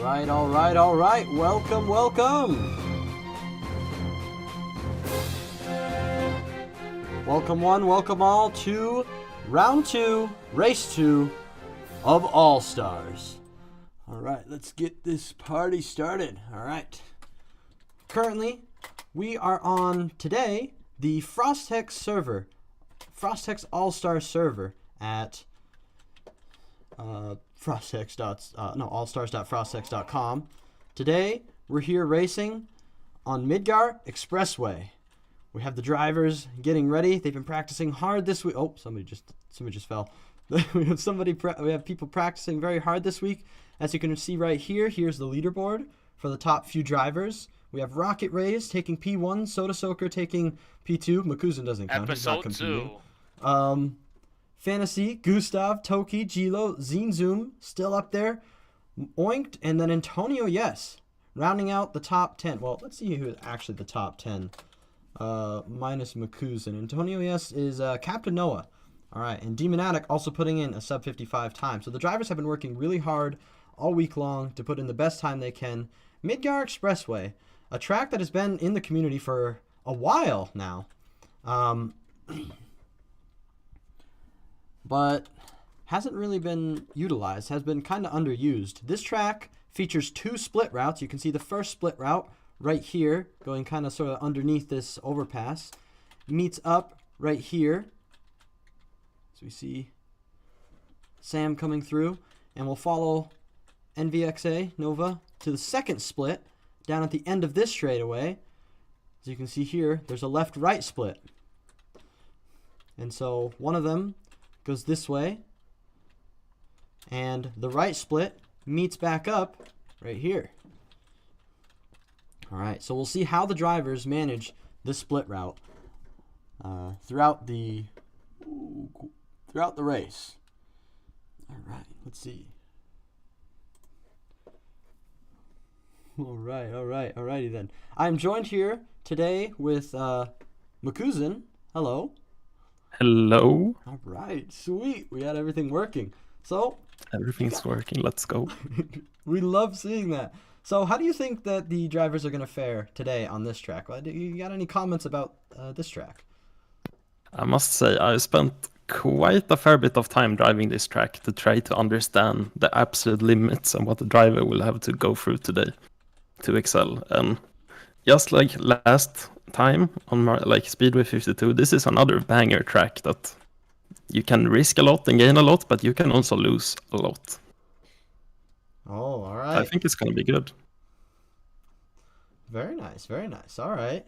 All right. Welcome. Welcome one, welcome all to round 2, race 2 of All Stars. All right, let's get this party started. All right. Currently, we are on today the Frosthex server, Frosthex All Star server at allstars.frosthex.com. Today, we're here racing on Midgar Expressway. We have the drivers getting ready. They've been practicing hard this week. Oh, somebody just fell. We have people practicing very hard this week. As you can see right here, here's the leaderboard for the top few drivers. We have Rocket Rays taking P1, Soda Soaker taking P2. Makuzan doesn't count. He's not competing. Fantasy, Gustav, Toki, Gilo, Zoom still up there. Oinked, and then Antonio, yes. Rounding out the top 10. Well, let's see who's actually the top 10. Minus Makuzan. Antonio, yes, is Captain Noah. All right, and Demonatic also putting in a sub 55 time. So the drivers have been working really hard all week long to put in the best time they can. Midgar Expressway, a track that has been in the community for a while now. But hasn't really been utilized, has been kind of underused. This track features 2 split routes. You can see the first split route right here, going kind of sort of underneath this overpass, meets up right here. So we see Sam coming through, and we'll follow NVXA Nova to the second split down at the end of this straightaway. As you can see here, there's a left-right split. And so one of them goes this way, and the right split meets back up right here. All right, so we'll see how the drivers manage this split route throughout the race. All right, let's see. Alrighty then. I'm joined here today with Makuzan. Hello. Hello. All right, sweet. We got everything working. So everything's working. Let's go. We love seeing that. So how do you think that the drivers are going to fare today on this track? You got any comments about this track? I must say I spent quite a fair bit of time driving this track to try to understand the absolute limits and what the driver will have to go through today to excel. And just like last time on Speedway 52, this is another banger track that you can risk a lot and gain a lot, but you can also lose a lot. Oh, all right. I think it's going to be good. Very nice. All right.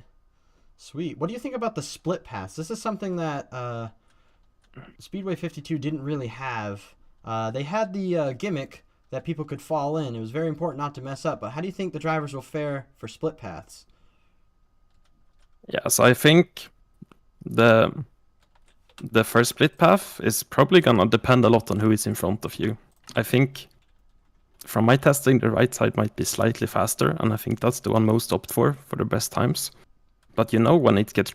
Sweet. What do you think about the split pass? This is something that Speedway 52 didn't really have. They had the gimmick that people could fall in. It was very important not to mess up. But how do you think the drivers will fare for split paths? Yeah, so I think the first split path is probably going to depend a lot on who is in front of you. I think from my testing, the right side might be slightly faster, and I think that's the one most opt for the best times. But when it gets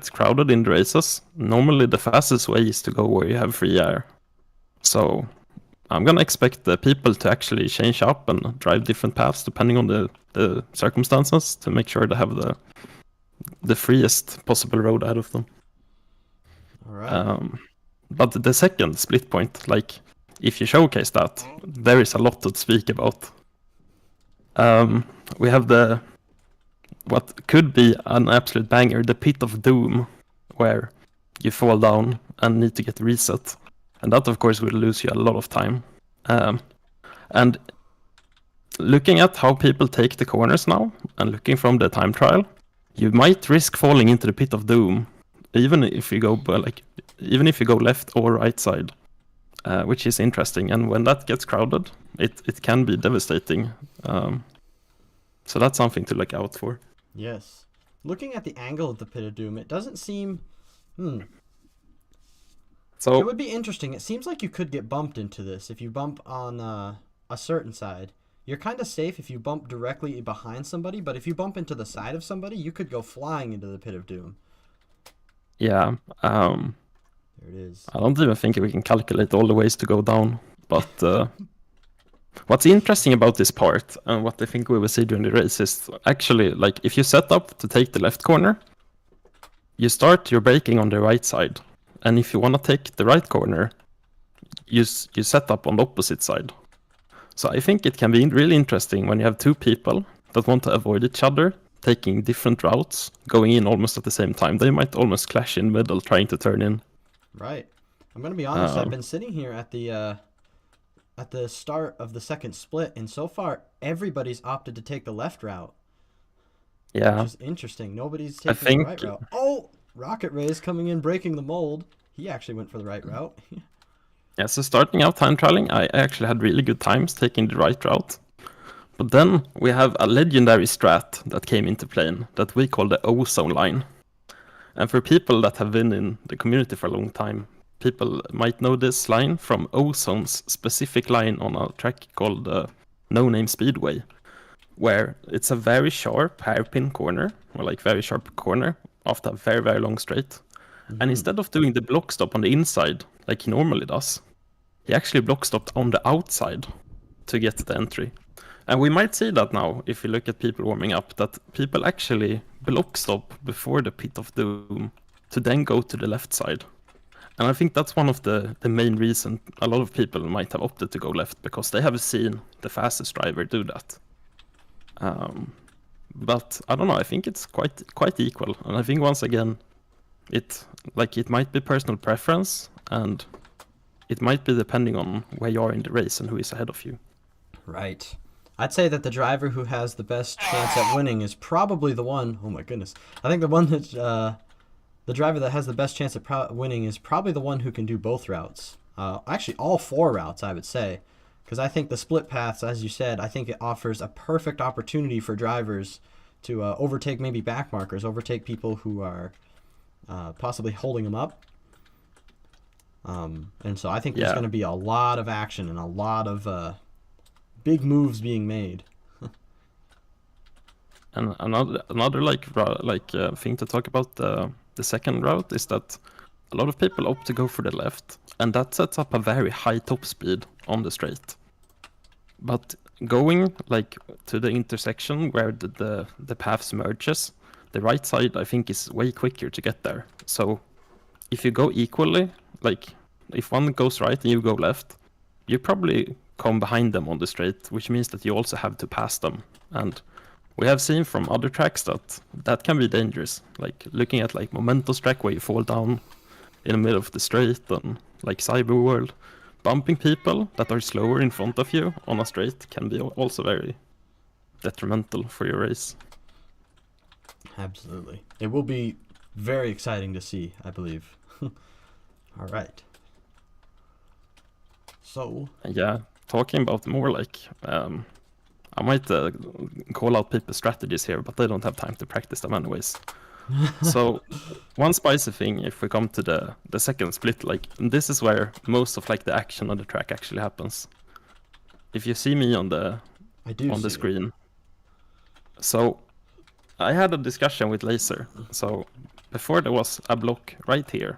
crowded in the races, normally the fastest way is to go where you have free air. So I'm gonna expect the people to actually change up and drive different paths depending on the circumstances to make sure they have the freest possible road ahead of them. All right. But the second split point, if you showcase that, there is a lot to speak about. We have what could be an absolute banger, the Pit of Doom, where you fall down and need to get reset. And that, of course, will lose you a lot of time. And looking at how people take the corners now, and looking from the time trial, you might risk falling into the Pit of Doom, even if you go left or right side. Which is interesting, and when that gets crowded, it can be devastating. So that's something to look out for. Yes. Looking at the angle of the Pit of Doom, it doesn't seem... So it would be interesting. It seems like you could get bumped into this. If you bump on a certain side, you're kind of safe if you bump directly behind somebody, but if you bump into the side of somebody, you could go flying into the Pit of Doom. Yeah. There it is. I don't even think we can calculate all the ways to go down, but What's interesting about this part, and what I think we will see during the race, is actually, like, if you set up to take the left corner, you start your braking on the right side. And if you want to take the right corner, you set up on the opposite side. So I think it can be really interesting when you have two people that want to avoid each other, taking different routes, going in almost at the same time. They might almost clash in the middle, trying to turn in. Right. I'm gonna be honest. I've been sitting here at the start of the second split, and so far everybody's opted to take the left route. Yeah. Which is interesting. Nobody's taking the right route. Oh, Rocket Ray is coming in, breaking the mold. He actually went for the right route. Yeah, so starting out time trialing, I actually had really good times taking the right route. But then we have a legendary strat that came into play that we call the ozone line. And for people that have been in the community for a long time, people might know this line from Ozone's specific line on a track called No Name Speedway, where it's a very sharp hairpin corner, or like very sharp corner after a very, very long straight. Mm-hmm. And instead of doing the block stop on the inside, like he normally does, he actually block stopped on the outside to get the entry. And we might see that now, if you look at people warming up, that people actually block stop before the pit of doom to then go to the left side. And I think that's one of the main reasons a lot of people might have opted to go left, because they have seen the fastest driver do that. But I don't know, I think it's quite equal. And I think once again, it might be personal preference, and it might be depending on where you are in the race and who is ahead of you. Right. I'd say that the driver who has the best chance at winning is probably the one. Oh my goodness! I think the one that the driver that has the best chance at winning is probably the one who can do both routes. Actually, all four routes, I would say, because I think the split paths, as you said, I think it offers a perfect opportunity for drivers to overtake maybe back markers, overtake people who are possibly holding them up. And so I think there's going to be a lot of action and a lot of big moves being made. And another thing to talk about the second route is that a lot of people opt to go for the left, and that sets up a very high top speed on the straight. But going like to the intersection where the paths merges, the right side I think is way quicker to get there. So if you go equally, like if one goes right and you go left, you probably come behind them on the straight, which means that you also have to pass them. And we have seen from other tracks that can be dangerous. Like looking at like Momento's track where you fall down in the middle of the straight, and like Cyber World, bumping people that are slower in front of you on a straight can be also very detrimental for your race. Absolutely. It will be very exciting to see, I believe. All right. So yeah, talking about more like I might call out people's strategies here, but they don't have time to practice them anyways. So one spicy thing, if we come to the second split, like this is where most of like the action on the track actually happens. If you see me on the screen. So I had a discussion with Laser. So before there was a block right here.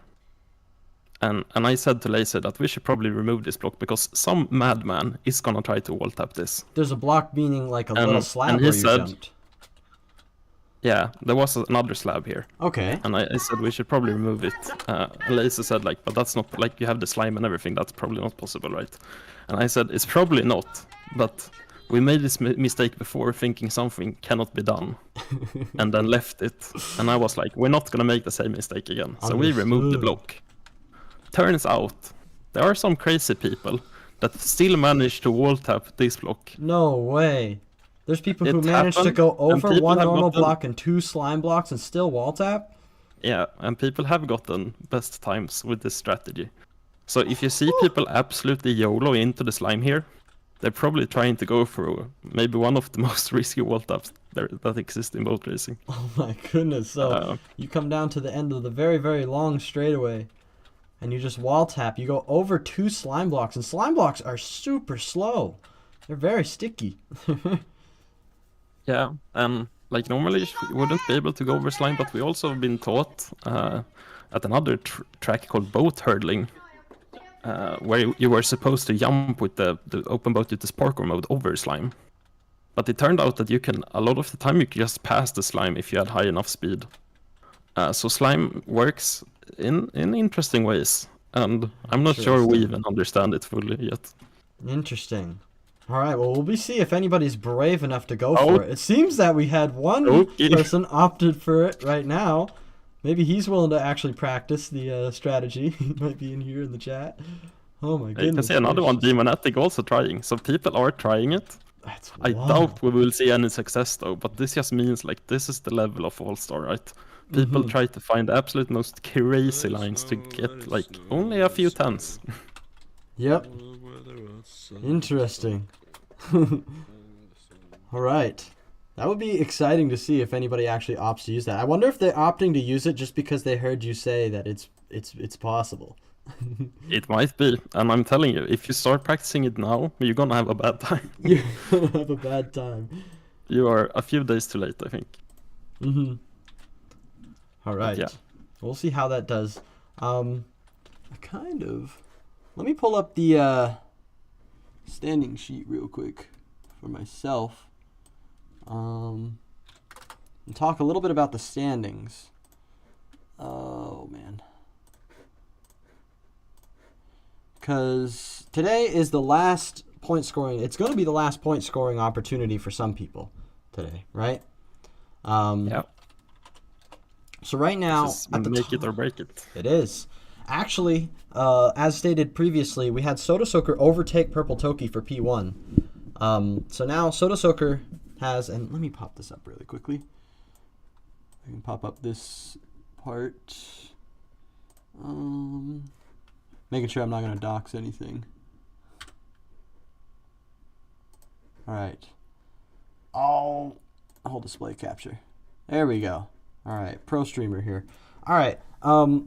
And I said to Laser that we should probably remove this block because some madman is gonna try to wall tap this. There's a block meaning like a little slab where you jumped. Yeah, there was another slab here. Okay. And I said we should probably remove it. And Laser said like, but that's not, like you have the slime and everything, that's probably not possible, right? And I said it's probably not, but we made this mistake before thinking something cannot be done and then left it. And I was like, we're not gonna make the same mistake again. So we removed the block. Turns out there are some crazy people that still manage to wall tap this block. No way. There's people who manage to go over one normal block and two slime blocks and still wall tap? Yeah, and people have gotten best times with this strategy. So if you see people absolutely YOLO into the slime here, they're probably trying to go for maybe one of the most risky wall taps that exist in boat racing. Oh my goodness. So you come down to the end of the very, very long straightaway and you just wall tap. You go over two slime blocks, and slime blocks are super slow. They're very sticky. Yeah, like normally you wouldn't be able to go over slime, but we also have been taught at another track called boat hurdling where you were supposed to jump with the open boat with the parkour mode over slime. But it turned out that you can, a lot of the time, you can just pass the slime if you had high enough speed. So slime works in interesting ways, and I'm not sure we even understand it fully yet. Interesting. All right, well, we'll see if anybody's brave enough to go for it. It seems that we had one person opted for it right now. Maybe he's willing to actually practice the strategy. He might be in here in the chat. Oh my goodness. You can see another one, Demonetic, also trying. So people are trying it. That's I doubt we will see any success though, but this just means like this is the level of All-Star, right? People try to find the absolute most crazy lines to get like only a few tens. Yep. Interesting. All right. That would be exciting to see if anybody actually opts to use that. I wonder if they're opting to use it just because they heard you say that it's possible. It might be, and I'm telling you, if you start practicing it now, you're gonna have a bad time. You're gonna have a bad time. You are a few days too late, I think. All right. But yeah. We'll see how that does. Let me pull up the standing sheet real quick for myself. And talk a little bit about the standings. Oh man. Because today is the last point scoring. It's going to be the last point scoring opportunity for some people today, right? Yeah. So right now, just make it or break it. It is. Actually, as stated previously, we had Soda Soaker overtake Purple Toki for P1. So now Soda Soaker has, and let me pop this up really quickly. I can pop up this part. Making sure I'm not going to dox anything. All right. Oh, whole display capture. There we go. All right, pro streamer here. All right.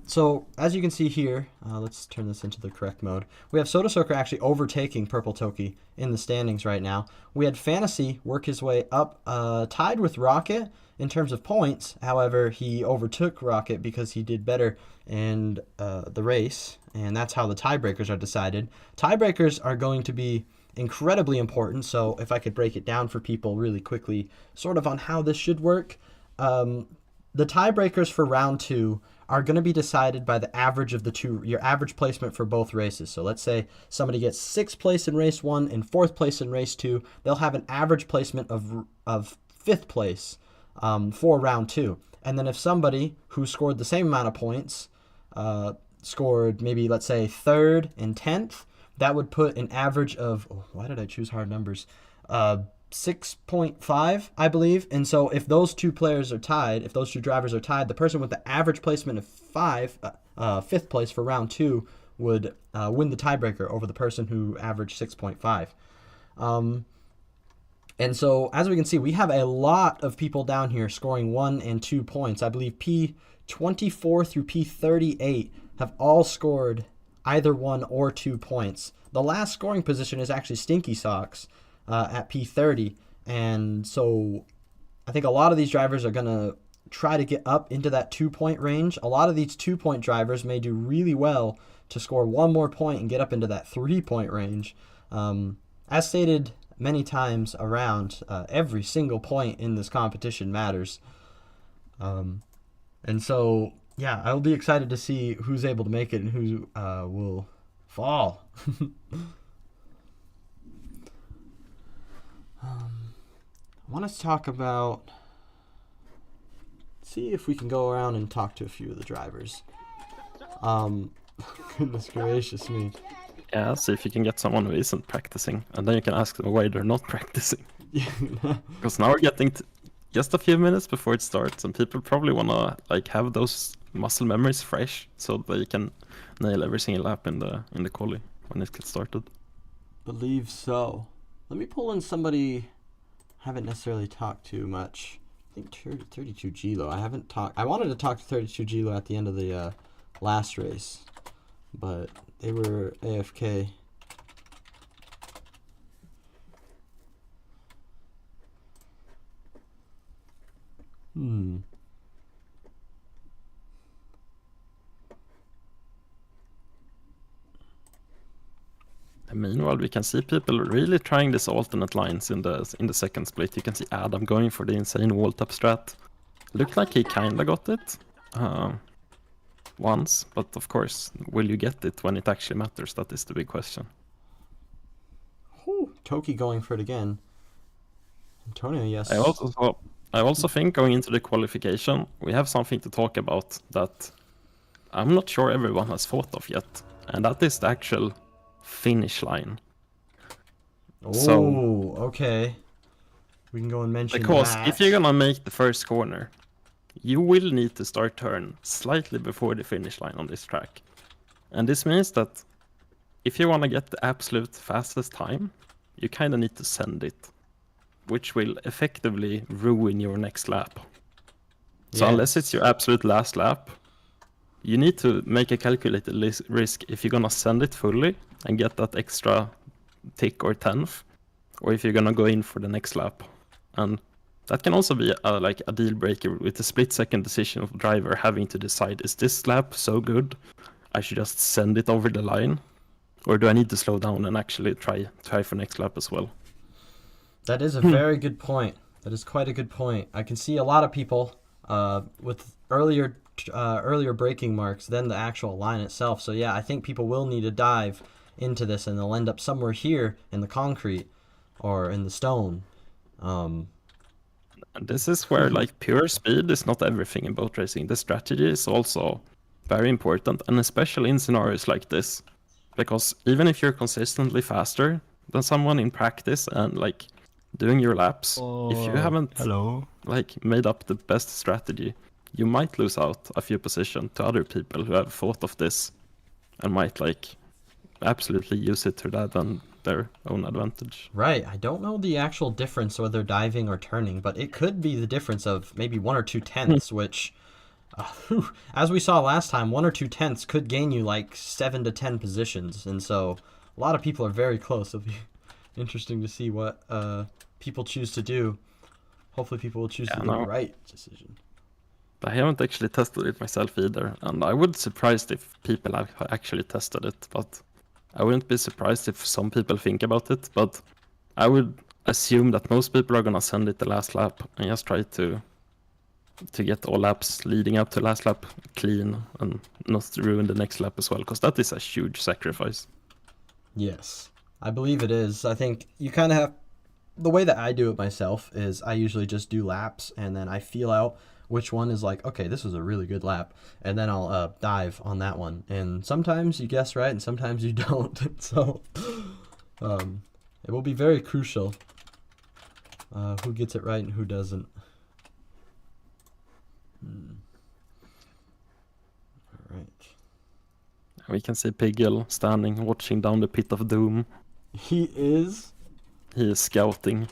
So as you can see here, let's turn this into the correct mode. We have Soda Soaker actually overtaking Purple Toki in the standings right now. We had Fantasy work his way up, tied with Rocket in terms of points. However, he overtook Rocket because he did better in the race, and that's how the tiebreakers are decided. Tiebreakers are going to be incredibly important, so if I could break it down for people really quickly, sort of on how this should work. The tiebreakers for round 2 are going to be decided by the average of the two, your average placement for both races. So let's say somebody gets 6th place in race 1 and 4th place in race 2. They'll have an average placement of 5th place for round 2. And then if somebody who scored the same amount of points scored maybe, let's say, 3rd and 10th, that would put an average of, why did I choose hard numbers? 6.5, I believe. And so if those two players are tied, if those two drivers are tied, the person with the average placement of 5th place for round 2 would win the tiebreaker over the person who averaged 6.5. And so as we can see, we have a lot of people down here scoring 1 and 2 points. I believe P24 through P38 have all scored either 1 or 2 points. The last scoring position is actually Stinky Socks at P30, and so I think a lot of these drivers are going to try to get up into that 2-point range. A lot of these 2-point drivers may do really well to score 1 more point and get up into that 3-point range. As stated many times around, every single point in this competition matters. And so, yeah, I'll be excited to see who's able to make it and who will fall. I want to talk about, see if we can go around and talk to a few of the drivers. Goodness gracious me. Yeah, see if you can get someone who isn't practicing, and then you can ask them why they're not practicing. Because now we're getting just a few minutes before it starts, and people probably want to like have those muscle memories fresh so they can nail every single lap in the quali when it gets started. Believe so. Let me pull in somebody I haven't necessarily talked to much. I think 32 Gilo. I wanted to talk to 32 Gilo at the end of the last race, but they were AFK. And meanwhile, we can see people really trying these alternate lines in the second split. You can see Adam going for the insane wall top strat. Looked like he kinda got it once, but of course, will you get it when it actually matters? That is the big question. Toki going for it again. Antonio, yes. I also think going into the qualification, we have something to talk about that I'm not sure everyone has thought of yet, and that is the actual finish line. Oh, okay. We can go and mention because that. if you're gonna make the first corner, you will need to start turn slightly before the finish line on this track. And this means that if you want to get the absolute fastest time, you kind of need to send it, which will effectively ruin your next lap. So unless it's your absolute last lap, you need to make a calculated risk if you're gonna send it fully and get that extra tick or tenth, or if you're gonna go in for the next lap. And that can also be like a deal breaker with the split-second decision of driver having to decide, is this lap so good I should just send it over the line, or do I need to slow down and actually try for next lap as well? That is a very good point. That is quite a good point. I can see a lot of people with earlier braking marks than the actual line itself. So yeah, I think people will need to dive into this, and they'll end up somewhere here in the concrete or in the stone. And this is where like pure speed is not everything in boat racing. The strategy is also very important, and especially in scenarios like this, because even if you're consistently faster than someone in practice and like doing your laps, if you haven't like made up the best strategy, you might lose out a few positions to other people who have thought of this and might like absolutely use it to their own advantage. Right. I don't know the actual difference whether diving or turning, but it could be the difference of maybe 1 or 2 tenths, which, as we saw last time, 1 or 2 tenths could gain you like 7 to 10 positions. And so a lot of people are very close. It'll be interesting to see what people choose to do. Hopefully people will choose to do the right decision. I haven't actually tested it myself either, and I would be surprised if people have actually tested it, but I wouldn't be surprised if some people think about it, but I would assume that most people are gonna send it the last lap and just try to get all laps leading up to last lap clean and not ruin the next lap as well, because that is a huge sacrifice. Yes, I believe it is. I think you kind of have, the way that I do it myself is I usually just do laps, and then I feel out which one is like, okay, this was a really good lap, and then I'll dive on that one. And sometimes you guess right, and sometimes you don't. So it will be very crucial who gets it right and who doesn't. All right. We can see Piggle standing, watching down the pit of doom. He is scouting.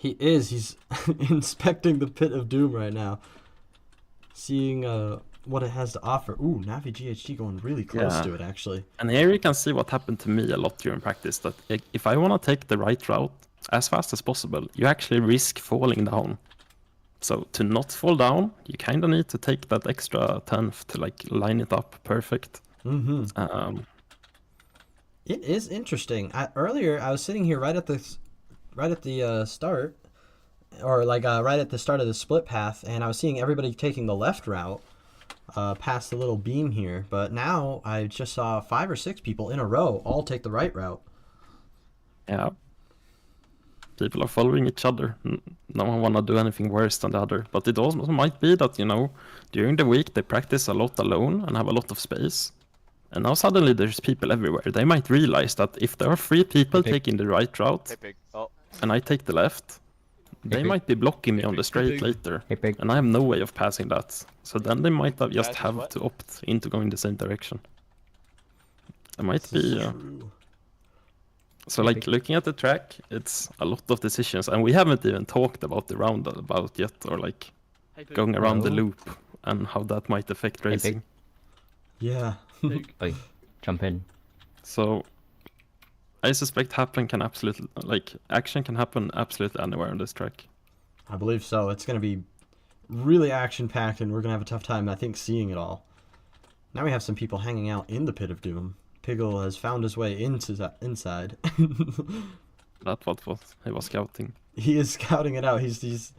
He's inspecting the pit of doom right now, seeing what it has to offer. Ooh, Navi GHD going really close to it, actually. And here you can see what happened to me a lot during practice, that if I want to take the right route as fast as possible, you actually risk falling down. So to not fall down, you kind of need to take that extra tenth to like line it up perfect. Mm-hmm. It is interesting. Earlier, I was sitting here right at the start, or like right at the start of the split path, and I was seeing everybody taking the left route past the little beam here. But now I just saw 5 or 6 people in a row all take the right route. Yeah. People are following each other. No one want to do anything worse than the other. But it also might be that, during the week they practice a lot alone and have a lot of space. And now suddenly there's people everywhere. They might realize that if there are 3 people taking the right route, and I take the left, they might be blocking me on the straight later. And I have no way of passing that. So then they might just have to opt into going the same direction. It might be... So like looking at the track, it's a lot of decisions, and we haven't even talked about the roundabout yet, or like going around the loop and how that might affect racing. Yeah. Jump in. So I suspect action can happen absolutely anywhere on this track. I believe so. It's going to be really action-packed, and we're going to have a tough time, I think, seeing it all. Now we have some people hanging out in the pit of doom. Piggle has found his way inside. That's what he was scouting. He is scouting it out. He's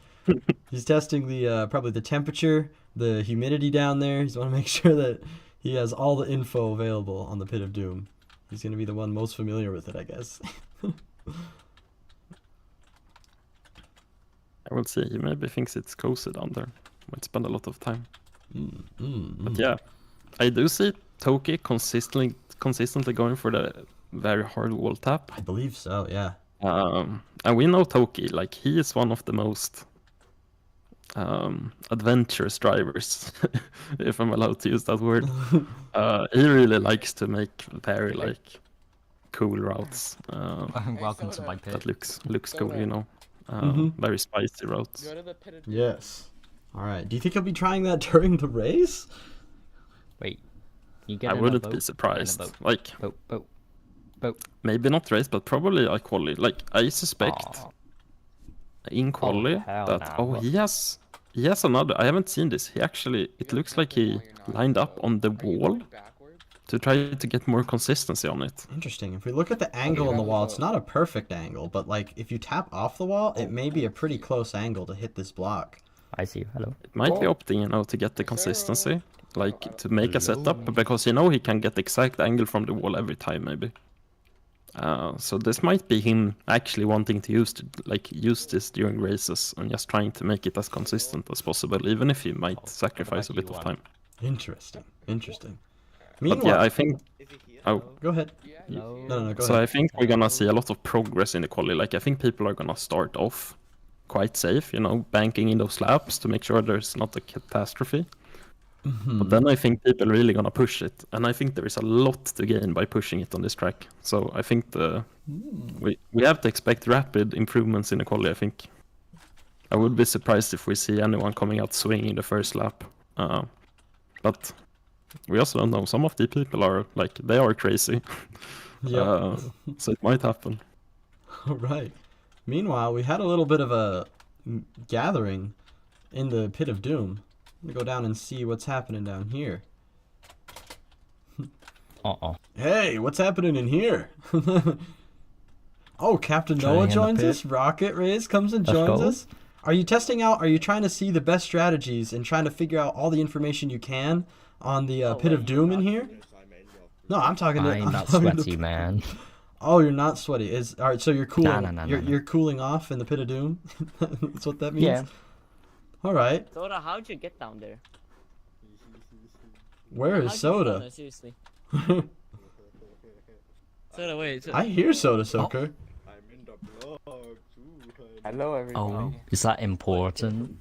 testing the probably the temperature, the humidity down there. He's want to make sure that he has all the info available on the Pit of Doom. He's gonna be the one most familiar with it, I guess. I will see. He maybe thinks it's cozy down there. Might spend a lot of time. But yeah, I do see Toki consistently going for the very hard wall tap. I believe so. Yeah. And we know Toki, like he is one of the most adventurous drivers, if I'm allowed to use that word. He really likes to make very like cool routes. Welcome to my pit. That looks cool, you know. Very spicy routes. Go to the pit of Yes. All right. Do you think he'll be trying that during the race? Wait, you get I in a wouldn't boat? be surprised. Like Boat. maybe not race, but probably like quali. Like I suspect in quali hell that no. he has another. I haven't seen this. He actually, it looks like he lined up on the wall to try to get more consistency on it. Interesting. If we look at the angle on the wall, it's not a perfect angle, but like if you tap off the wall, it may be a pretty close angle to hit this block. I see you. Hello. It might be opting, you know, to get the consistency, like to make a setup, because you know he can get the exact angle from the wall every time, maybe. So this might be him actually wanting to use this during races and just trying to make it as consistent as possible, even if he might sacrifice a bit of time. Interesting. But yeah, I think. Oh, Go ahead. No. No, go so ahead. I think we're gonna see a lot of progress in the quali. Like I think people are gonna start off quite safe, you know, banking in those laps to make sure there's not a catastrophe. But then I think people are really gonna push it, and I think there is a lot to gain by pushing it on this track. So I think we have to expect rapid improvements in the quali. I think I would be surprised if we see anyone coming out swinging the first lap. But we also don't know. Some of the people are like they are crazy, so it might happen. All right. Meanwhile, we had a little bit of a gathering in the Pit of Doom. I'm gonna go down and see what's happening down here. Hey, what's happening in here? Oh, Captain Noah joins us. Rocket Rays comes and joins us. Are you testing out? Are you trying to see the best strategies and trying to figure out all the information you can on the Pit of Doom in here? No, I'm talking to. I'm not sweaty, man. Oh, you're not sweaty. All right? So you're cooling. No. You're cooling off in the Pit of Doom. That's what that means. Yeah. All right. Soda, how'd you get down there? Where is How'd you Soda? fall there, seriously. Soda, wait. I hear Soda Soaker. I'm in the vlog too. Hello everyone. Oh, is that important?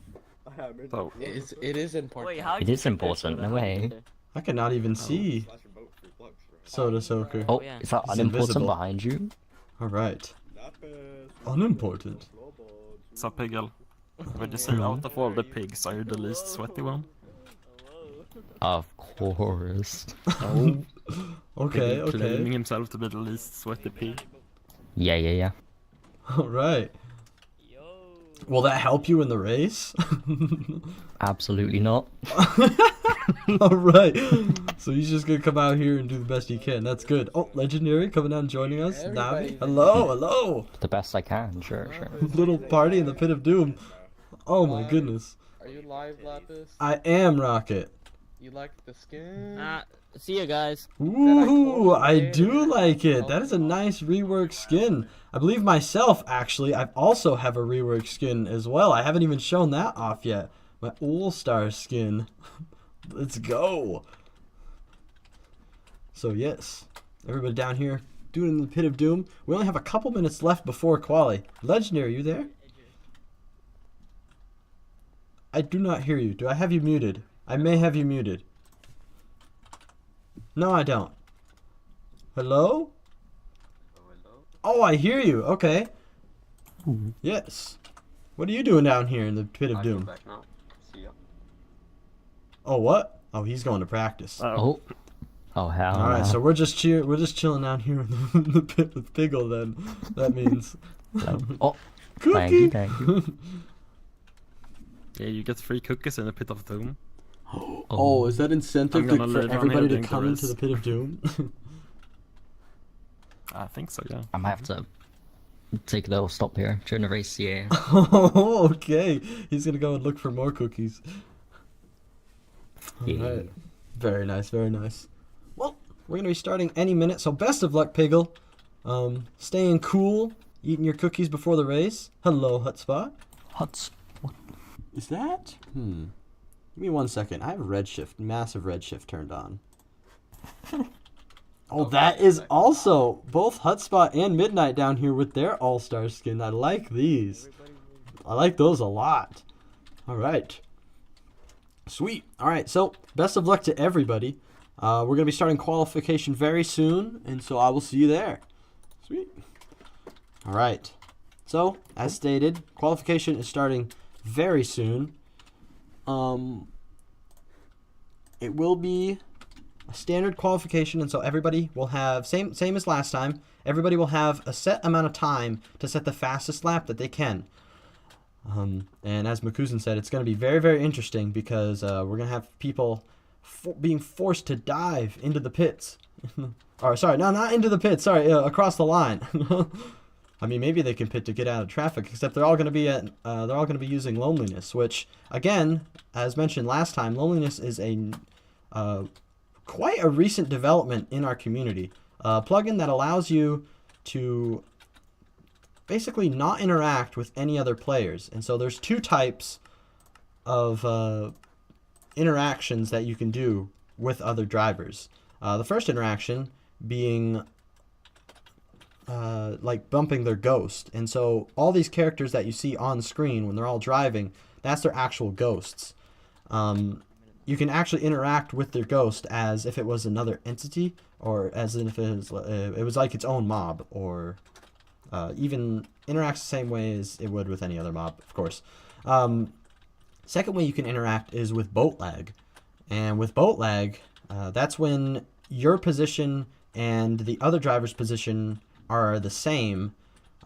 So It is important. Wait, how'd It you is get there, important, Soda? no How'd you way. get there? I cannot even see Soda Soaker. Oh, yeah. is that It's unimportant invisible. behind you? All right. Unimportant. what's up, Piggle? Would you say out of all the pigs, are you the least sweaty one? Of course. Oh, Okay. Piggle claiming Okay. himself to be the least sweaty pig. Yeah. All right. Yo. Will that help you in the race? Absolutely not. All right. So he's just gonna come out here and do the best he can. That's good. Oh, Legendary coming out and joining us. Navi. Hello. The best I can, sure. Little party in the Pit of Doom. Oh my goodness. Are you live, Lapis? I am Rocket. You like the skin? See you guys. Ooh, I do like it. That is a nice rework skin. I believe myself, actually, I also have a rework skin as well. I haven't even shown that off yet. My All-Star skin. Let's go. So, yes. Everybody down here doing the Pit of Doom. We only have a couple minutes left before quali. Legendary, you there? I do not hear you. Do I have you muted? I may have you muted. No, I don't. Hello? Oh, I hear you. Okay. Yes. What are you doing down here in the Pit of Doom? Oh, what? Oh, he's going to practice. Oh hell. All right, no. so we're just chilling down here in the pit with Piggle. Then that means Oh, cookie. thank you. Yeah, you get free cookies in the Pit of Doom. Oh, is that incentive I'm gonna for lay down everybody here to doing come the into the rest. Pit of Doom? I think so, yeah. I might have to take a little stop here during the race. Yeah. Okay, he's gonna go and look for more cookies. All Yeah. right. Very nice, very nice. Well, we're gonna be starting any minute, so best of luck, Piggle. Staying cool, eating your cookies before the race. Hello, Hotspot. What? Is that? Give me 1 second. I have redshift, massive redshift turned on. Oh, that is also both Hotspot and Midnight down here with their all-star skin. I like these. I like those a lot. All right. Sweet. All right, so best of luck to everybody. We're going to be starting qualification very soon, and so I will see you there. Sweet. All right. So, as stated, qualification is starting very soon. It will be a standard qualification, and so everybody will have, same as last time, everybody will have a set amount of time to set the fastest lap that they can. And as Makuzen said, it's going to be very, very interesting because we're going to have people being forced to dive into the pits. Or sorry, no, not into the pits. Sorry, across the line. I mean, maybe they can pit to get out of traffic, except they're all going to be using loneliness, which again, as mentioned last time, loneliness is quite a recent development in our community. A plugin that allows you to basically not interact with any other players. And so there's two types of interactions that you can do with other drivers. The first interaction being like bumping their ghost. And so all these characters that you see on screen when they're all driving, that's their actual ghosts. You can actually interact with their ghost as if it was another entity, or as if it was like its own mob, or even interacts the same way as it would with any other mob, of course. Second way you can interact is with boat lag. And with boat lag, that's when your position and the other driver's position are the same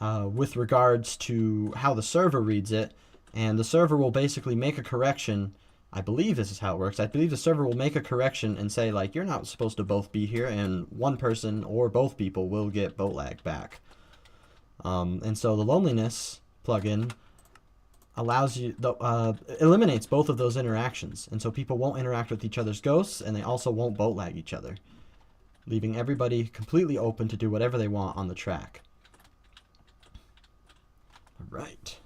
with regards to how the server reads it. And the server will basically make a correction. I believe this is how it works. I believe the server will make a correction and say, like, you're not supposed to both be here, and one person or both people will get boat lag back. And so the loneliness plugin allows you, eliminates both of those interactions. And so people won't interact with each other's ghosts, and they also won't boat lag each other, leaving everybody completely open to do whatever they want on the track. All right.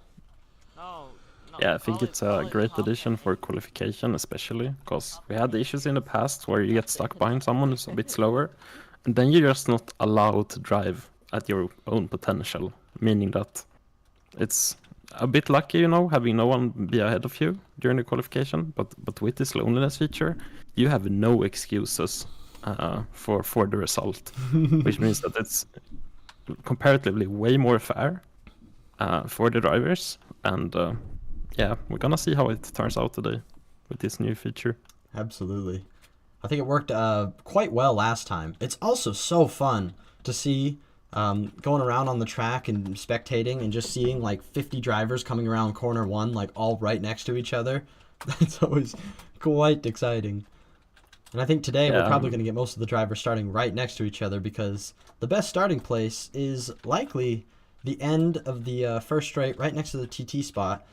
Yeah, I think it's a great addition for qualification, especially because we had issues in the past where you get stuck behind someone who's a bit slower, and then you're just not allowed to drive at your own potential, meaning that it's a bit lucky, having no one be ahead of you during the qualification, but with this loneliness feature, you have no excuses for the result, which means that it's comparatively way more fair for the drivers, and yeah, we're gonna see how it turns out today with this new feature. Absolutely. I think it worked quite well last time. It's also so fun to see going around on the track and spectating and just seeing like 50 drivers coming around corner one, like all right next to each other. That's always quite exciting. And I think today we're probably going to get most of the drivers starting right next to each other, because the best starting place is likely the end of the first straight right next to the TT spot.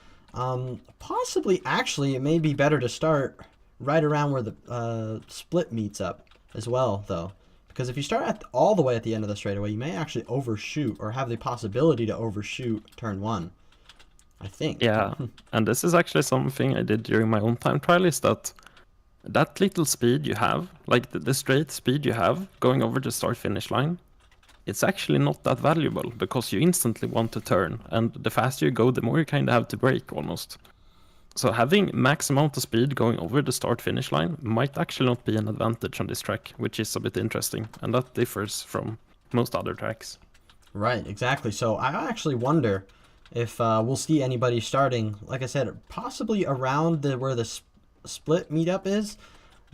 Possibly, actually, it may be better to start right around where the split meets up as well, though. Because if you start all the way at the end of the straightaway, you may actually overshoot, or have the possibility to overshoot turn one, I think. Yeah, and this is actually something I did during my own time trial, is that little speed you have, like the straight speed you have going over the start-finish line, it's actually not that valuable, because you instantly want to turn, and the faster you go, the more you kind of have to brake, almost. So having max amount of speed going over the start-finish line might actually not be an advantage on this track, which is a bit interesting, and that differs from most other tracks. Right, exactly. So I actually wonder if we'll see anybody starting, like I said, possibly around where the split meetup is.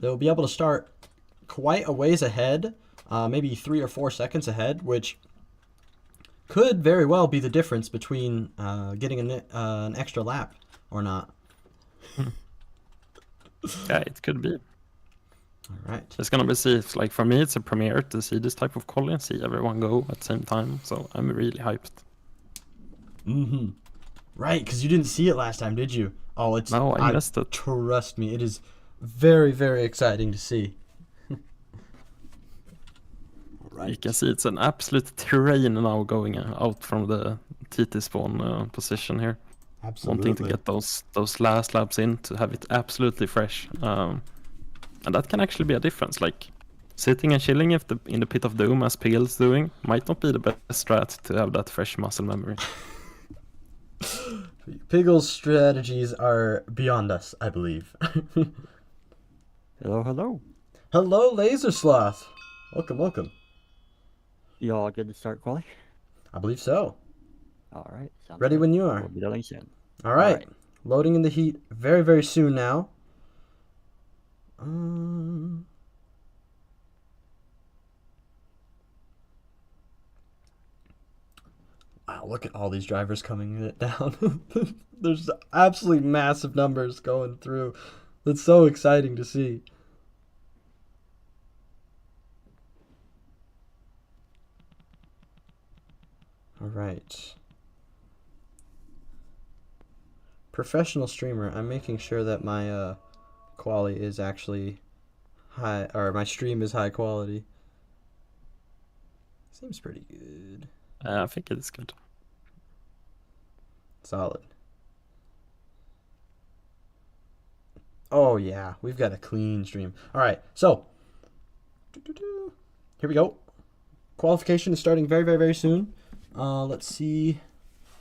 They'll be able to start quite a ways ahead, maybe 3 or 4 seconds ahead, which could very well be the difference between getting an extra lap or not. Yeah, it could be. All right. It's gonna be safe. Like for me, it's a premiere to see this type of quality and see everyone go at the same time. So I'm really hyped. Mm-hmm. Right, because you didn't see it last time, did you? Oh, it's No, I missed it. Trust me, it is very, very exciting to see. Right. You can see it's an absolute terrain now going out from the TT spawn position here. Absolutely. Wanting to get those last laps in to have it absolutely fresh. And that can actually be a difference. Like sitting and chilling in the pit of doom as Piggle's doing might not be the best strat to have that fresh muscle memory. Piggle's strategies are beyond us, I believe. Hello, hello. Hello, Laser Sloth. Welcome, welcome. You all good to start quali? I believe so. All right. Sounds Ready good. when you are. We'll be done soon. All right. Alright. Loading in the heat very, very soon now. Wow, look at all these drivers coming down. There's absolutely massive numbers going through. That's so exciting to see. All right. Professional streamer. I'm making sure that my quality is actually high, or my stream is high quality. Seems pretty good. I think it is good. Solid. Oh yeah, we've got a clean stream. All right, so here we go. Qualification is starting very, very, very soon. Let's see.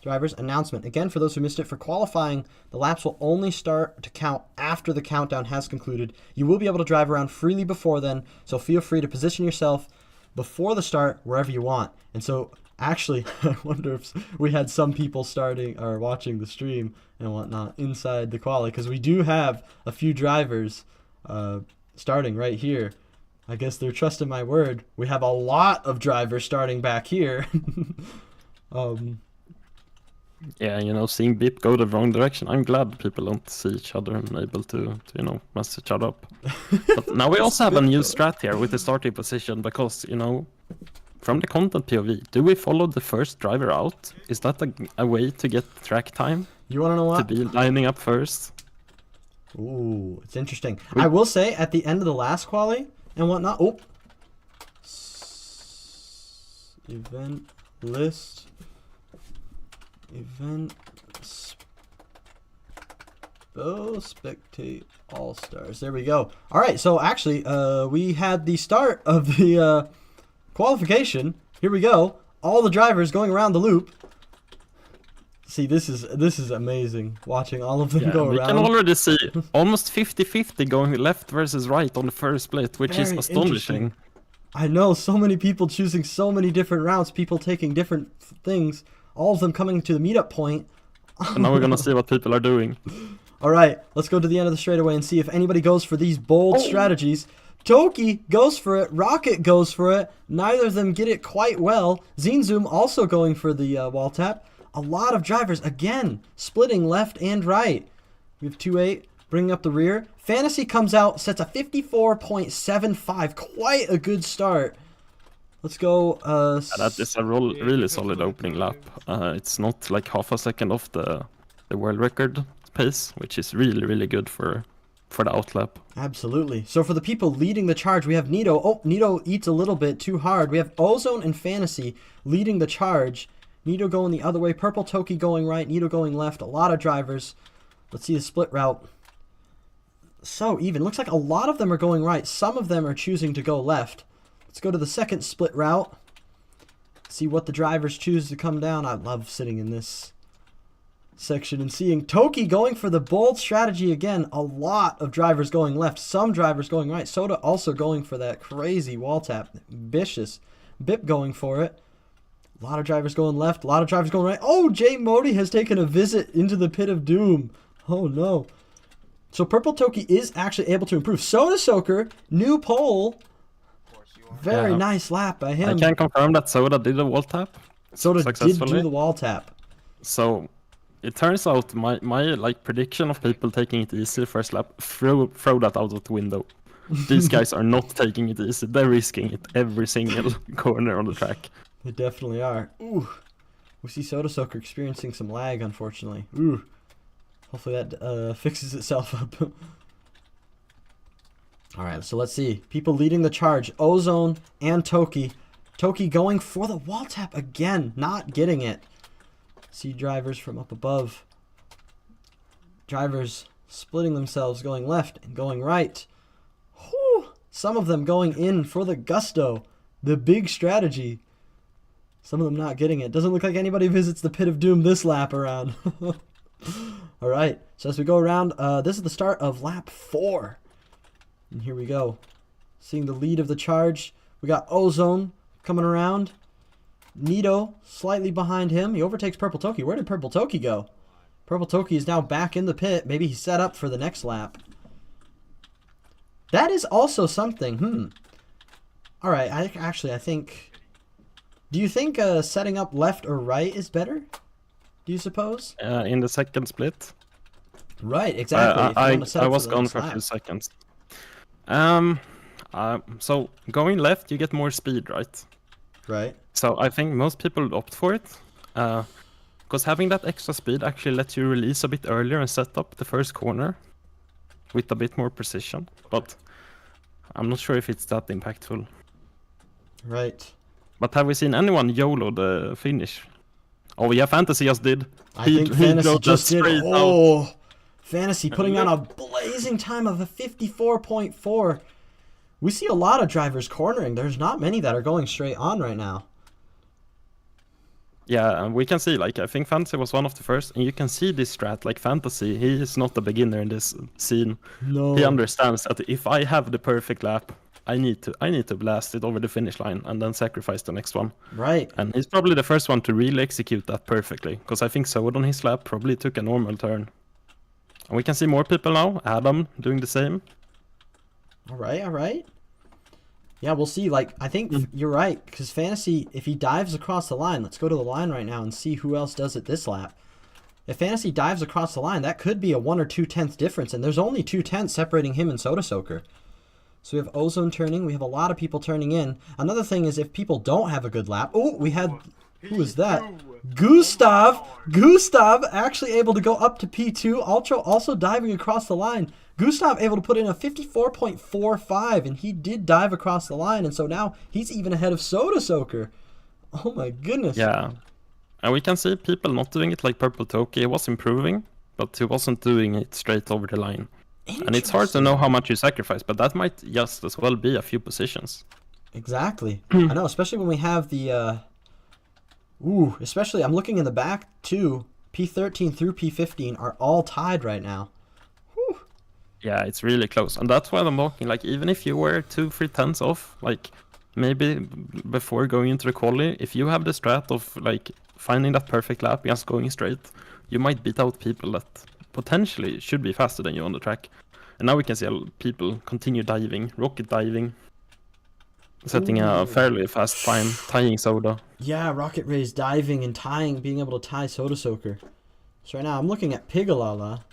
Drivers announcement. Again, for those who missed it, for qualifying, the laps will only start to count after the countdown has concluded. You will be able to drive around freely before then, so feel free to position yourself before the start wherever you want. And so, actually, I wonder if we had some people starting or watching the stream and whatnot inside the quali, because we do have a few drivers starting right here. I guess they're trusting my word. We have a lot of drivers starting back here. Yeah, you know, seeing Bip go the wrong direction, I'm glad people don't see each other and able to you know, mess each other up. But now we also have a new strat here with the starting position because, you know, from the content POV, do we follow the first driver out? Is that a way to get track time? You want to know what? To be lining up first? Ooh, it's interesting. I will say, at the end of the last quali and whatnot... Oh! Event list... Event spectate all stars. There we go. All right, so actually, we had the start of the qualification. Here we go. All the drivers going around the loop. See, this is amazing. Watching all of them go around. We can already see almost 50-50 going left versus right on the first split, which is Very astonishing. I know, so many people choosing so many different routes. People taking different things. All of them coming to the meetup point. And now we're gonna see what people are doing. All right, let's go to the end of the straightaway and see if anybody goes for these bold strategies. Toki goes for it. Rocket goes for it. Neither of them get it quite well. Zinzoom also going for the wall tap. A lot of drivers, again, splitting left and right. We have 2-8 bringing up the rear. Fantasy comes out, sets a 54.75. Quite a good start. Let's go. That is a really solid opening lap. It's not like half a second off the world record pace, which is really, really good for the outlap. Absolutely. So for the people leading the charge, we have Nito. Oh, Nito eats a little bit too hard. We have Ozone and Fantasy leading the charge. Nito going the other way. Purple Toki going right. Nito going left. A lot of drivers. Let's see the split route. So even. Looks like a lot of them are going right. Some of them are choosing to go left. Let's go to the second split route. See what the drivers choose to come down. I love sitting in this section and seeing Toki going for the bold strategy again. A lot of drivers going left. Some drivers going right. Soda also going for that crazy wall tap. Vicious. Bip going for it. A lot of drivers going left. A lot of drivers going right. Oh, Jay Modi has taken a visit into the pit of doom. Oh, no. So Purple Toki is actually able to improve. Soda Soaker, new pole. Very nice lap by him. I can confirm that Soda did a wall tap. Soda did do the wall tap. So it turns out my like prediction of people taking it easy first lap, throw that out of the window. These guys are not taking it easy. They're risking it every single corner on the track. They definitely are. Ooh. We see Soda Soaker experiencing some lag, unfortunately. Ooh. Hopefully that fixes itself up. Alright, so let's see. People leading the charge. Ozone and Toki. Toki going for the wall tap again. Not getting it. See drivers from up above. Drivers splitting themselves, going left and going right. Whew. Some of them going in for the gusto. The big strategy. Some of them not getting it. Doesn't look like anybody visits the Pit of Doom this lap around. Alright, so as we go around, this is the start of lap 4. And here we go. Seeing the lead of the charge. We got Ozone coming around. Nito slightly behind him. He overtakes Purple Toki. Where did Purple Toki go? Purple Toki is now back in the pit. Maybe he's set up for the next lap. That is also something. Alright, I think... Do you think setting up left or right is better? Do you suppose? In the second split. Right, exactly. I was gone for a few seconds. So going left, you get more speed, right? Right. So I think most people opt for it. Because having that extra speed actually lets you release a bit earlier and set up the first corner with a bit more precision. But I'm not sure if it's that impactful. Right. But have we seen anyone YOLO the finish? Oh yeah, Fantasy just did. I think Fantasy just did. Oh, out. Fantasy putting on a blazing time of a 54.4. We see a lot of drivers cornering. There's not many that are going straight on right now. Yeah, and we can see, like, I think Fantasy was one of the first, and you can see this strat, like Fantasy, he is not a beginner in this scene. No. He understands that if I have the perfect lap, I need to blast it over the finish line and then sacrifice the next one. Right. And he's probably the first one to really execute that perfectly, because I think Sword on his lap probably took a normal turn. And we can see more people now, Adam doing the same. Alright, alright. Yeah, we'll see. Like, I think you're right, because Fantasy, if he dives across the line, let's go to the line right now and see who else does it this lap. If Fantasy dives across the line, that could be a 1 or 2 tenths difference, and there's only 2 tenths separating him and Soda Soaker. So we have Ozone turning, we have a lot of people turning in. Another thing is if people don't have a good lap, oh, we had, who is that? Gustav! Gustav actually able to go up to P2, also diving across the line. Gustav able to put in a 54.45, and he did dive across the line, and so now he's even ahead of Soda Soaker. Oh my goodness. Yeah. And we can see people not doing it like Purple Toki. He was improving, but he wasn't doing it straight over the line. And it's hard to know how much you sacrifice, but that might just as well be a few positions. Exactly. I know, especially when we have the... especially, I'm looking in the back, too. P13 through P15 are all tied right now. Whew. Yeah, it's really close. And that's why I'm talking, like, even if you were 2-3 tenths off, like, maybe before going into the quali, if you have the strat of, like, finding that perfect lap, just going straight, you might beat out people that potentially should be faster than you on the track. And now we can see people continue diving, rocket diving, setting a fairly fast time, tying Soda. Yeah, Rocket Ray's diving and tying, being able to tie Soda Soaker. So right now I'm looking at Pigalala.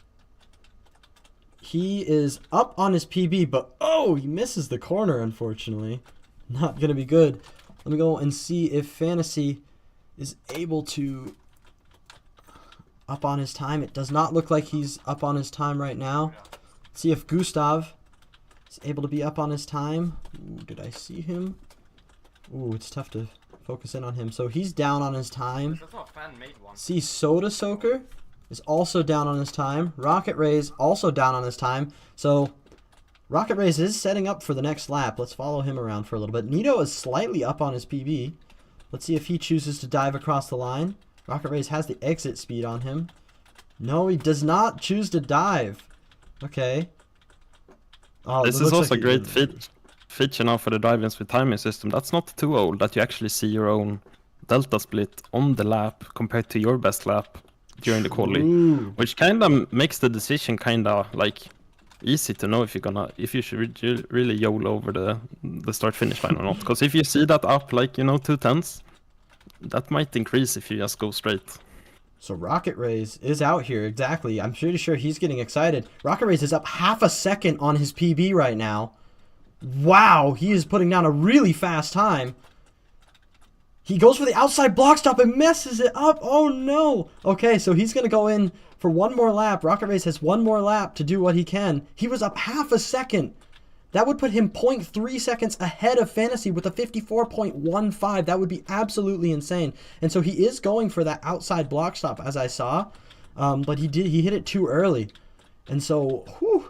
He is up on his PB, but he misses the corner, unfortunately. Not going to be good. Let me go and see if Fantasy is able to up on his time. It does not look like he's up on his time right now. Let's see if Gustav is able to be up on his time. Ooh, did I see him? Ooh, it's tough to focus in on him. So he's down on his time. See, Soda Soaker is also down on his time. Rocket Ray's also down on his time. So Rocket Rays is setting up for the next lap. Let's follow him around for a little bit. Nito is slightly up on his PB. Let's see if he chooses to dive across the line. Rocket Rays has the exit speed on him. No, he does not choose to dive. Okay. Oh, this is also a great feature now for the drive-ins with timing system. That's not too old that you actually see your own delta split on the lap compared to your best lap during the quali, which kind of makes the decision kind of like easy to know if you should really YOLO over the start finish line or not. Because if you see that up like 2 tenths, that might increase if you just go straight. So Rocket Rays is out here, exactly. I'm pretty sure he's getting excited. Rocket Rays is up half a second on his PB right now. Wow, he is putting down a really fast time. He goes for the outside block stop and messes it up. Oh no. Okay, so he's going to go in for one more lap. Rocket Race has one more lap to do what he can. He was up half a second. That would put him 0.3 seconds ahead of Fantasy with a 54.15. That would be absolutely insane. And so he is going for that outside block stop, as I saw. But he hit it too early. And so, whew.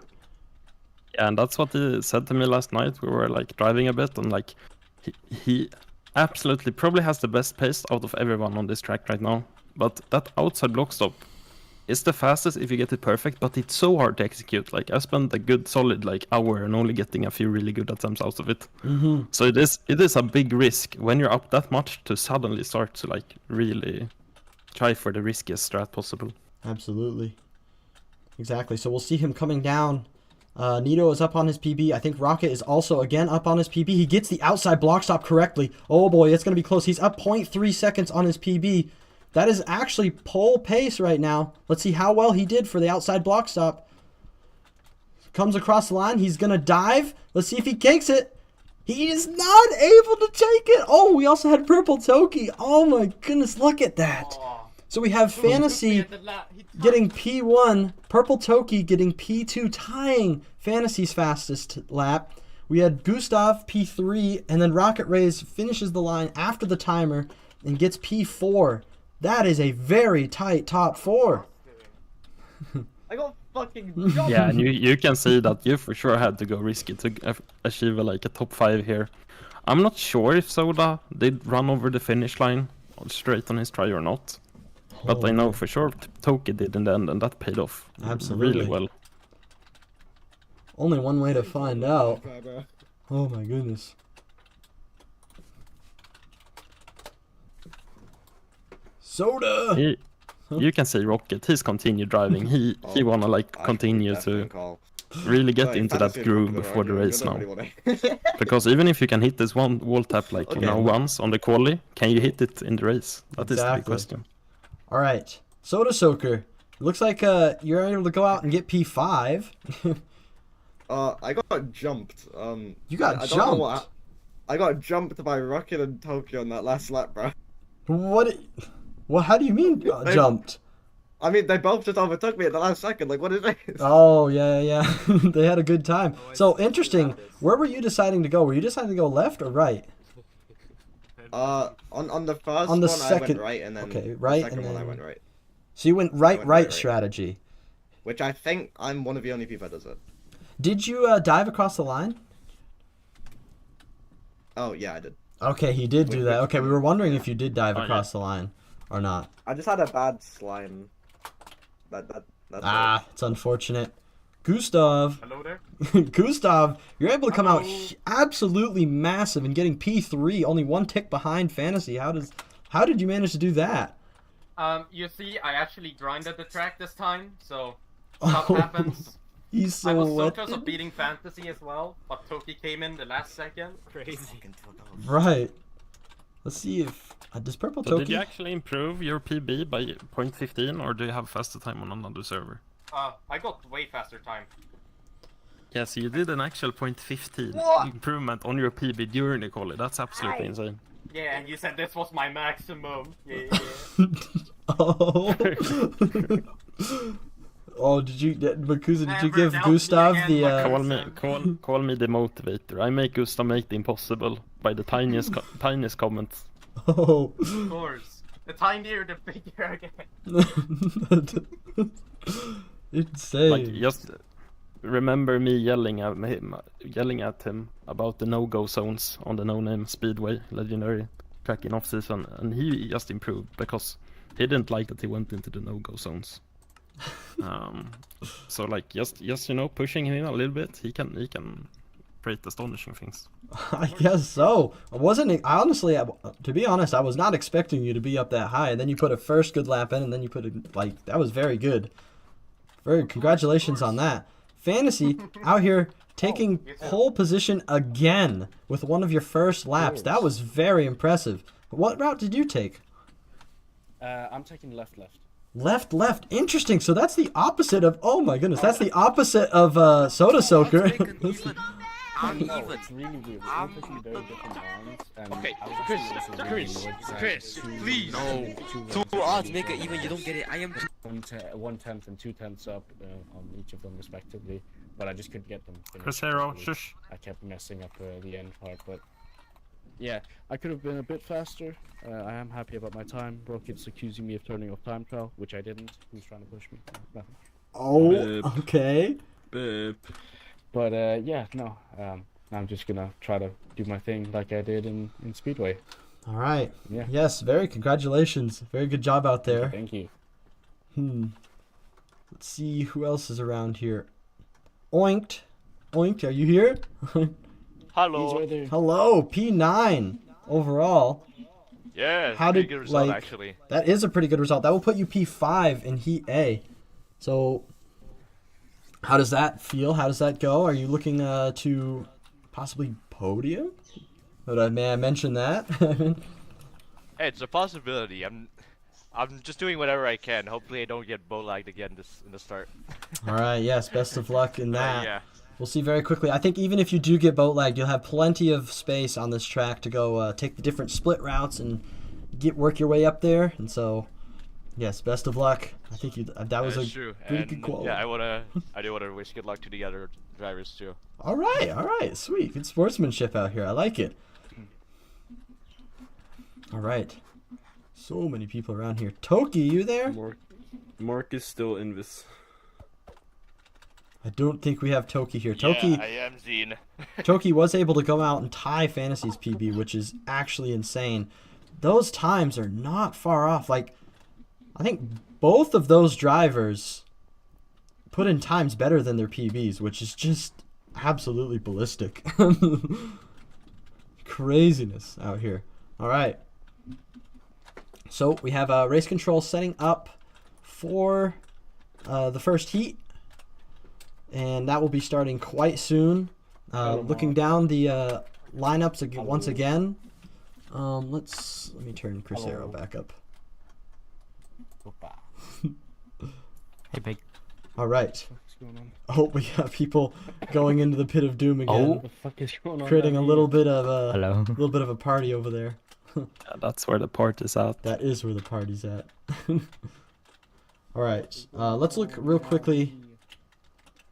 Yeah, and that's what he said to me last night. We were like driving a bit, and like he absolutely probably has the best pace out of everyone on this track right now. But that outside block stop is the fastest if you get it perfect, but it's so hard to execute. Like I spent a good solid like hour and only getting a few really good attempts out of it. Mm-hmm. So it is a big risk when you're up that much to suddenly start to like really try for the riskiest strat possible. Absolutely. Exactly. So we'll see him coming down. Nito is up on his PB. I think Rocket is also again up on his PB. He gets the outside block stop correctly. Oh boy, it's going to be close. He's up 0.3 seconds on his PB. That is actually pole pace right now. Let's see how well he did for the outside block stop. Comes across the line. He's going to dive. Let's see if he takes it. He is not able to take it. Oh, we also had Purple Toki. Oh my goodness, look at that. So we have Fantasy getting P1, Purple Toki getting P2, tying Fantasy's fastest lap. We had Gustav P3, and then Rocket Rays finishes the line after the timer and gets P4. That is a very tight top four. I got fucking jumped. Yeah, and you can see that you for sure had to go risky to achieve like a top 5 here. I'm not sure if Soda did run over the finish line straight on his try or not. But I know for sure Toki did in the end, and that paid off Absolutely. really well. Only one way to find out. Oh my goodness. Soda! You can see Rocket, he's continued driving. He wanna like continue to really get into that groove before the race now. Because even if you can hit this one wall tap like you know once on the quali, can you hit it in the race? That is the big question. All right, Soda Soaker. Looks like you're able to go out and get P5. I got jumped. You got I jumped? don't know what I got jumped by Rocket and Tokyo on that last lap, bro. What? Well, how do you mean jumped? I mean, they both just overtook me at the last second. Like, what is this? Oh, yeah. They had a good time. So, interesting. Where were you deciding to go? Were you deciding to go left or right? On the first On the one, second... I went right, and then right, the second and then... one, I went right. So you went right strategy. Which I think I'm one of the only people that does it. Did you dive across the line? Oh, yeah, I did. Okay, he did do that. Okay, we were wondering if you did dive across the line or not. I just had a bad slime. That's it's unfortunate. Gustav. Hello there. Gustav, you're able to come out absolutely massive and getting P3, only one tick behind Fantasy. How did you manage to do that? You see, I actually grinded the track this time, so stuff happens. He's so I was so wet. close of beating Fantasy as well, but Toki came in the last second. Crazy. Right. Let's see if does Purple So Toki. did you actually improve your PB by 0.15, or do you have faster time on another server? I got way faster time. Yeah, so you did an actual 0.15 improvement on your PB during the quali. That's absolutely insane. Yeah, and you said this was my maximum. Yeah. Oh. Oh, did you Never give doubt Gustav me the again, Call me the motivator. I make Gustav make the impossible by the tiniest comments. Oh. Of course. The tinier, the bigger again. Insane. Like, just remember me yelling at him about the no-go zones on the no-name Speedway legendary track in off-season, and he just improved because he didn't like that he went into the no-go zones. So like just pushing him a little bit, he can create astonishing things. I guess so. To be honest, I was not expecting you to be up that high. And then you put a first good lap in, and then you put that was very good. Congratulations on that. Fantasy out here taking pole position again with one of your first laps. That was very impressive. What route did you take? I'm taking left. Left. Interesting. So that's the opposite of. Oh my goodness, that's the opposite of Soda Soaker. No, it's really weird. We're all taking very different rounds. And Okay, I was Chris, actually also Chris, really annoyed that Chris, two- please. two- Two two odds rounds make it were even. You don't get it. I am. 1/10 and 2/10 up on each of them respectively, but I just couldn't get them finished. Crucero, basically. shush. I kept messing up the end part, but yeah, I could have been a bit faster. I am happy about my time. Bro keeps accusing me of turning off time trial, which I didn't. Who's trying to push me? Nothing. Oh, Bip. okay. Bip. But yeah, no. I'm just gonna try to do my thing like I did in Speedway. All right. Yeah. Yes, very congratulations. Very good job out there. Thank you. Let's see who else is around here. Oinked. Oinked, are you here? He's right there. Hello, P9 overall. Yeah, How pretty did, good result like- actually. That is a pretty good result. That will put you P5 in Heat A. So, how does that feel? How does that go? Are you looking to possibly podium? May I mention that? Hey, it's a possibility. I'm just doing whatever I can. Hopefully, I don't get bow lagged again in the start. All right, yes, best of luck in that. Yeah. We'll see very quickly. I think even if you do get boat lagged, you'll have plenty of space on this track to go take the different split routes and work your way up there. And so, yes, best of luck. I think that was That's a true. pretty And good quality. yeah, I do wanna wish good luck to the other drivers too. All right, sweet. Good sportsmanship out here. I like it. All right. So many people around here. Toki, you there? Mark is still in this. I don't think we have Toki here. Toki, Yeah, I am Zine. Toki was able to go out and tie Fantasy's PB, which is actually insane. Those times are not far off. Like, I think both of those drivers put in times better than their PBs, which is just absolutely ballistic. Craziness out here. All right. So we have race control setting up for the first heat. And that will be starting quite soon. Looking down the lineups once again. Let me turn Crucero back up. Hey, big. All right. What's going on? Oh, we got people going into the pit of doom again, What the fuck is going on? creating a down little here? bit of a Hello. party over there. Yeah, that's where the party's at. That is where the party's at. All right. Let's look real quickly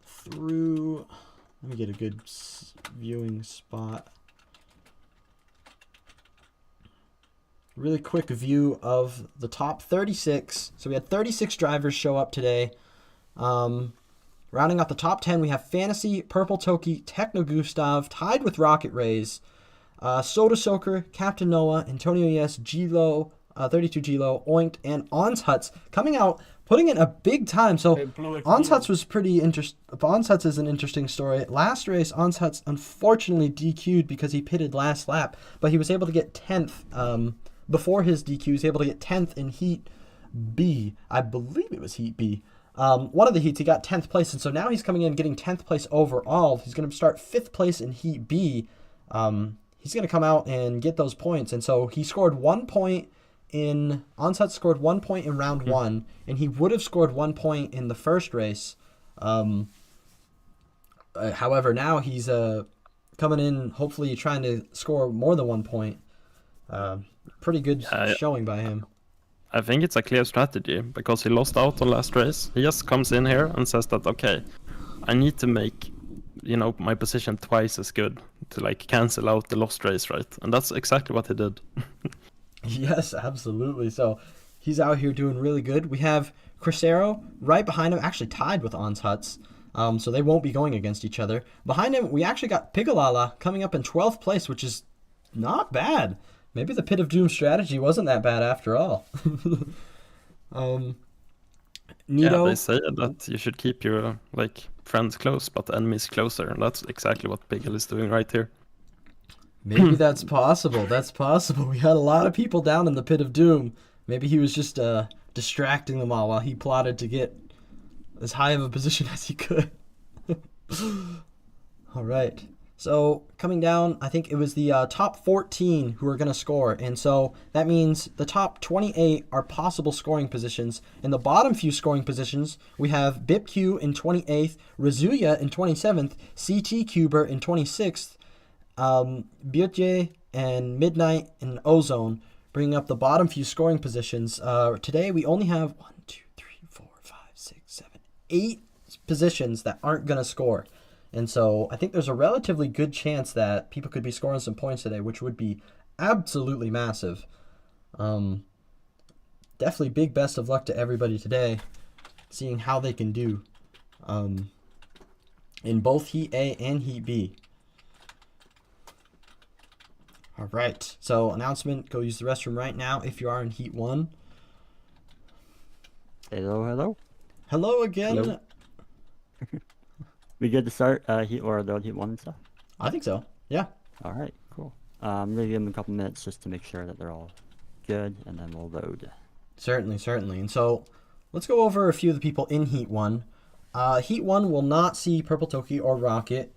through. Let me get a good viewing spot. Really quick view of the top 36. So we had 36 drivers show up today. Rounding out the top 10, we have Fantasy, Purple Toki, Techno Gustav, tied with Rocket Rays, Soda Soaker, Captain Noah, Antonio Yes, Gilo, 32 Gilo, Oinked, and Onshuts coming out, putting in a big time. So Onshuts was pretty interesting. Onshuts is an interesting story. Last race, Onshuts unfortunately DQ'd because he pitted last lap, but he was able to get 10th. Before his DQ, he was able to get 10th in Heat B. I believe it was Heat B. One of the heats, he got 10th place, and so now he's coming in getting 10th place overall. He's going to start 5th place in Heat B. He's going to come out and get those points, and so he scored 1 point in... Onshuts scored 1 point in round 1, and he would have scored 1 point in the first race. However, now he's coming in, hopefully trying to score more than 1 point. Pretty good showing by him. I think it's a clear strategy because he lost out on last race. He just comes in here and says that, okay, I need to make, my position twice as good to cancel out the lost race, right? And that's exactly what he did. Yes, absolutely. So he's out here doing really good. We have Crucero right behind him, actually tied with Onshuts. So they won't be going against each other. Behind him, we actually got Pigolala coming up in 12th place, which is not bad. Maybe the Pit of Doom strategy wasn't that bad after all. Nito, Yeah, they say that you should keep your friends close, but enemies closer, and that's exactly what Piggle is doing right here. maybe that's possible. That's possible. We had a lot of people down in the Pit of Doom. Maybe he was just distracting them all while he plotted to get as high of a position as he could. All right. So coming down, I think it was the top 14 who are going to score. And so that means the top 28 are possible scoring positions. In the bottom few scoring positions, we have BipQ in 28th, Rizuya in 27th, CT Cuber in 26th, Butje and Midnight and Ozone bringing up the bottom few scoring positions. Today we only have 1, 2, 3, 4, 5, 6, 7, 8 positions that aren't going to score. And so I think there's a relatively good chance that people could be scoring some points today, which would be absolutely massive. Definitely big best of luck to everybody today, seeing how they can do in both Heat A and Heat B. All right, so announcement, go use the restroom right now if you are in Heat 1. Hello. Hello again. Hello. We good to start Heat or the Heat 1 and stuff? I think so, yeah. All right, cool. I'm going to give them a couple minutes just to make sure that they're all good, and then we'll load. Certainly. And so let's go over a few of the people in Heat 1. Heat 1 will not see Purple Toki or Rocket.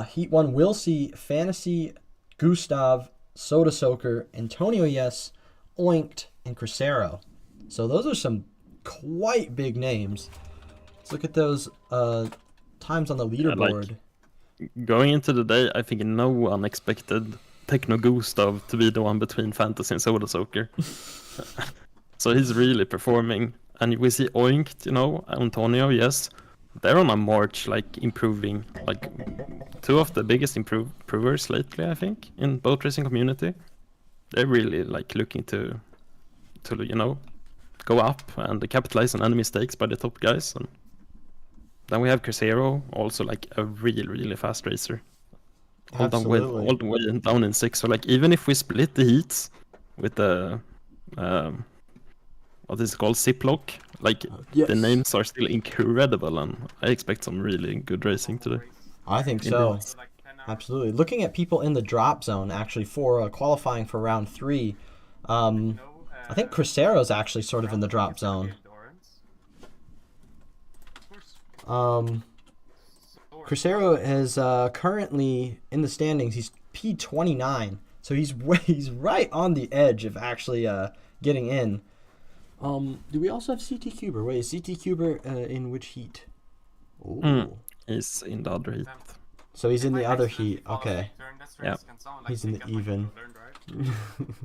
Heat 1 will see Fantasy, Gustav, Soda Soaker, Antonio Yes, Oinked, and Crucero. So those are some quite big names. Let's look at those times on the leaderboard. Going into the day, I think no one expected Techno Gustav to be the one between Fantasy and Soda Soaker. So he's really performing. And we see Oinked, Antonio, yes. They're on a march, improving. Two of the biggest improvers lately, I think, in boat racing community. They're really, looking to go up and capitalize on any mistakes by the top guys. And then we have Crucero, also a really, really fast racer. All the way down in 6. So even if we split the heats with the what is it called, Ziplock, yes. The names are still incredible, and I expect some really good racing today. I think so. Absolutely. Looking at people in the drop zone, actually, for qualifying for round 3, I think Crucero's actually sort of in the drop zone. Crucero is currently in the standings. He's P29, so he's right on the edge of actually getting in. Do we also have CT Cuber? Wait, is CT Cuber in which heat? He's in the other heat. So he's in the other heat. Okay. Yeah. He's in the even.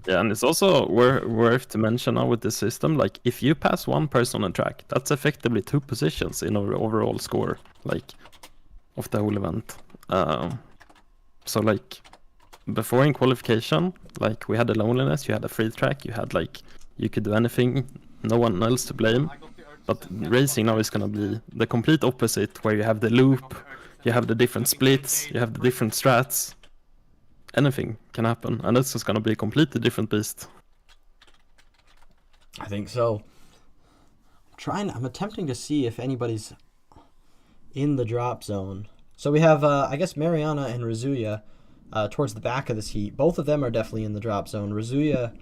Yeah, and it's also worth to mention now with this system, if you pass one person on a track, that's effectively 2 positions in our overall score, of the whole event. So before in qualification, we had the loneliness, you had a free track, you had you could do anything, no one else to blame. But racing now is gonna be the complete opposite, where you have the loop, you have the different splits, you have the different strats. Anything can happen, and it's just gonna be a completely different beast. I think so. I'm attempting to see if anybody's in the drop zone. So we have, I guess, Mariana and Rizuya towards the back of this heat. Both of them are definitely in the drop zone. Rizuya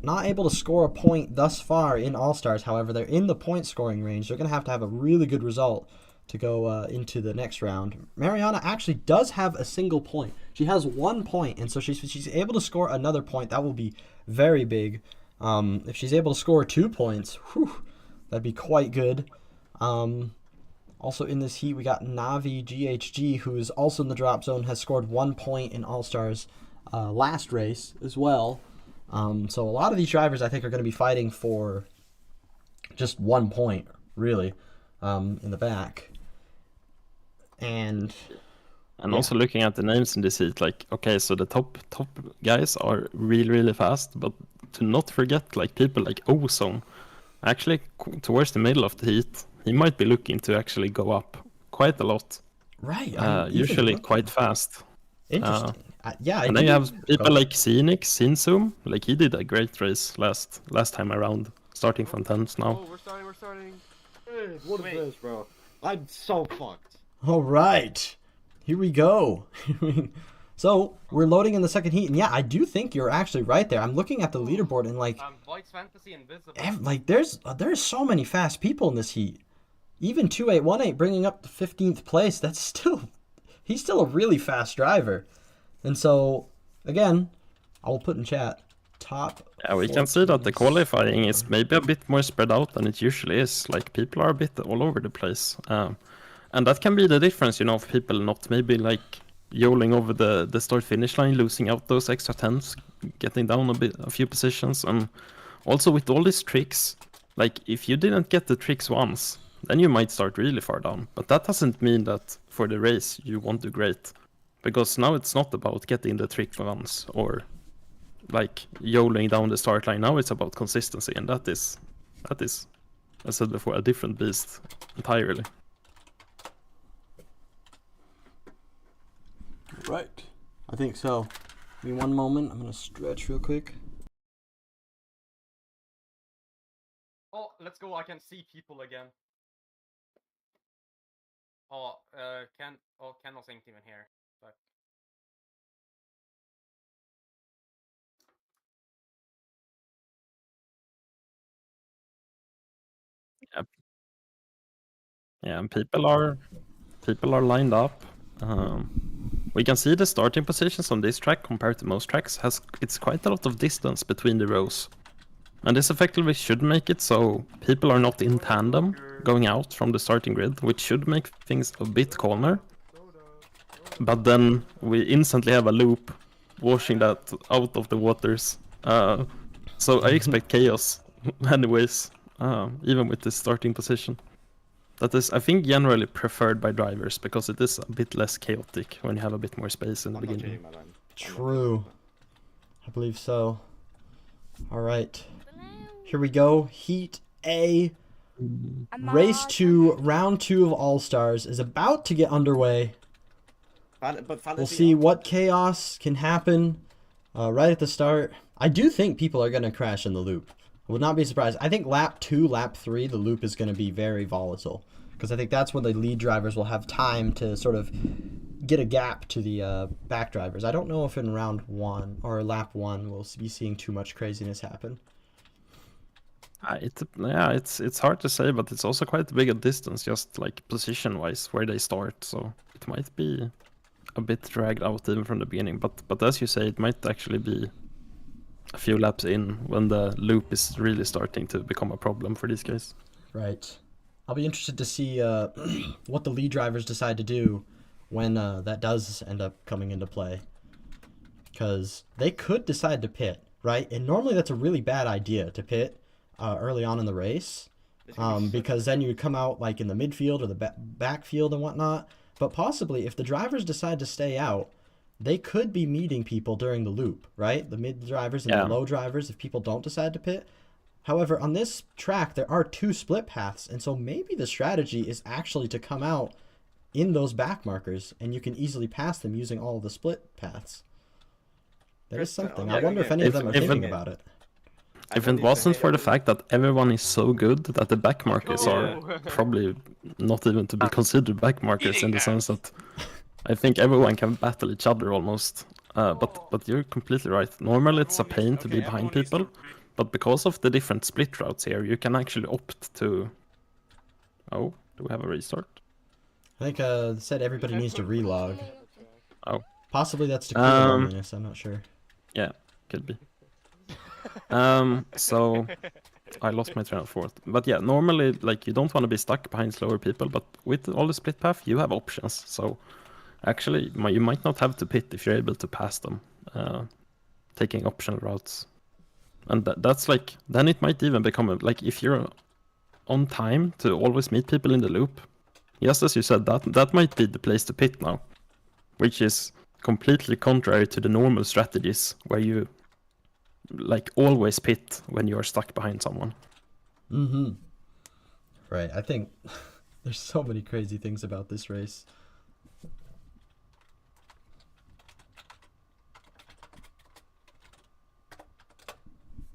not able to score a point thus far in All-Stars. However, they're in the point scoring range. They're going to have a really good result to go into the next round. Mariana actually does have a single point. She has 1 point, and so she's able to score another point. That will be very big. If she's able to score 2 points, that'd be quite good. Also in this heat, we got Navi GHG, who is also in the drop zone, has scored 1 point in All-Stars last race as well. So a lot of these drivers, I think, are going to be fighting for just 1 point, really, in the back. And also looking at the names in this heat, okay, so the top guys are really, really fast, but to not forget, people like Ozone, actually, towards the middle of the heat, he might be looking to actually go up quite a lot. Right. Usually quite fast. Interesting. Yeah. And then you have people like Scenic, Sinsum, he did a great race last time around, starting from 10th now. Oh, we're starting. Hey, what is this, bro? I'm so fucked. All right. Here we go. So we're loading in the second heat, and yeah, I do think you're actually right there. I'm looking at the leaderboard, and Voight's Fantasy Invisible. there's so many fast people in this heat. Even 2818 bringing up the 15th place. That's he's still a really fast driver. And so, again, I will put in chat, top. Yeah, we can see that the 14 qualifying is maybe a bit more spread out than it usually is. Like, people are a bit all over the place. And that can be the difference, you know, of people not maybe like yoling over the start-finish line, losing out those extra tenths, getting down a few positions. And also with all these tricks, like, if you didn't get the tricks once, then you might start really far down. But that doesn't mean that for the race you won't do great. Because now it's not about getting the trick once or like yoling down the start line. Now it's about consistency, and that is, as I said before, a different beast entirely. Right. I think so. Give me one moment. I'm going to stretch real quick. Oh, let's go. I can see people again. Oh, Ken was ain't even here. But... Yep. Yeah, and people are lined up. We can see the starting positions on this track compared to most tracks it's quite a lot of distance between the rows. And this effectively should make it so people are not in tandem going out from the starting grid, which should make things a bit calmer. But then we instantly have a loop washing that out of the waters. So I expect chaos anyways, even with this starting position. That is, I think, generally preferred by drivers because it is a bit less chaotic when you have a bit more space in the beginning. True. I believe so. All right. Here we go. Heat A. Race 2, round 2 of All-Stars is about to get underway. We'll see what chaos can happen right at the start. I do think people are going to crash in the loop. I would not be surprised. I think lap 2, lap 3, the loop is going to be very volatile. Because I think that's when the lead drivers will have time to sort of get a gap to the back drivers. I don't know if in round 1 or lap 1 we'll be seeing too much craziness happen. It's hard to say, but it's also quite a big a distance, just like position-wise, where they start. So it might be a bit dragged out even from the beginning. But as you say, it might actually be a few laps in when the loop is really starting to become a problem for these guys. Right. I'll be interested to see what the lead drivers decide to do when that does end up coming into play. Because they could decide to pit, right? And normally that's a really bad idea to pit early on in the race. Because then you come out like in the midfield or the backfield and whatnot. But possibly if the drivers decide to stay out, they could be meeting people during the loop, right? The mid drivers and the low drivers if people don't decide to pit. However, on this track, there are 2 split paths, and so maybe the strategy is actually to come out in those back markers, and you can easily pass them using all of the split paths. That is something. I wonder if any of them are thinking about it. If it wasn't for the fact that everyone is so good that the back markers are probably not even to be considered back markers in the sense that I think everyone can battle each other almost. But you're completely right. Normally it's a pain to be behind people. But because of the different split routes here, you can actually opt to... Oh, do we have a restart? I think said everybody needs to relog. Oh. Possibly that's to clear loneliness, I'm not sure. Yeah, could be. So I lost my train of thought. But yeah, normally like you don't want to be stuck behind slower people, but with all the split path, you have options. So actually, you might not have to pit if you're able to pass them, taking optional routes. And that's like, then it might even become like if you're on time to always meet people in the loop, just as you said, that might be the place to pit now, which is completely contrary to the normal strategies where you like always pit when you're stuck behind someone. Mm-hmm. Right, I think there's so many crazy things about this race.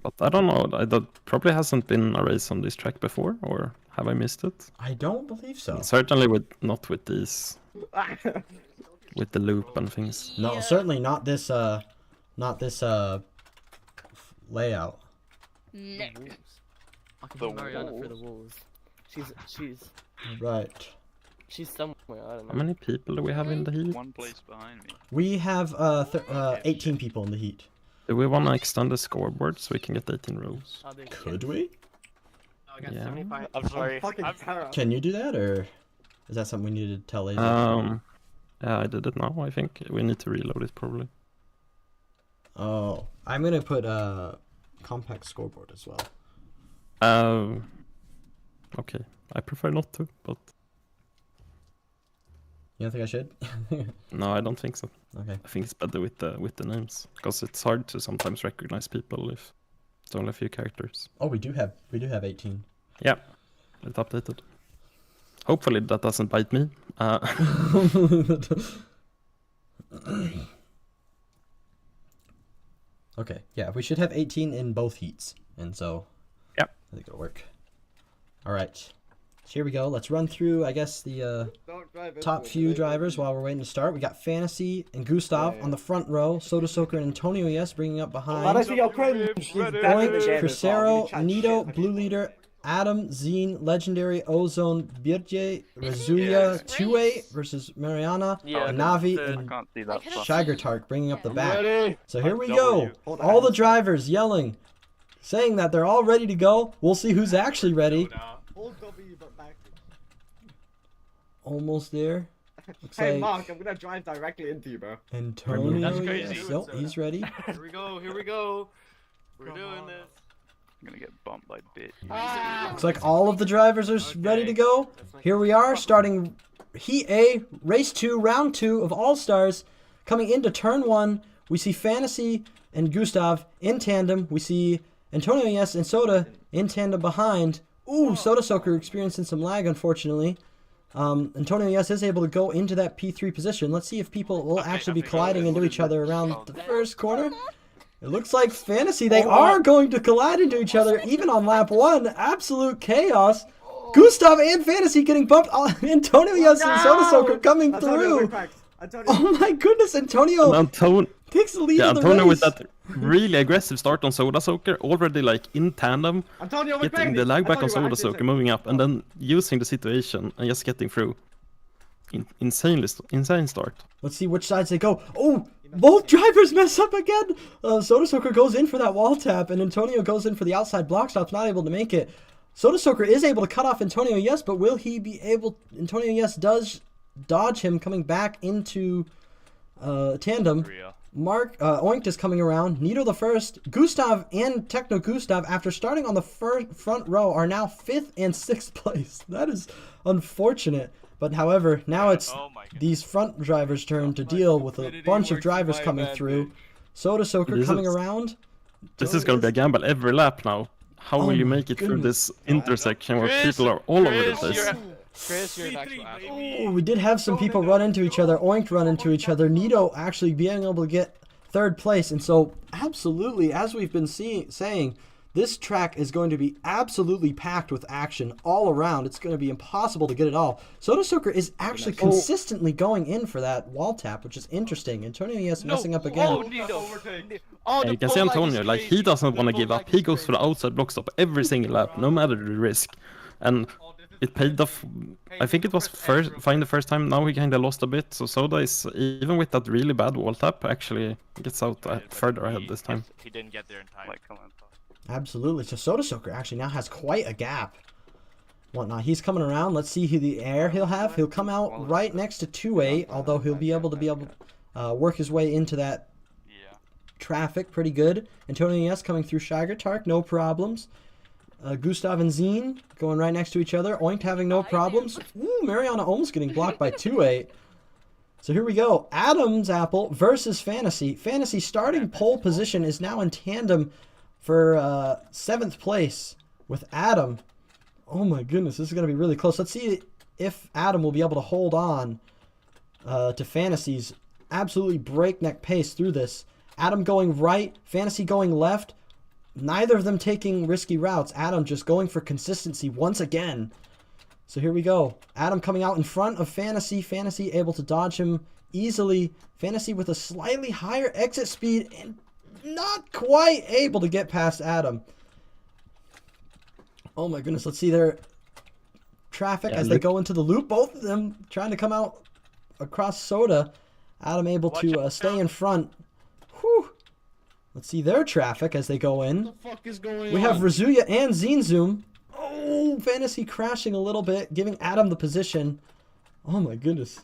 But I don't know, that probably hasn't been a race on this track before, or have I missed it? I don't believe so. Certainly not with these, with the loop and things. No, certainly not this layout. No. I can hear Mariana through the walls. She's. Right. She's somewhere. I don't know. How many people do we have in the heat? One place behind me. We have 18 people in the heat. Do we want to extend the scoreboard so we can get 18 rows? Oh, there's Could we? I got Yeah. 75. I'm sorry. Fucking terror. Can you do that, or is that something we need to tell later? Yeah, I did it now. I think we need to reload it probably. Oh, I'm gonna put compact scoreboard as well. Okay. I prefer not to, but You don't think I should? no, I don't think so. Okay. I think it's better with the names because it's hard to sometimes recognize people if it's only a few characters. Oh, we do have 18. Yeah, it's updated. Hopefully that doesn't bite me. Okay, yeah, we should have 18 in both heats, and so Yep. I think it'll work. All right, so here we go. Let's run through, I guess, the Don't drive into top it, few they- drivers while we're waiting to start. We got Fantasy and Gustav on the front row. Soda Soaker and Antonio, yes, bringing up behind. Oink, Crucero, Nito, Blue Leader, Adam, Zine, Legendary, Ozone, Birje, Razuya, Tue versus Mariana, Yeah. and Navi, I and can't see that. fuck. Shigertark bringing up the back. Ready? So here we W. go. Hold All on. the drivers yelling, saying that they're all ready to go. We'll see who's actually ready. Hold W but back. Almost there. Looks Hey like Mark, I'm gonna drive directly into you, bro. Antonio. That's crazy. Yes. Oh, he's ready. Here we go. Here we go. We're doing this. I'm gonna get bumped by bitch. Looks like all of the drivers are ready to go. Here we are, starting Heat A, Race 2, Round 2 of All-Stars. Coming into Turn 1, we see Fantasy and Gustav in tandem. We see Antonio Yes and Soda in tandem behind. Ooh, Soda Soaker experiencing some lag, unfortunately. Antonio Yes is able to go into that P3 position. Let's see if people will actually be colliding into each other around the first corner. It looks like Fantasy, they are going to collide into each other, even on lap 1. Absolute chaos. Gustav and Fantasy getting bumped. Antonio Yes and Soda Soaker coming Antonio, through. quick, Antonio. Oh my goodness, Antonio takes the lead Yeah, of the Antonio with race. that really aggressive start on Soda Soaker, already like in tandem, Antonio, we're getting ready. the lag back on Antonio, we're Soda actually Soaker, moving up, and then using the situation and just getting through. Insane start. Let's see which sides they go. Oh, both drivers mess up again. Soda Soaker goes in for that wall tap, and Antonio goes in for the outside block stop, not able to make it. Soda Soaker is able to cut off Antonio Yes, but will he be able... Antonio Yes does dodge him coming back into tandem. Oinked is coming around. Nito the first. Gustav and Techno Gustav, after starting on the front row, are now 5th and 6th place. That is unfortunate. But however, now it's these front drivers' turn to deal with a bunch of drivers coming through. Soda Soaker coming around. This is gonna be a gamble every lap now. How will you make it through this intersection where people are all over the place? Chris, you're an actual asshole. Oh, we did have some people run into each other. Oinked run into each other. Nito actually being able to get 3rd place. And so, absolutely, as we've been saying, this track is going to be absolutely packed with action all around. It's going to be impossible to get it all. Soda Soaker is actually consistently going in for that wall tap, which is interesting. Antonio Yes messing up again. You can see Antonio, like, he doesn't want to give up. He goes for the outside block stop every single lap, no matter the risk. And it paid off. I think it was fine the first time. Now he kind of lost a bit. So Soda is, even with that really bad wall tap, actually gets out further ahead this time. He didn't get there in time. Absolutely. So Soda Soaker actually now has quite a gap. Whatnot. He's coming around. Let's see who the air he'll have. He'll come out right next to 2A, although he'll be able to work his way into that traffic pretty good. Antonio Yes coming through Shigertark, no problems. Gustav and Zine going right next to each other. Oinked having no problems. Ooh, Mariana almost getting blocked by 2A. So here we go. Adam's Apple versus Fantasy. Fantasy starting pole position is now in tandem for 7th place with Adam. Oh my goodness, this is going to be really close. Let's see if Adam will be able to hold on to Fantasy's absolutely breakneck pace through this. Adam going right, Fantasy going left. Neither of them taking risky routes. Adam just going for consistency once again. So here we go. Adam coming out in front of Fantasy. Fantasy able to dodge him easily. Fantasy with a slightly higher exit speed and not quite able to get past Adam. Oh my goodness, let's see. They're traffic Yeah, as they look- go into the loop. Both of them trying to come out across Soda. Adam able to stay in front. Whew. Let's see their traffic as they go in. What the fuck is going We on? have Razuya and Zinzoom. Oh, Fantasy crashing a little bit, giving Adam the position. Oh my goodness.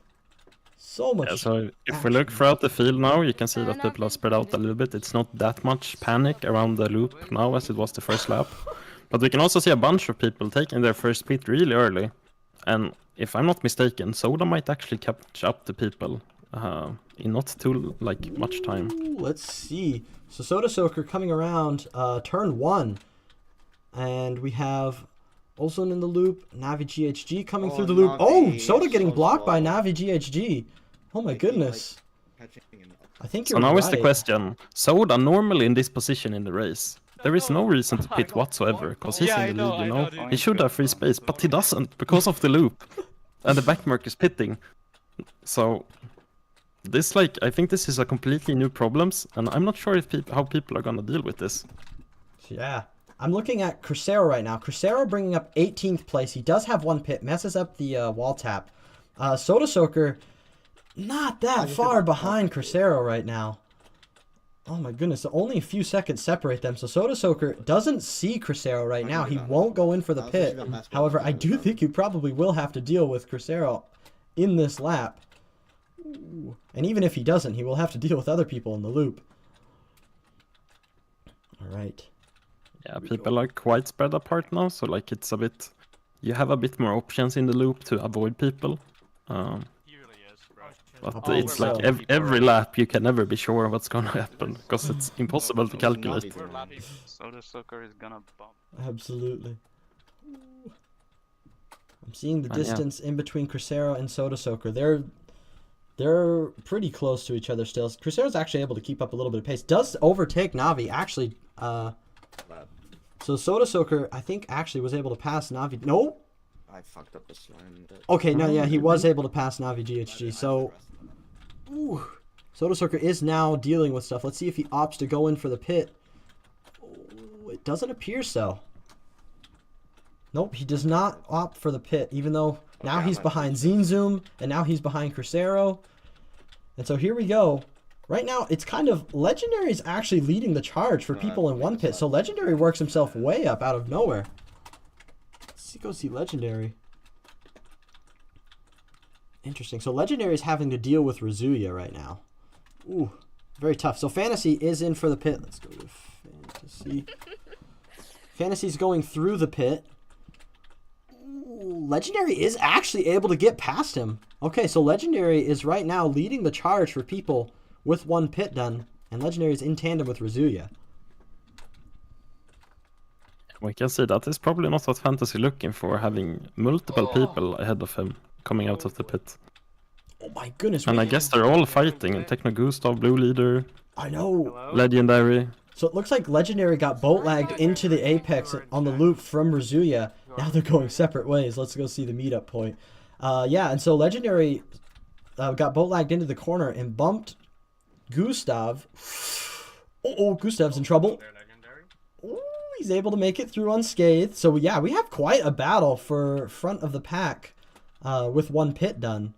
So much. Yeah, so if we action. look throughout the field now, you can see that people are spread out a little bit. It's not that much panic around the loop now as it was the first lap. But we can also see a bunch of people taking their first split really early. And if I'm not mistaken, Soda might actually catch up to people in not too much time. Ooh, let's see. So Soda Soaker coming around turn 1. And we have Ozone in the loop, Navi GHG coming through the loop. Navi Oh, Soda is getting so blocked by slow. Navi GHG. Oh my goodness. I think So you're now right. is the question. Soda normally in this position in the race. There is no reason to pit whatsoever, because he's in the lead, you know. He should have free space, but he doesn't because of the loop. And the backmark is pitting. So this I think this is a completely new problems, and I'm not sure if how people are gonna deal with this. Yeah. I'm looking at Crucero right now. Crucero bringing up 18th place. He does have one pit. Messes up the wall tap. Soda Soaker, not that far behind Crucero right now. Oh my goodness. So only a few seconds separate them. So Soda Soaker doesn't see Crucero right now. He won't go in for the pit. However, I do think you probably will have to deal with Crucero in this lap. Ooh. And even if he doesn't, he will have to deal with other people in the loop. Alright. Yeah, people are quite spread apart now, so it's a bit... You have a bit more options in the loop to avoid people. But it's so. every lap you can never be sure what's gonna happen, because it's impossible to calculate. Soda Soaker is gonna bump. Absolutely. I'm seeing the And yeah. distance in between Crucero and Soda Soaker. They're pretty close to each other still. Crucero's actually able to keep up a little bit of pace. Does overtake Navi, actually. So Soda Soaker, I think, actually was able to pass Navi. No? I fucked up this line. Okay, no, yeah, he was able to pass Navi GHG. So, ooh, Soda Soaker is now dealing with stuff. Let's see if he opts to go in for the pit. Oh, it doesn't appear so. Nope, he does not opt for the pit, even though now he's behind Zinzoom, and now he's behind Crucero. And so here we go. Right now, it's kind of... Legendary is actually leading the charge for people in one pit. So Legendary works himself way up out of nowhere. Let's go see Legendary. Interesting. So Legendary is having to deal with Razuya right now. Ooh, very tough. So Fantasy is in for the pit. Let's go with Fantasy. Fantasy's going through the pit. Ooh, Legendary is actually able to get past him. Okay, so Legendary is right now leading the charge for people with one pit done, and Legendary is in tandem with Razuya. We can see that is probably not what Fantasy looking for, having multiple people ahead of him coming out of the pit. Oh my goodness. And I guess they're all fighting, and Techno Gustav, Blue Leader, I know. Legendary. So it looks like Legendary got boat lagged into the apex on the loop from Razuya. Now they're going separate ways. Let's go see the meetup point. Yeah, and so Legendary got boat lagged into the corner and bumped Gustav. Oh, Gustav's in trouble. Ooh, he's able to make it through unscathed. So yeah, we have quite a battle for front of the pack with one pit done.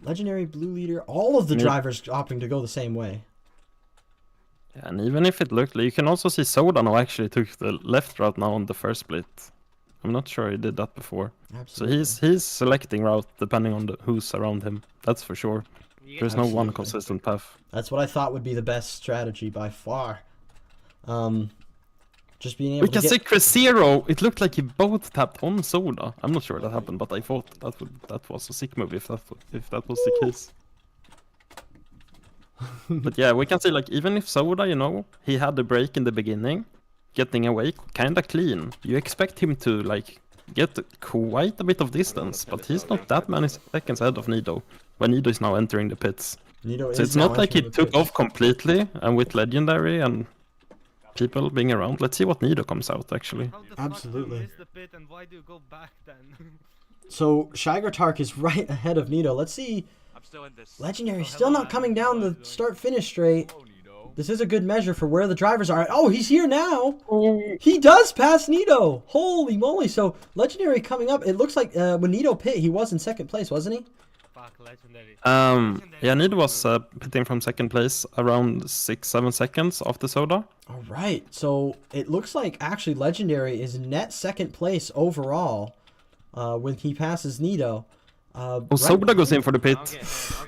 Legendary, Blue Leader, all of the drivers opting to go the same way. Yeah, and even if it looked, you can also see Soda now actually took the left route now on the first split. I'm not sure he did that before. Absolutely. So he's selecting route depending on who's around him. That's for sure. There's no one consistent path. That's what I thought would be the best strategy by far. Just being able We can to see get... Crucero. It looked like he both tapped on Soda. I'm not sure that happened, but I thought that was a sick move if that was the case. But yeah, we can see even if Soda, he had the break in the beginning, getting away kinda clean. You expect him to get quite a bit of distance, but he's not that many seconds ahead of Nido when Nido is now entering the pits. Nido So is it's now not like he entering the took pits. off completely, and with Legendary and people being around, let's see what Nido comes out actually. Absolutely. So Shiger Tark is right ahead of Nido. Let's see. I'm still in this. Legendary still not coming down the start-finish straight. This is a good measure for where the drivers are. Oh, he's here now. He does pass Nito. Holy moly. So, Legendary coming up. It looks like when Nito pit, he was in second place, wasn't he? Fuck, Legendary. Yeah, Nito was pitting from second place around 6-7 seconds after Soda. All right. So, it looks like actually Legendary is net second place overall when he passes Nito. Soda goes in for the pit.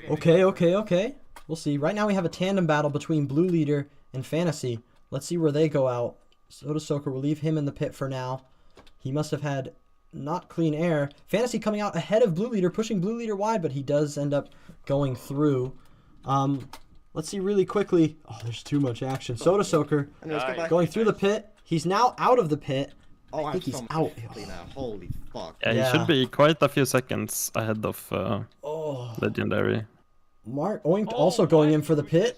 Okay. We'll see. Right now we have a tandem battle between Blue Leader and Fantasy. Let's see where they go out. Soda Soaker will leave him in the pit for now. He must have had not clean air. Fantasy coming out ahead of Blue Leader, pushing Blue Leader wide, but he does end up going through. Let's see really quickly. Oh, there's too much action. Soda Soaker going through the pit. He's now out of the pit. Oh, I think he's out. Now. Holy fuck. Yeah, he should be quite a few seconds ahead of Legendary. Mark Oink also going in for the pit.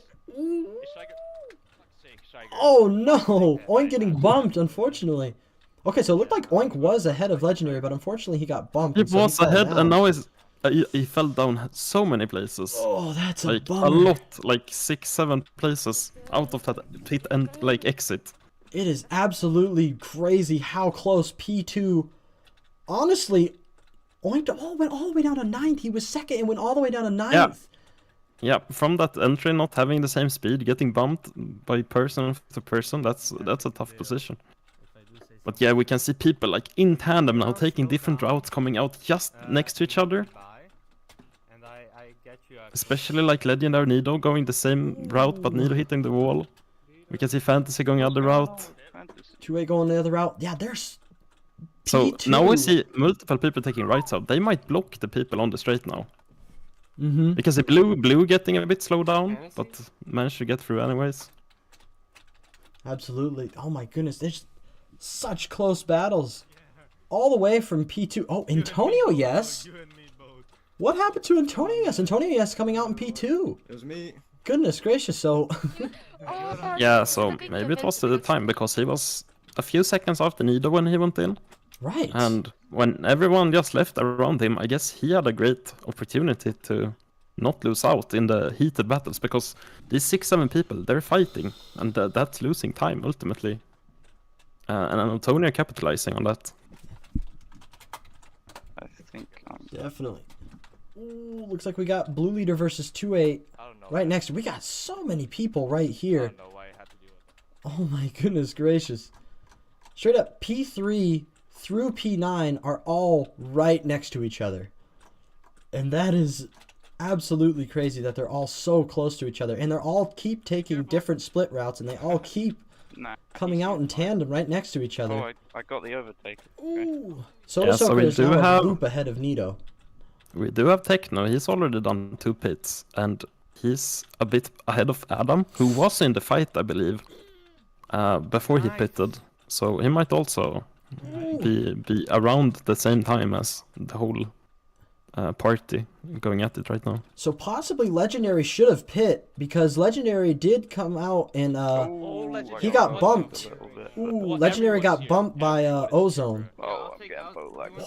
Oh no! Oink getting bumped, unfortunately. Okay, so it looked like Oink was ahead of Legendary, but unfortunately he got bumped. He and so was fell ahead, down. and now he fell down so many places. Oh, that's a like bummer. a lot, like 6-7 places out of that pit and like exit. It is absolutely crazy how close P2. Honestly, Oink went all the way down to 9th. He was second and went all the way down to 9th. Yeah, from that entry not having the same speed, getting bumped by person to person, that's a tough position. But yeah, we can see people like in tandem now taking different routes coming out just next to each other. Especially like Legendary Nido going the same route, but Nido hitting the wall. We can see Fantasy going other route. 2A going the other route. Yeah, there's So P2. now we see multiple people taking rights out. They might block the people on the straight now. Because the blue getting a bit slowed down, but managed to get through anyways. Absolutely. Oh my goodness, there's such close battles. All the way from P2. Oh, Antonio, yes. What happened to Antonio, yes? Antonio, yes, coming out in P2. It was me. Goodness gracious, so... Yeah, so maybe it was the time, because he was a few seconds after Nido when he went in. Right. And when everyone just left around him, I guess he had a great opportunity to not lose out in the heated battles, because these 6-7 people, they're fighting, and that's losing time ultimately. And Antonio capitalizing on that. I think. Definitely. Ooh, looks like we got Blue Leader versus 2A right next. We got so many people right here. Oh my goodness gracious. Straight up, P3 through P9 are all right next to each other. And that is absolutely crazy that they're all so close to each other. And they're all keep taking different split routes, and they all keep coming out in tandem right next to each other. Oh, I got the overtake. Ooh. Soda Yeah, so Soaker we is do now a have- loop ahead of Nido. We do have Techno, he's already done 2 pits, and he's a bit ahead of Adam, who was in the fight, I believe, before he pitted. So he might also be around the same time as the whole party going at it right now. So possibly Legendary should have pit, because Legendary did come out and he got bumped. Ooh, Legendary got bumped by Ozone. Oh, I'm getting boat lagged.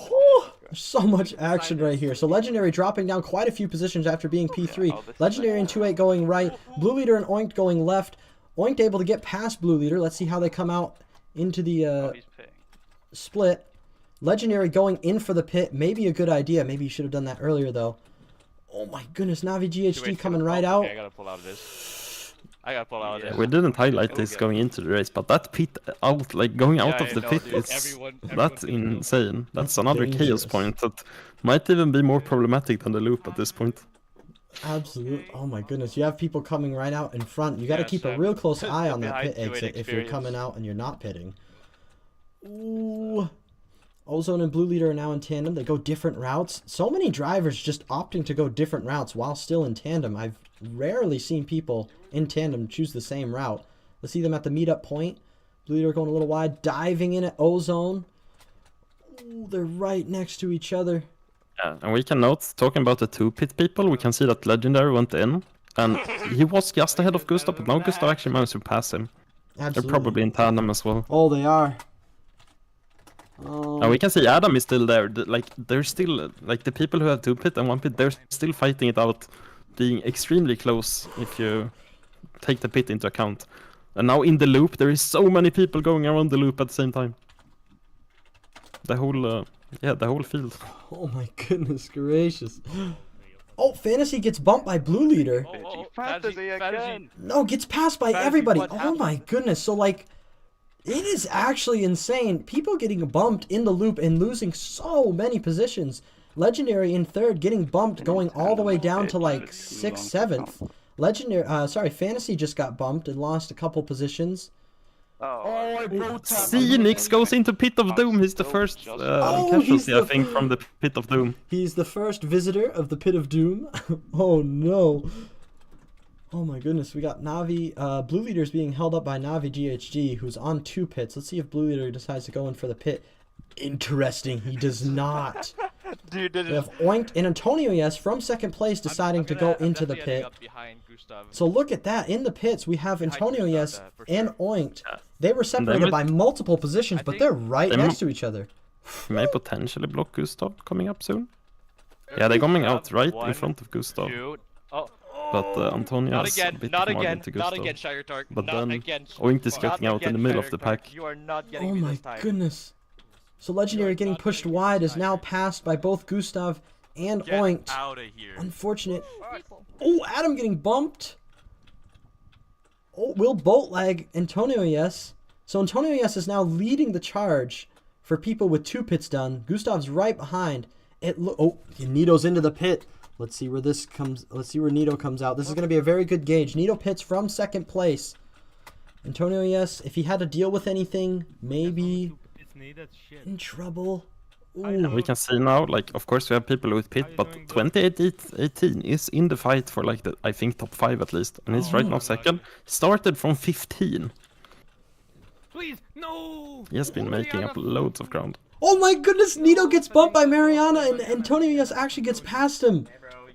There's so much action right here. So Legendary dropping down quite a few positions after being P3. Legendary and 2-8 going right. Blue Leader and Oink going left. Oink able to get past Blue Leader. Let's see how they come out into the split. Legendary going in for the pit. Maybe a good idea. Maybe you should have done that earlier, though. Oh my goodness. Navi GHD coming right out. Okay, I gotta pull out of this. I gotta pull out of this. We didn't highlight this going into the race, but that pit out, like going out of the pit, that's insane. That's another chaos point that might even be more problematic than the loop at this point. Absolutely. Oh my goodness. You have people coming right out in front. You got to keep a real close eye on that pit exit if you're coming out and you're not pitting. Ooh. Ozone and Blue Leader are now in tandem. They go different routes. So many drivers just opting to go different routes while still in tandem. I've rarely seen people in tandem choose the same route. Let's see them at the meetup point. Blue Leader going a little wide, diving in at Ozone. Ooh, they're right next to each other. Yeah, and we can note, talking about the 2 pit people, we can see that Legendary went in, and he was just ahead of Gustav, but now Gustav actually managed to pass him. Absolutely. They're probably in tandem as well. Oh, they are. And we can see Adam is still there. Like, they're still, like, the people who have 2 pit and 1 pit, they're still fighting it out, being extremely close if you take the pit into account. And now in the loop, there is so many people going around the loop at the same time. The whole, the whole field. Oh my goodness gracious. Oh, Fantasy gets bumped by Blue Leader. Fantasy again. No, gets passed by Fantasy, everybody. what Oh my goodness. So like, it is actually insane. People getting bumped in the loop and losing so many positions. Legendary in third, getting bumped, going all the way down to like 6th, 7th. Legendary, Fantasy just got bumped and lost a couple positions. Phoenix goes into Pit of Doom. He's the first casualty, I think, from the Pit of Doom. He's the first visitor of the Pit of Doom. Oh no. Oh my goodness, we got Navi. Blue Leader's being held up by Navi GHG, who's on 2 pits. Let's see if Blue Leader decides to go in for the pit. Interesting, he does not. Dude, We have Oinked and Antonio, yes, from 2nd place, deciding to go into the pit. So look at that. In the pits, we have Antonio, yes, and Oinked. They were separated by multiple positions, but they're right next to each other. May potentially block Gustav coming up soon. Yeah, they're coming out right in front of Gustav. But Antonio is a bit more into Gustav. Not again, Shire Tark. But not then again. Oinked is getting out in the middle of the pack. You are not getting Oh me my this time. goodness. So Legendary getting pushed wide is now passed by both Gustav and Oinked. Out of here. Unfortunate. Oh, Adam getting bumped. Oh, will boat lag Antonio, yes. So Antonio, yes, is now leading the charge for people with 2 pits done. Gustav's right behind. Nito's into the pit. Let's see where this comes. Let's see where Nito comes out. This is going to be a very good gauge. Nito pits from 2nd place. Antonio, yes, if he had to deal with anything, maybe in trouble. Ooh. We can see now, like, of course we have people with pit, but 2018 is in the fight for, like, I think top 5 at least. And he's right now 2nd. Started from 15. Please, no! He has been making up loads of ground. Oh my goodness, Nito gets bumped by Mariana and Antonio, yes, actually gets past him.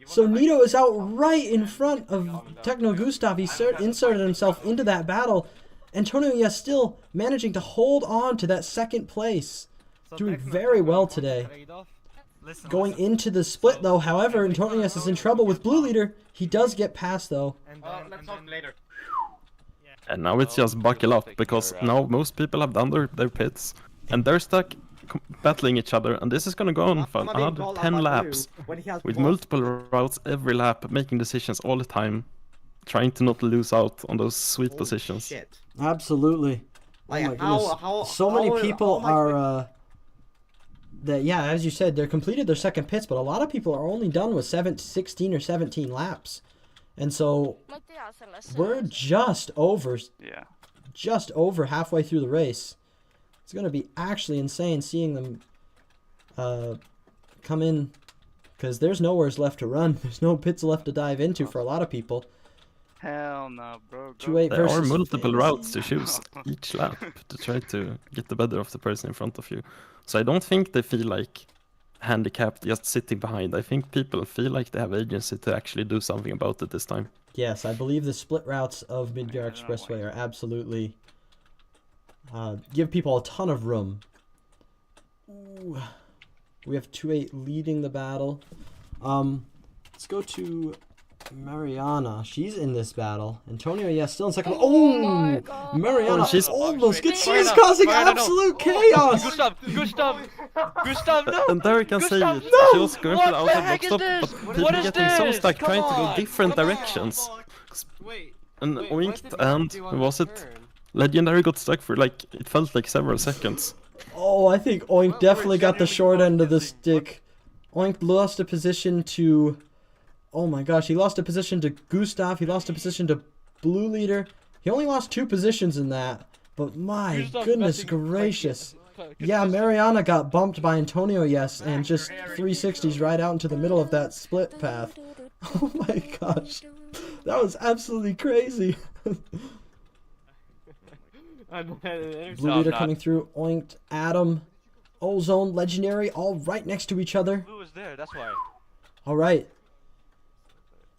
So Nito is out right in front of Techno Gustav. He inserted himself into that battle. Antonio, yes, still managing to hold on to that 2nd place. Doing very well today. Going into the split, though, however, Antonio, yes, is in trouble with Blue Leader. He does get past, though. Let's talk later. And now it's just buckle up, because now most people have done their pits. And they're stuck battling each other, and this is gonna go on for another 10 laps. With multiple routes every lap, making decisions all the time. Trying to not lose out on those sweet positions. Shit. Absolutely. Like, oh my goodness. So many people are yeah, as you said, they're completed their 2nd pits, but a lot of people are only done with 16 or 17 laps. And so we're just over halfway through the race. It's going to be actually insane seeing them come in, because there's nowhere's left to run. There's no pits left to dive into for a lot of people. Hell no, bro. There are multiple routes to choose each lap to try to get the better of the person in front of you. So I don't think they feel like handicapped just sitting behind. I think people feel like they have agency to actually do something about it this time. Yes, I believe the split routes of Midgar Expressway are absolutely give people a ton of room. Ooh. We have 2-8 leading the battle. Let's go to Mariana. She's in this battle. Antonio, yes, still in 2nd. Oh, Mariana, she's almost gets. She's causing absolute chaos. Gustav, no! And there you can see it. She was going for the outside box stop, but people getting so stuck trying to go different directions. And Oinked and who was it? Legendary got stuck for like, it felt like several seconds. Oh, I think Oink definitely got the short end of the stick. Oink lost a position to... Oh my gosh, he lost a position to Gustav. He lost a position to Blue Leader. He only lost 2 positions in that. But my goodness gracious. Yeah, Mariana got bumped by Antonio, yes, and just 360s right out into the middle of that split path. Oh my gosh. That was absolutely crazy. Blue Leader coming through, Oinked, Adam, Ozone, Legendary, all right next to each other. Blue was there, that's why. Alright.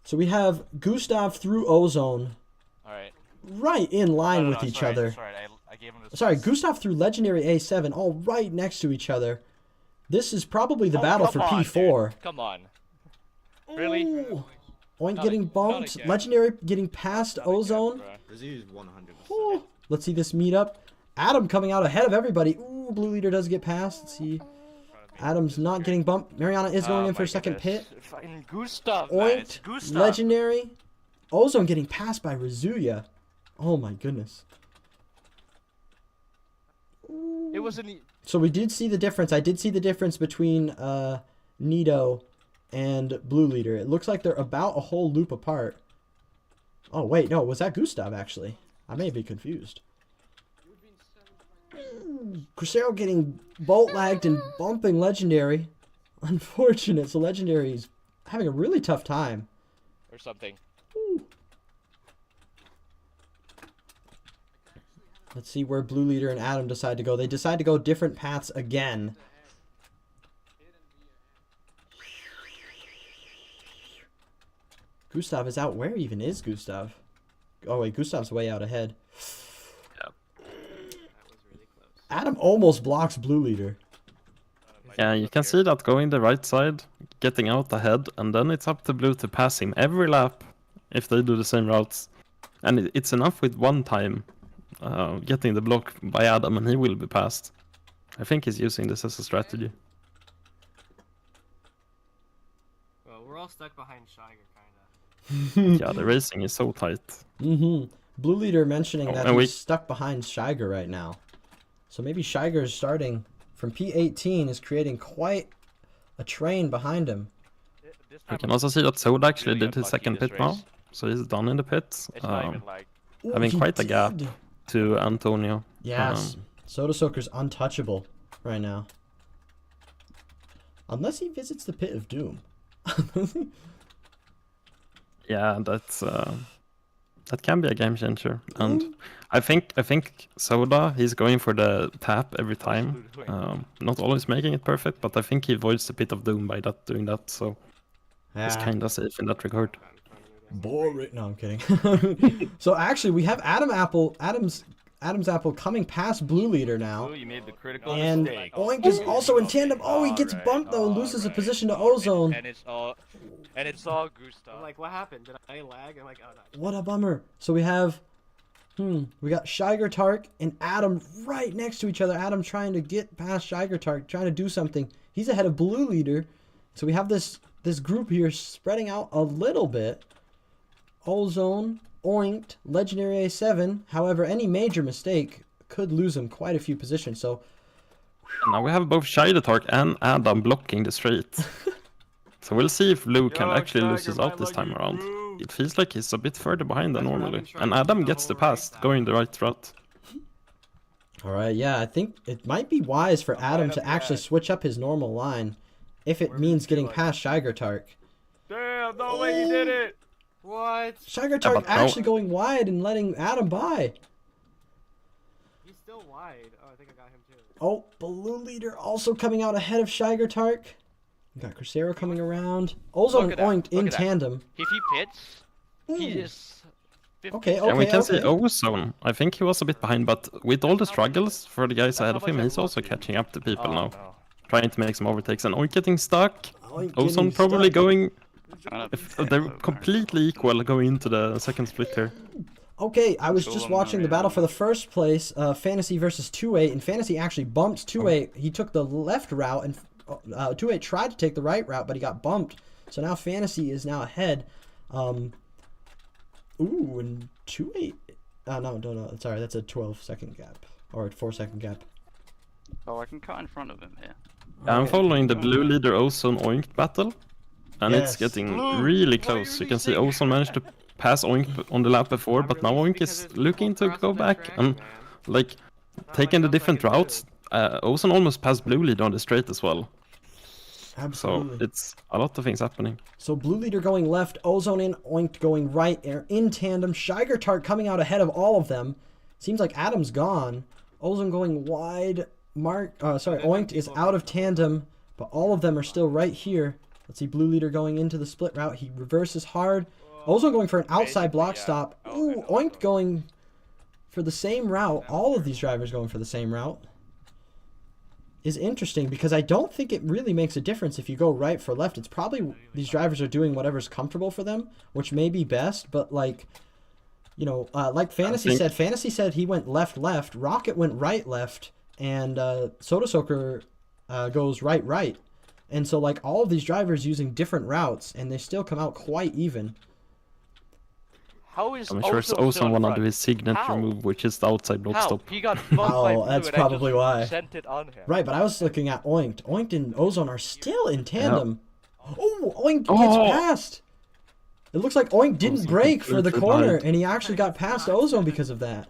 So we have Gustav through Ozone. Alright. Right in line with each other. Sorry, Gustav through Legendary A7, all right next to each other. This is probably the battle for P4. Dude. Come on. Really? Ooh. Oink Not getting not bumped. again. Legendary getting past Ozone. Rizzu's 100%. Ooh, let's see this meet up. Adam coming out ahead of everybody. Ooh, Blue Leader does get past. Let's see. Adam's not getting bumped. Mariana is going in for a second pit. Fucking Gustav, man. It's Oinked. Gustav. Legendary. Ozone getting passed by Rizuya. Oh my goodness. It wasn't. So we did see the difference. I did see the difference between Nido and Blue Leader. It looks like they're about a whole loop apart. Oh wait, no, was that Gustav actually? I may be confused. Crucero getting bolt lagged and bumping Legendary. Unfortunate. So Legendary's having a really tough time. Or something. Let's see where Blue Leader and Adam decide to go. They decide to go different paths again. Gustav is out. Where even is Gustav? Oh wait, Gustav's way out ahead. Adam almost blocks Blue Leader. Yeah, you can see that going the right side, getting out ahead, and then it's up to Blue to pass him every lap if they do the same routes. And it's enough with one time getting the block by Adam and he will be passed. I think he's using this as a strategy. Well, we're all stuck behind Shiger, kinda. Yeah, the racing is so tight. Blue Leader mentioning that and he's stuck behind Shiger right now. So maybe Shiger's starting from P18 is creating quite a train behind him. We can also see that Soda actually really did his unlucky second this pit now. race. So he's done in the pits. It's not even like. Ooh, Having he quite a gap did. to Antonio. Yes. Soda Soaker's untouchable right now. Unless he visits the Pit of Doom. Yeah, that's that can be a game changer. And I think Soda, he's going for the tap every time. Not always making it perfect, but I think he avoids the Pit of Doom by doing that. So he's kind of safe in that regard. Boring. No, I'm kidding. So actually, we have Adam's Apple coming past Blue Leader now. Ooh, you made the critical And mistake. Oink is also in tandem. Oh, he gets bumped though, loses a position to Ozone. And it's all Gustav. I'm like, what happened? Did I lag? I'm like, oh no. What a bummer. So we have, we got Shiger Tark and Adam right next to each other. Adam trying to get past Shiger Tark, trying to do something. He's ahead of Blue Leader. So we have this group here spreading out a little bit. Ozone, Oinked, Legendary A7. However, any major mistake could lose him quite a few positions. So Now we have both Shidatark and Adam blocking the straight. So we'll see if Blue can actually lose his out this time around. It feels like he's a bit further behind than normally. And Adam gets the pass, going the right route. Alright, yeah, I think it might be wise for Adam to actually switch up his normal line. If it means getting past Shiger Tark. Damn, no way you did it! What? Shiger Tark but no. actually going wide and letting Adam by. He's still wide. Oh, I think I got him too. Oh, Blue Leader also coming out ahead of Shiger Tark. We got Crucero coming around. Ozone and Oinked in tandem. If he pits, he is. Okay, And we okay, can see okay. Ozone. I think he was a bit behind, but with all the struggles for the guys ahead of him, he's also catching up to people now. Trying to make some overtakes. And Oink getting stuck. Oink Ozone getting probably stuck. going... They're completely equal going into the second split here. Okay, I was just watching the battle for the first place, Fantasy versus 2-8, and Fantasy actually bumped 2-8. He took the left route, and 2-8 tried to take the right route, but he got bumped. So now Fantasy is now ahead. Ooh, and 2-8... no, sorry, that's a 12-second gap. Or a 4-second gap. Oh, I can cut in front of him here. I'm following the Blue Leader Ozone Oink battle. And Yes. it's getting really close. You can see Ozone managed to pass Oink on the lap before, but now Oink is looking to go back and like taking the different routes. Ozone almost passed Blue Leader on the straight as well. Absolutely. So it's a lot of things happening. So Blue Leader going left, Ozone in, Oinked going right, in tandem. Shiger Tark coming out ahead of all of them. Seems like Adam's gone. Ozone going wide. Oinked is out of tandem, but all of them are still right here. Let's see, Blue Leader going into the split route. He reverses hard. Ozone going for an outside block stop. Ooh, Oinked going for the same route. All of these drivers going for the same route. is interesting because I don't think it really makes a difference if you go right for left. It's probably these drivers are doing whatever's comfortable for them, which may be best. But like, you know, like Fantasy said he went left. Rocket went right, and Soda Soaker goes right. And so like all of these drivers using different routes, and they still come out quite even. How is I'm sure Ozone wanna do his signature move, which is the outside block stop. He got bumped by Blue that's and probably I just why. sent it on him. Right, but I was looking at Oinked. Oinked and Ozone are still in tandem. Oh, Oink gets past. It looks like Oink didn't brake for the corner, and he actually got past Ozone because of that.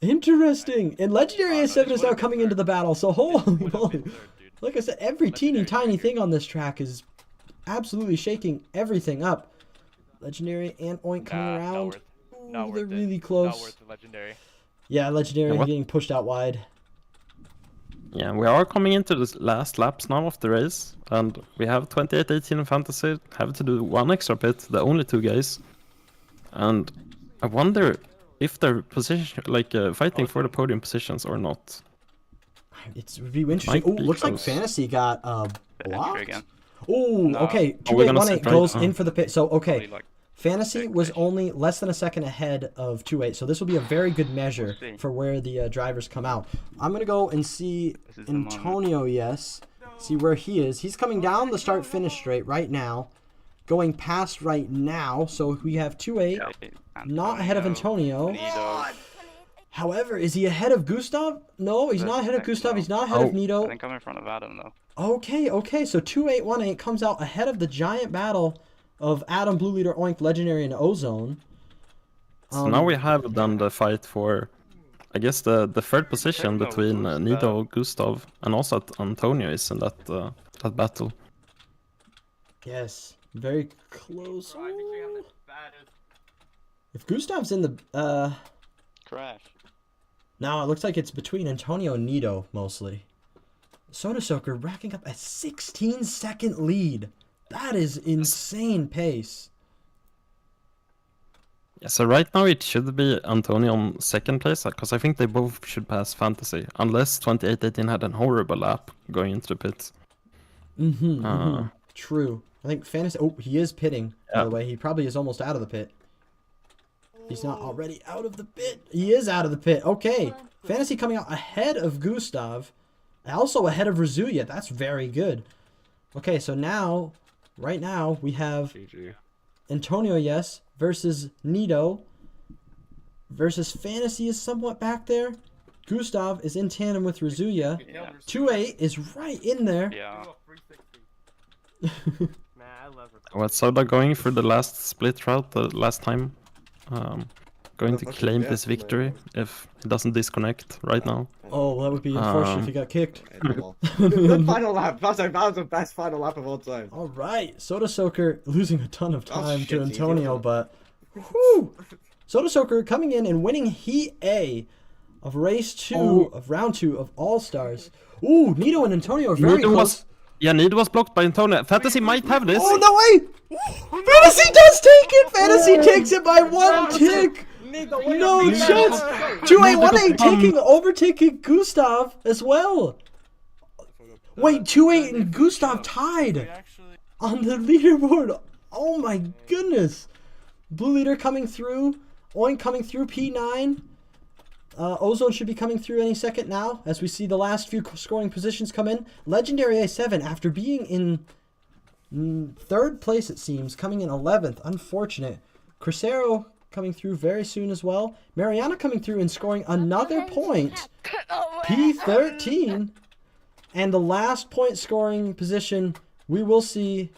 Interesting. And Legendary A7 is now coming into the battle, so holy moly. Like I said, every teeny tiny thing on this track is absolutely shaking everything up. Legendary and Oink coming around. Ooh, they're really close. Not worth the Legendary. Yeah, Legendary getting pushed out wide. Yeah, we are coming into the last laps now of the race, and we have 28-18 in Fantasy, have to do one extra pit, the only two guys. And I wonder if they're fighting for the podium positions or not. It would be interesting. Oh, looks like Fantasy got blocked. Oh, okay. 2818 goes in for the pit. So, okay. Fantasy was only less than a second ahead of 28, so this will be a very good measure for where the drivers come out. I'm going to go and see Antonio, see where he is. He's coming down the start-finish straight right now, going past right now, so we have 28, not ahead of Antonio. However, is he ahead of Gustav? No, he's not ahead of Gustav. He's not ahead of Nito. I think I'm in front of Adam, though. Okay, so 2818 comes out ahead of the giant battle of Adam, Blue Leader, Oink, Legendary, and Ozone. So now we have done the fight for, I guess, the third position between Nito, Gustav, and also Antonio is in that battle. Yes, very close. If Gustav's in the... Crash. Now it looks like it's between Antonio and Nito, mostly. Soda Soaker racking up a 16-second lead. That is insane pace. Yeah, so right now it should be Antonio on second place, because I think they both should pass Fantasy, unless 2818 had an horrible lap going into the pits. True. I think Fantasy... Oh, he is pitting, by the way. He probably is almost out of the pit. He's not already out of the pit. He is out of the pit. Okay. Fantasy coming out ahead of Gustav. Also ahead of Razuya. That's very good. Okay, so now, right now, we have Antonio, versus Nito. Versus Fantasy is somewhat back there. Gustav is in tandem with Razuya. 28 is right in there. What's Soda going for the last split route, the last time? Going to claim this victory if he doesn't disconnect right now. Oh, that would be unfortunate if he got kicked. Good final lap. That was the best final lap of all time. All right, Soda Soaker losing a ton of time to Antonio, but whew, Soda Soaker coming in and winning Heat A of race 2 of round 2 of All Stars. Ooh, Nito and Antonio are very close. Nito was blocked by Antonio. Fantasy might have this. Oh, no way! Fantasy does take it! Fantasy takes it by 1 tick! No chance! 2818 overtaking Gustav as well! Wait, 28 and Gustav tied on the leaderboard! Oh my goodness! Blue Leader coming through, Oink coming through, P9. Ozone should be coming through any second now, as we see the last few scoring positions come in. Legendary A7, after being in 3rd place, it seems, coming in 11th. Unfortunate. Crucero coming through very soon as well. Mariana coming through and scoring another point. P13. And the last point scoring position, we will see,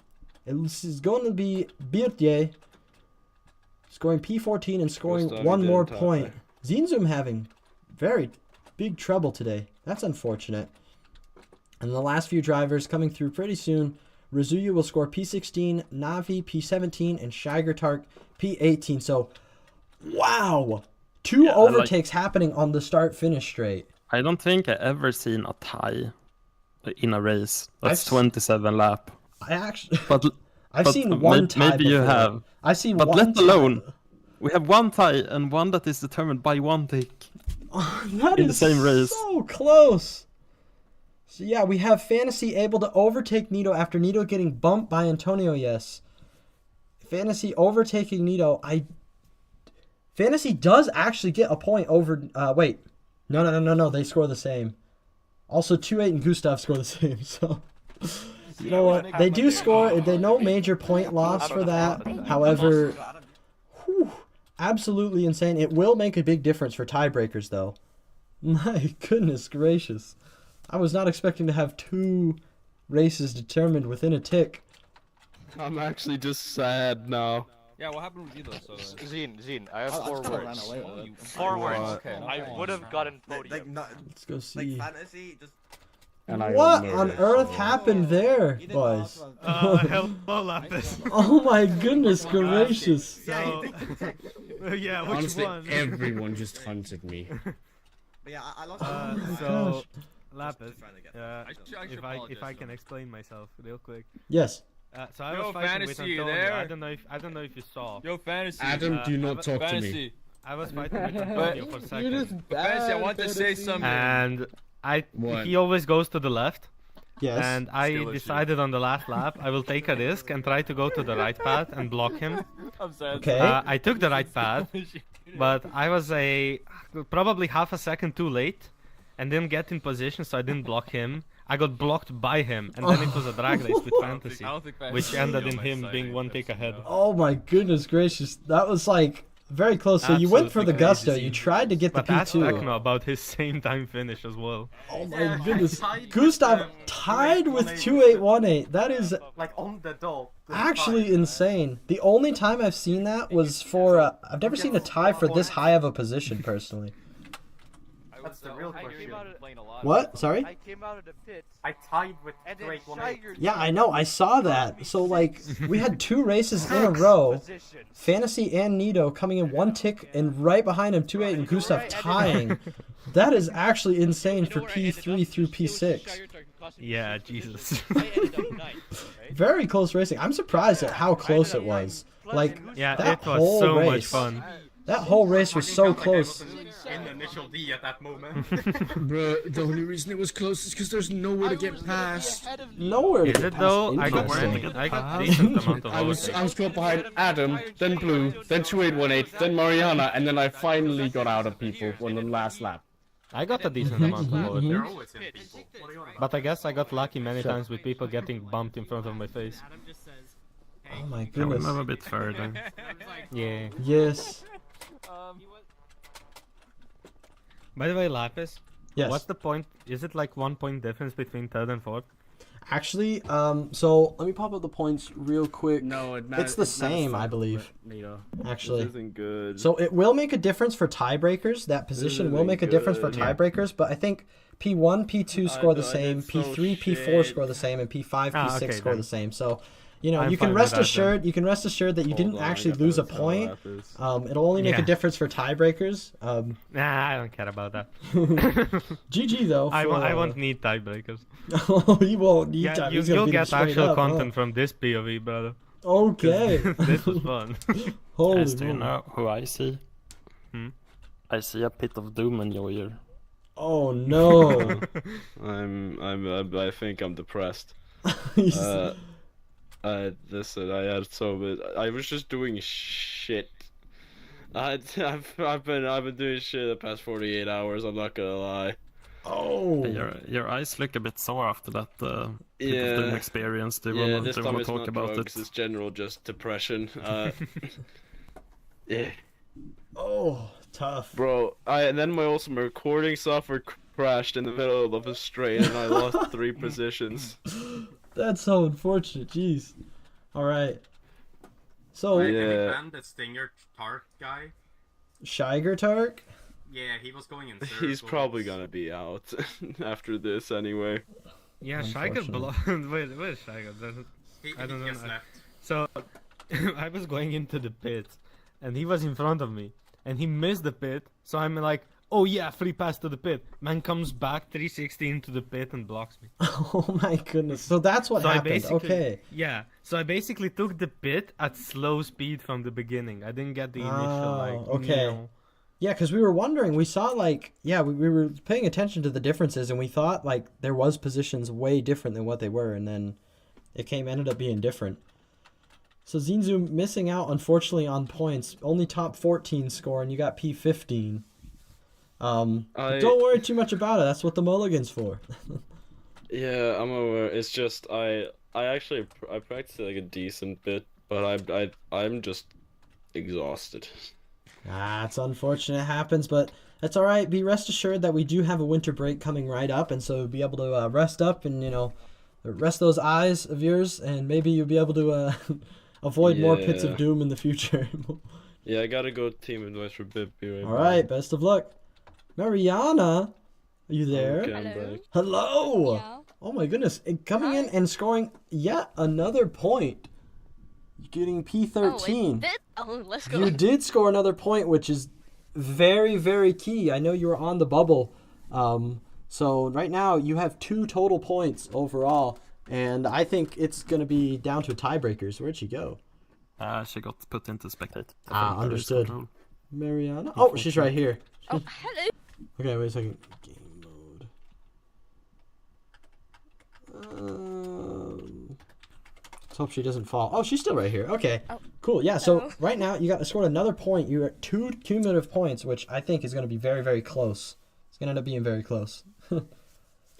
this is going to be Birtje, scoring P14 and scoring one more point. Zinzum having very big trouble today. That's unfortunate. And the last few drivers coming through pretty soon. Razuya will score P16, Navi P17, and Shigertark P18. So, wow! 2 overtakes happening on the start-finish straight. I don't think I ever seen a tie in a race. That's 27 lap. I've seen one tie maybe you have. I've seen but one let tie. alone, we have one tie and one that is determined by 1 tick. That in is the same race. So close. So yeah, we have Fantasy able to overtake Nito after Nito getting bumped by Antonio. Yes, Fantasy overtaking Nito. Fantasy does actually get a point over. Wait, no. They score the same. Also, 2-8 and Gustav score the same. So you know what? They do score. They no major point loss for that. However, absolutely insane. It will make a big difference for tiebreakers, though. My goodness gracious. I was not expecting to have 2 races determined within a tick. I'm actually just sad now. Yeah, what happened with you though? So, Zine, I have I 4 just kinda words. ran away with it. 4 words. Okay, I would have gotten podium. Let's go see. Fantasy, just... And I What got on murdered, earth so- happened there, boys? Hello, Lapis. Oh my goodness gracious. So, yeah, which Honestly, one? everyone just hunted me. But yeah, I lost. So, Lapis, I should if I can explain myself real quick. Yes. So I Yo, was fighting Fantasy, with you Antonio. there? I don't know if you saw. Yo, Fantasy. Adam, do not talk to me. I was fighting with Antonio for a second. Fantasy, I want to say something. And What? he always goes to the left. Yes. And I Still issue. decided on the last lap I will take a risk and try to go to the right path and block him. I'm sad. Okay. I took the right path, but I was probably half a second too late and didn't get in position, so I didn't block him. I got blocked by him, and then it was a drag race with Fantasy, which ended in him being 1 tick ahead. Oh my goodness gracious. That was like very close. So you went for the Absolutely gusto. crazy. You tried to get the But ask P2. Tekno about his same time finish as well. Oh my goodness. Gustav tied with 2818. That is Like on the dot. actually insane. The only time I've seen that was for I've never seen a tie for this high of a position personally. That's the real question. What? Sorry? I came out of the pits. I tied with And then 2818. Shiger Yeah, I know. I saw that. So like we had 2 races in a row. position. Fantasy and Nito coming in 1 tick, and right behind him 2-8 and Gustav tying. That is actually insane for P3 through P6. Yeah, Jesus. Very close racing. I'm surprised at how close it was. Like Yeah, that it was whole so much race. fun. That whole race was so close. In the initial D at that moment. Bro, the only reason it was close is because there's nowhere to get past. Nowhere to Is get it past. though? I got Interesting. decent amount of I was overtakes. caught behind Adam, then Blue, then 2818, then Mariana, and then I finally got out of people on the last lap. I got a decent amount of overtakes. They're always in people. What are you on about? But I guess I got lucky many times with people getting bumped in front of my face. Adam just says, Oh my Can we goodness. move a bit further? Yeah. Yes. By the way, Lapis, Yes. what's the point? Is it like 1 point difference between third and fourth? Actually, so let me pop up the points real quick. No, It's the same, I believe. Actually. This isn't good. So it will make a difference for tiebreakers. That position will make a difference for good. tiebreakers, but I think P1, P2 score the know, same, it's so P3, P4 shit. score the same, and P5, Ah, P6 okay, score then. the same. So, you know, I'm you can fine with rest that, then. assured. You can rest assured that you didn't Hold on, I actually got lose a this point. Lapis. It'll only make a Yeah. difference for tiebreakers. Nah, I don't care about that. GG though. I for, won't need tiebreakers. You won't need Yeah, time. you, He's gonna you'll beat him get straight actual up, huh? content from this POV, brother. 'Cause Okay. this was fun. Holy Guys, do you moly. know who I see? Hmm? I see a pit of doom enjoyer. Oh no. I think I'm depressed. He's- Listen, I was just doing shit. I've been doing shit the past 48 hours. I'm not gonna lie. Oh. Your eyes look a bit sore after that pit of Yeah. doom experience. Do you Yeah, wanna, this do you time wanna it's talk not about drugs. it? It's general just depression. Yeah. Oh, tough. Bro, and then my recording software crashed in the middle of a straight, and I lost 3 positions. That's so unfortunate. Jeez. All right. So Yeah. Can we ban the Stinger Tark guy? Shiger Tark. Yeah, he was going in circles. He's probably gonna be out after this anyway. Yeah, Shiger Unfortunately. where's Shiger? He I don't know. just left. So, I was going into the pit, and he was in front of me, and he missed the pit, so I'm like, oh yeah, free pass to the pit. Man comes back 360 into the pit and blocks me. Oh my goodness. So that's what So I happened. basically, Okay. yeah, so I basically took the pit at slow speed from the beginning. I didn't get the initial, Oh, like, okay. meow. Yeah, because we were wondering, we saw like, yeah, we were paying attention to the differences, and we thought like there was positions way different than what they were, and then it ended up being different. So Zinzu missing out, unfortunately, on points. Only top 14 score, and you got P15. But don't worry too much about it. That's what the mulligan's for. Yeah, I'm aware. It's just I practiced like a decent bit, but I'm just exhausted. It's unfortunate it happens, but that's all right. Be rest assured that we do have a winter break coming right up, and so be able to rest up and rest those eyes of yours, and maybe you'll be able to avoid more pits of doom in the future. Yeah, I gotta go team advice for Bib. All right, best of luck. Mariana, are you there? Okay, I'm back. Hello. Yeah. Oh my goodness, and coming in and scoring yet another point. Getting P13. Let's go. You did score another point, which is very, very key. I know you were on the bubble. So right now you have 2 total points overall, and I think it's going to be down to tiebreakers. Where'd she go? She got put into spectate. Understood. Mariana? Oh, she's right here. Oh, hello. Okay, wait a second. Game mode. Let's hope she doesn't fall. Oh, she's still right here. Okay, cool. Yeah, so right now you scored another point. You're at 2 cumulative points, which I think is going to be very, very close. It's going to end up being very close.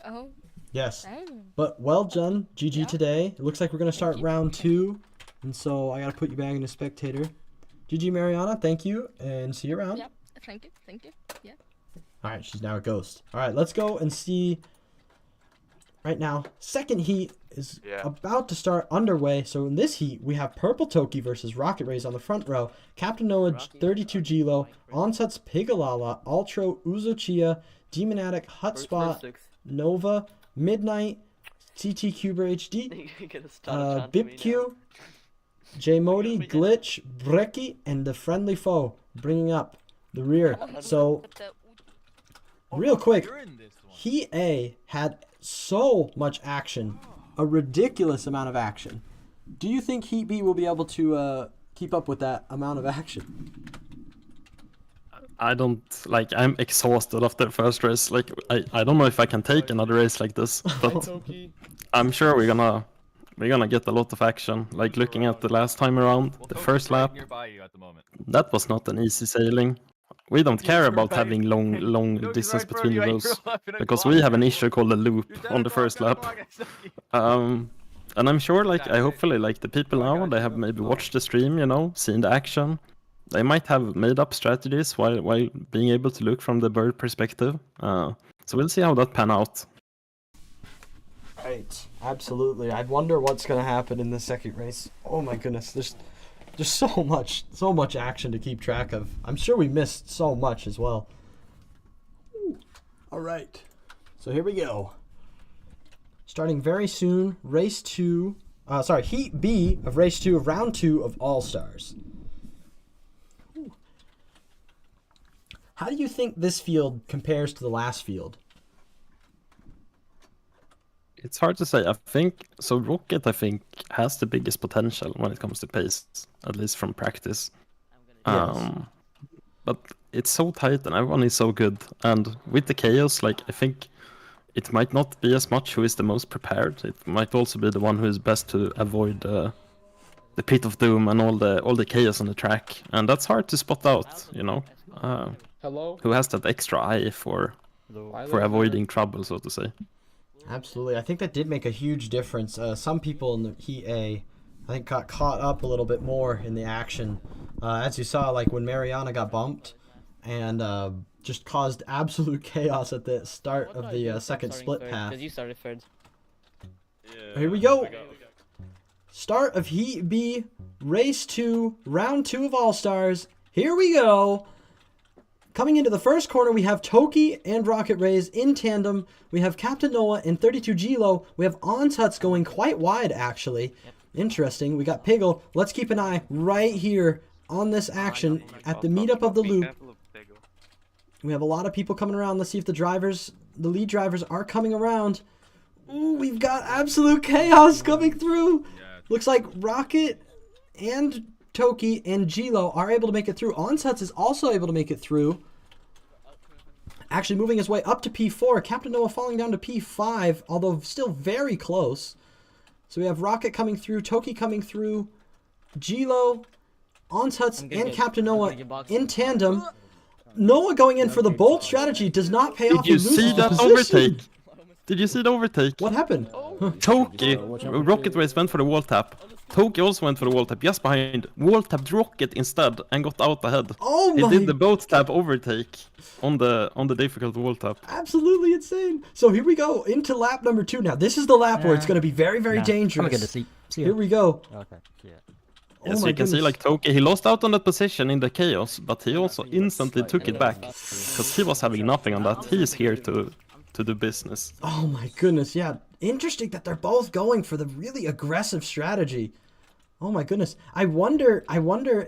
Oh. Yes. But well done. GG today. It looks like we're going to start round 2. And so I got to put you back into spectator. GG, Mariana. Thank you. And see you around. Yep. Thank you. Yeah. All right, she's now a ghost. All right, let's go and see. Right now, second heat is about to start underway. So in this heat, we have Purple Toki versus Rocket Rays on the front row. Captain Noah, 32 Gilo, Onsets Pigalala, Ultra, Uzochia, Demonatic, Hutspot, Nova, Midnight, CT Cuber HD, Bipq, J-Modi, Glitch, Breki, and the Friendly Foe, bringing up the rear. So, real quick, Heat A had so much action, a ridiculous amount of action. Do you think Heat B will be able to keep up with that amount of action? I don't, I'm exhausted after the first race. I don't know if I can take another race like this, but I'm sure we're gonna get a lot of action. Like looking at the last time around, the first lap, that was not an easy sailing. We don't care about having long distance between those, because we have an issue called a loop on the first lap. And I'm sure, hopefully, the people now, they have maybe watched the stream, seen the action. They might have made up strategies while being able to look from the bird perspective. So we'll see how that pan out. Right, absolutely. I wonder what's going to happen in the second race. Oh my goodness, there's so much action to keep track of. I'm sure we missed so much as well. All right, so here we go. Starting very soon, Heat B of race 2 of round 2 of All Stars. How do you think this field compares to the last field? It's hard to say. I think Rocket, has the biggest potential when it comes to pace, at least from practice. Yes. But it's so tight and everyone is so good. And with the chaos, I think it might not be as much who is the most prepared. It might also be the one who is best to avoid the pit of doom and all the chaos on the track. And that's hard to spot out, who has that extra eye for avoiding trouble, so to say. Absolutely. I think that did make a huge difference. Some people in the Heat A, I think, got caught up a little bit more in the action. As you saw, when Mariana got bumped and just caused absolute chaos at the start of the second split path. Because you started third. Here we go. Start of Heat B, race 2, round 2 of All Stars. Here we go. Coming into the first corner, we have Toki and Rocket Rays in tandem. We have Captain Noah and 32 Gilo. We have Ontuts going quite wide, actually. Interesting. We got Piggle. Let's keep an eye right here on this action at the meetup of the loop. We have a lot of people coming around. Let's see if the lead drivers are coming around. Ooh, we've got absolute chaos coming through. Looks like Rocket and Toki and Gilo are able to make it through. Onsuts is also able to make it through. actually moving his way up to P4. Captain Noah falling down to P5, although still very close. So we have Rocket coming through, Toki coming through, Gilo, Onshuts, and Captain Noah in tandem. Noah going in for the bold strategy does not pay off. Did you see that overtake? Did you see the overtake? What happened? Toki, Rocket Race went for the wall tap. Toki also went for the wall tap, just behind. Wall tapped Rocket instead and got out ahead. Oh my! He did the boat tap overtake on the difficult wall tap. Absolutely insane. So here we go into lap number 2 now. This is the lap where it's going to be very, very dangerous. I'm good to see. Here we go. Okay. Yeah. Yes, you can see like Toki, he lost out on that position in the chaos, but he also instantly took it back. Because he was having nothing on that. He is here to do business. Oh my goodness, yeah. Interesting that they're both going for the really aggressive strategy. Oh my goodness. I wonder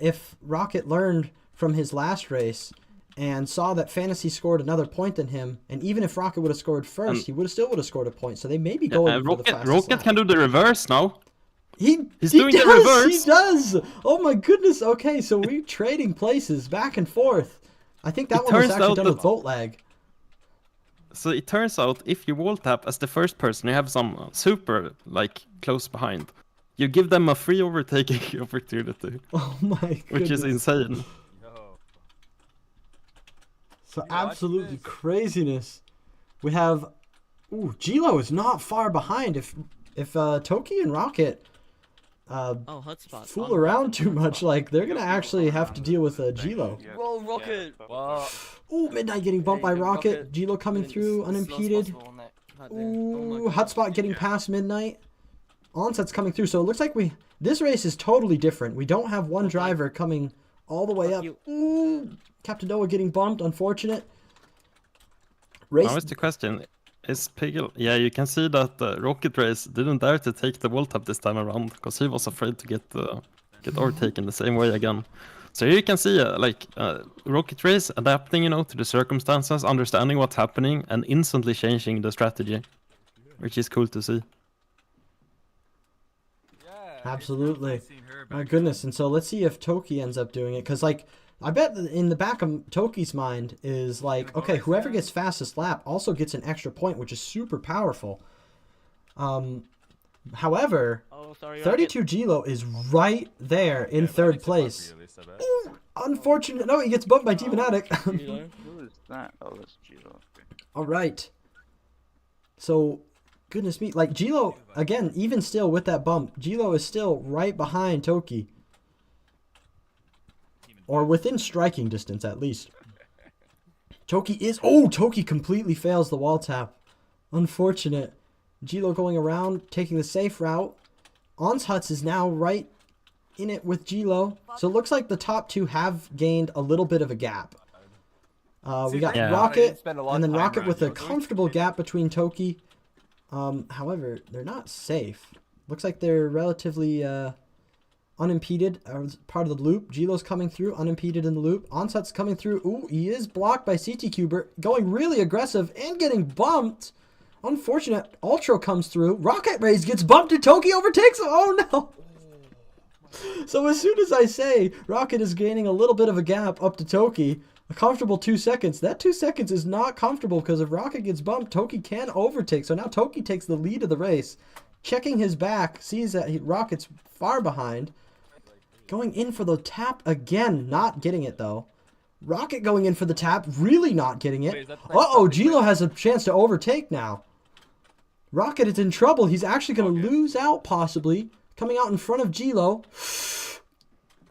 if Rocket learned from his last race and saw that Fantasy scored another point than him, and even if Rocket would have scored first, he still would have scored a point. So they may be going for the fastest Rocket lap. can do the reverse now. He's doing the reverse. He does. Oh my goodness. Okay, so we're trading places back and forth. I think that one was actually done with boat lag. So it turns out if you wall tap as the first person, you have some super like close behind. You give them a free overtaking opportunity. Oh my goodness. Which is insane. So absolutely craziness. We have Gilo is not far behind. If Toki and Rocket fool around too much, like they're gonna actually have to deal with Gilo. Whoa, Rocket! Ooh, Midnight getting bumped by Rocket. Gilo coming through unimpeded. Ooh, Hotspot getting past Midnight. Onset's coming through. So it looks like this race is totally different. We don't have one driver coming all the way up. Ooh, Captain Noah getting bumped. Unfortunate. Now is the question. Is Piggle... Yeah, you can see that Rocket Race didn't dare to take the wall tap this time around because he was afraid to get overtaken the same way again. So here you can see Rocket Race adapting, to the circumstances, understanding what's happening, and instantly changing the strategy, which is cool to see. Absolutely. My goodness. And so let's see if Toki ends up doing it, because I bet in the back of Toki's mind is like, okay, whoever gets fastest lap also gets an extra point, which is super powerful. However, 32 Gilo is right there in third place. Ooh, unfortunate. No, he gets bumped by Demonatic. Who is that? Oh, that's Gilo. All right. So, goodness me. Like, Gilo, again, even still with that bump, Gilo is still right behind Toki. Or within striking distance, at least. Toki is... Oh, Toki completely fails the wall tap. Unfortunate. Gilo going around, taking the safe route. Onshuts is now right in it with Gilo. So it looks like the top two have gained a little bit of a gap. We got Rocket, and then Rocket with a comfortable gap between Toki. However, they're not safe. Looks like they're relatively... unimpeded, part of the loop. Gilo's coming through, unimpeded in the loop. Onshuts coming through. Ooh, he is blocked by CT Cuber, going really aggressive and getting bumped. Unfortunate. Ultra comes through. Rocket Race gets bumped and Toki overtakes him. Oh no! So as soon as I say Rocket is gaining a little bit of a gap up to Toki, a comfortable 2 seconds, that 2 seconds is not comfortable because if Rocket gets bumped, Toki can overtake. So now Toki takes the lead of the race. Checking his back, sees that Rocket's far behind. Going in for the tap again, not getting it though. Rocket going in for the tap, really not getting it. Uh-oh, Gilo has a chance to overtake now. Rocket is in trouble. He's actually going to lose out possibly. Coming out in front of Gilo.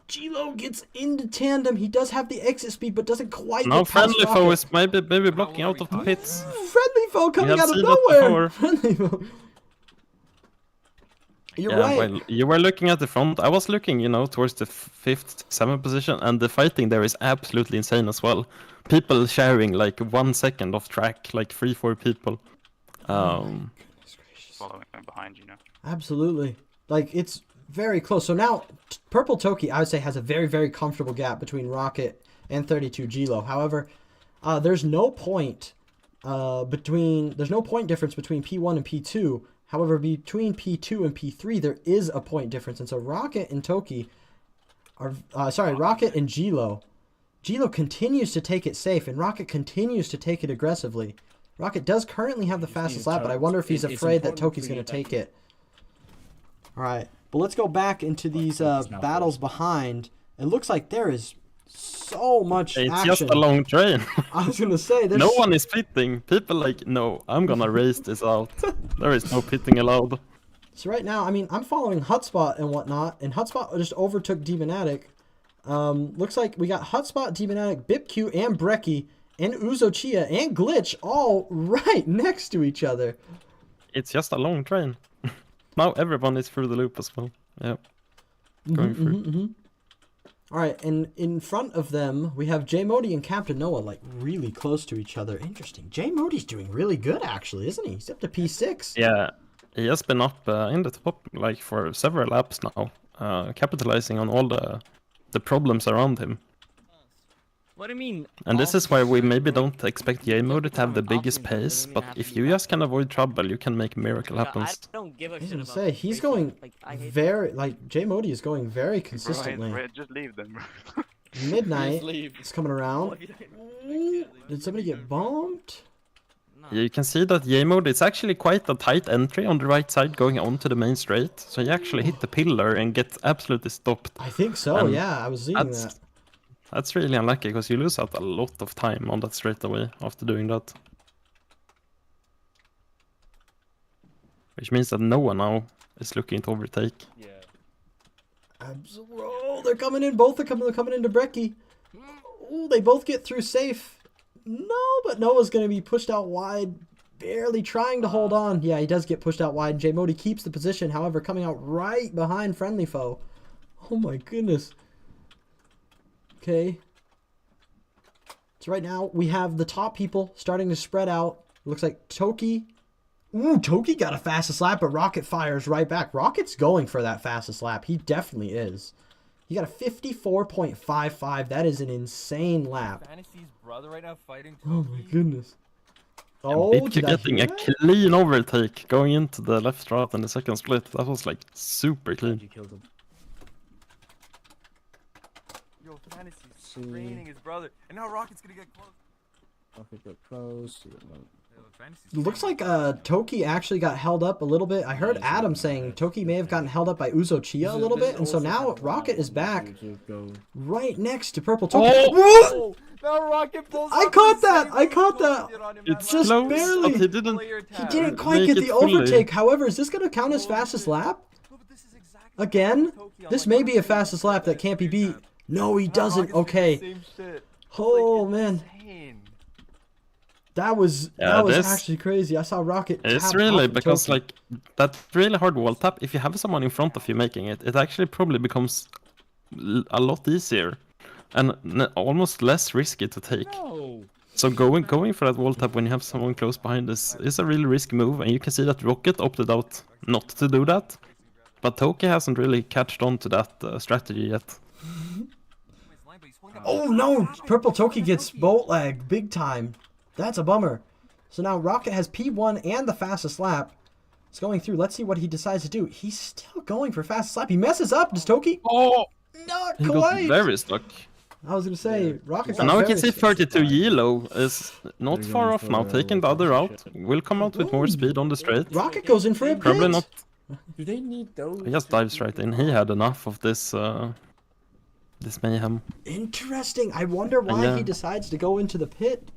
Gilo gets into tandem. He does have the exit speed, but doesn't quite now get past Friendly Rocket. Foe is maybe blocking out of the pits. Friendly Foe coming out of nowhere. Friendly Foe. You're right. Well, you were looking at the front. I was looking, towards the 5th, 7th position, and the fighting there is absolutely insane as well. People sharing like 1 second off track, like 3-4 people. Following behind you now. Absolutely. Like, it's very close. So now, Purple Toki, I would say, has a very, very comfortable gap between Rocket and 32 Gilo. However, there's no point difference between P1 and P2. However, between P2 and P3, there is a point difference. And so Rocket and Toki are... Rocket and Gilo Gilo continues to take it safe, and Rocket continues to take it aggressively. Rocket does currently have the fastest lap, but I wonder if he's afraid that Toki's going to take it. Alright, but let's go back into these battles behind. It looks like there is so much It's action. just a long train. I was going to say, there's... No one is pitting. People like, no, I'm gonna race this out. There is no pitting allowed. So right now, I mean, I'm following Hutspot and whatnot, and Hutspot just overtook Demonatic. Looks like we got Hutspot, Demonatic, BipQ, and Brecky, and Uzochia, and Glitch all right next to each other. It's just a long train. Now everyone is through the loop as well. Yeah. Going through. Alright, and in front of them, we have J-Modi and Captain Noah, like, really close to each other. Interesting. J-Modi's doing really good, actually, isn't he? He's up to P6. Yeah, he has been up in the top, like, for several laps now, capitalizing on all the problems around him. What do you mean? And this is why we maybe don't expect J-Modi to have the biggest pace, but if you just can avoid trouble, you can make a miracle happen. I don't give a shit about Say, he's going very, like, J-Modi is going very consistently. Bro, just leave them. Midnight is coming around. Did somebody get bumped? Yeah, you can see that J-Modi is actually quite a tight entry on the right side going onto the main straight, so you actually hit the pillar and get absolutely stopped. I think so, And yeah, I was seeing that. That's really unlucky, because you lose out a lot of time on that straightaway after doing that. Which means that no one now is looking to overtake. Yeah. Absolutely. Oh, they're coming in. Both are coming into Brecky. Ooh, they both get through safe. No, but Noah's going to be pushed out wide. Barely trying to hold on. Yeah, he does get pushed out wide. J-Modi keeps the position, however, coming out right behind Friendly Foe. Oh my goodness. Okay. So right now, we have the top people starting to spread out. Looks like Toki. Ooh, Toki got a fastest lap, but Rocket fires right back. Rocket's going for that fastest lap. He definitely is. He got a 54.55. That is an insane lap. Fantasy's brother right now fighting Oh my goodness. Oh, did I getting hear a that? clean overtake going into the left route in the second split. That was like super clean. Yo, Fantasy's training his brother, and now Rocket's gonna get close. Rocket got close. Looks like Toki actually got held up a little bit. I heard Adam saying Toki may have gotten held up by Uzochia a little bit, and so now Rocket is back right next to Purple Toki. Oh! Now Rocket pulls I up caught the that! same I caught that! It's Just close, barely. but he didn't Quite make get it the fully. overtake. However, is this going to count as fastest lap? Again? This may be a fastest lap that can't be beat. No, he doesn't. Okay. Oh, man. That was actually crazy. I saw Rocket. It's tap really off because Toki. like that really hard wall tap. If you have someone in front of you making it, it actually probably becomes a lot easier and almost less risky to take. So going for that wall tap when you have someone close behind is a really risky move, and you can see that Rocket opted out not to do that, but Toki hasn't really catched on to that strategy yet. Oh no! Purple Toki gets boat lag big time. That's a bummer. So now Rocket has P1 and the fastest lap. It's going through. Let's see what he decides to do. He's still going for fastest lap. He messes up. Does Toki? Oh! Not He got quite. very stuck. I was going to say, Rocket So got now we very can see stuck. 32 Yellow is not far off now, taking the other route. Will come out with more speed on the straight. Rocket goes in for a Probably pit. not. Do they need those? He just dives right in. He had enough of this this mayhem. Interesting. I wonder why Yeah. he decides to go into the pit.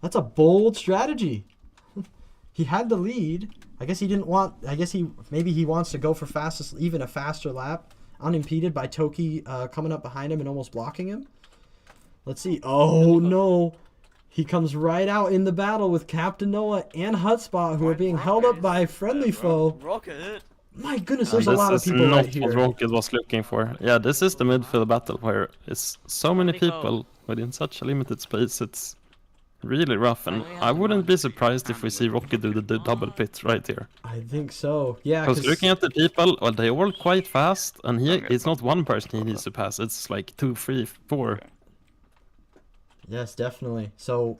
That's a bold strategy. He had the lead. I guess he didn't want. I guess maybe he wants to go for fastest, even a faster lap, unimpeded by Toki coming up behind him and almost blocking him. Let's see. Oh no, he comes right out in the battle with Captain Noah and Hutspot, who are being held up by Friendly Foe. Rocket. My goodness, there's a lot of people right This is not here. what Rocket was looking for. Yeah, this is the midfield battle where it's so many people within such a limited space. It's really rough, and I wouldn't be surprised if we see Rocket do the double pit right here. I think so. Yeah, Because looking at the people, well, they all quite fast, and it's not one person he needs to pass. It's like 2, 3, 4. Yes, definitely. So,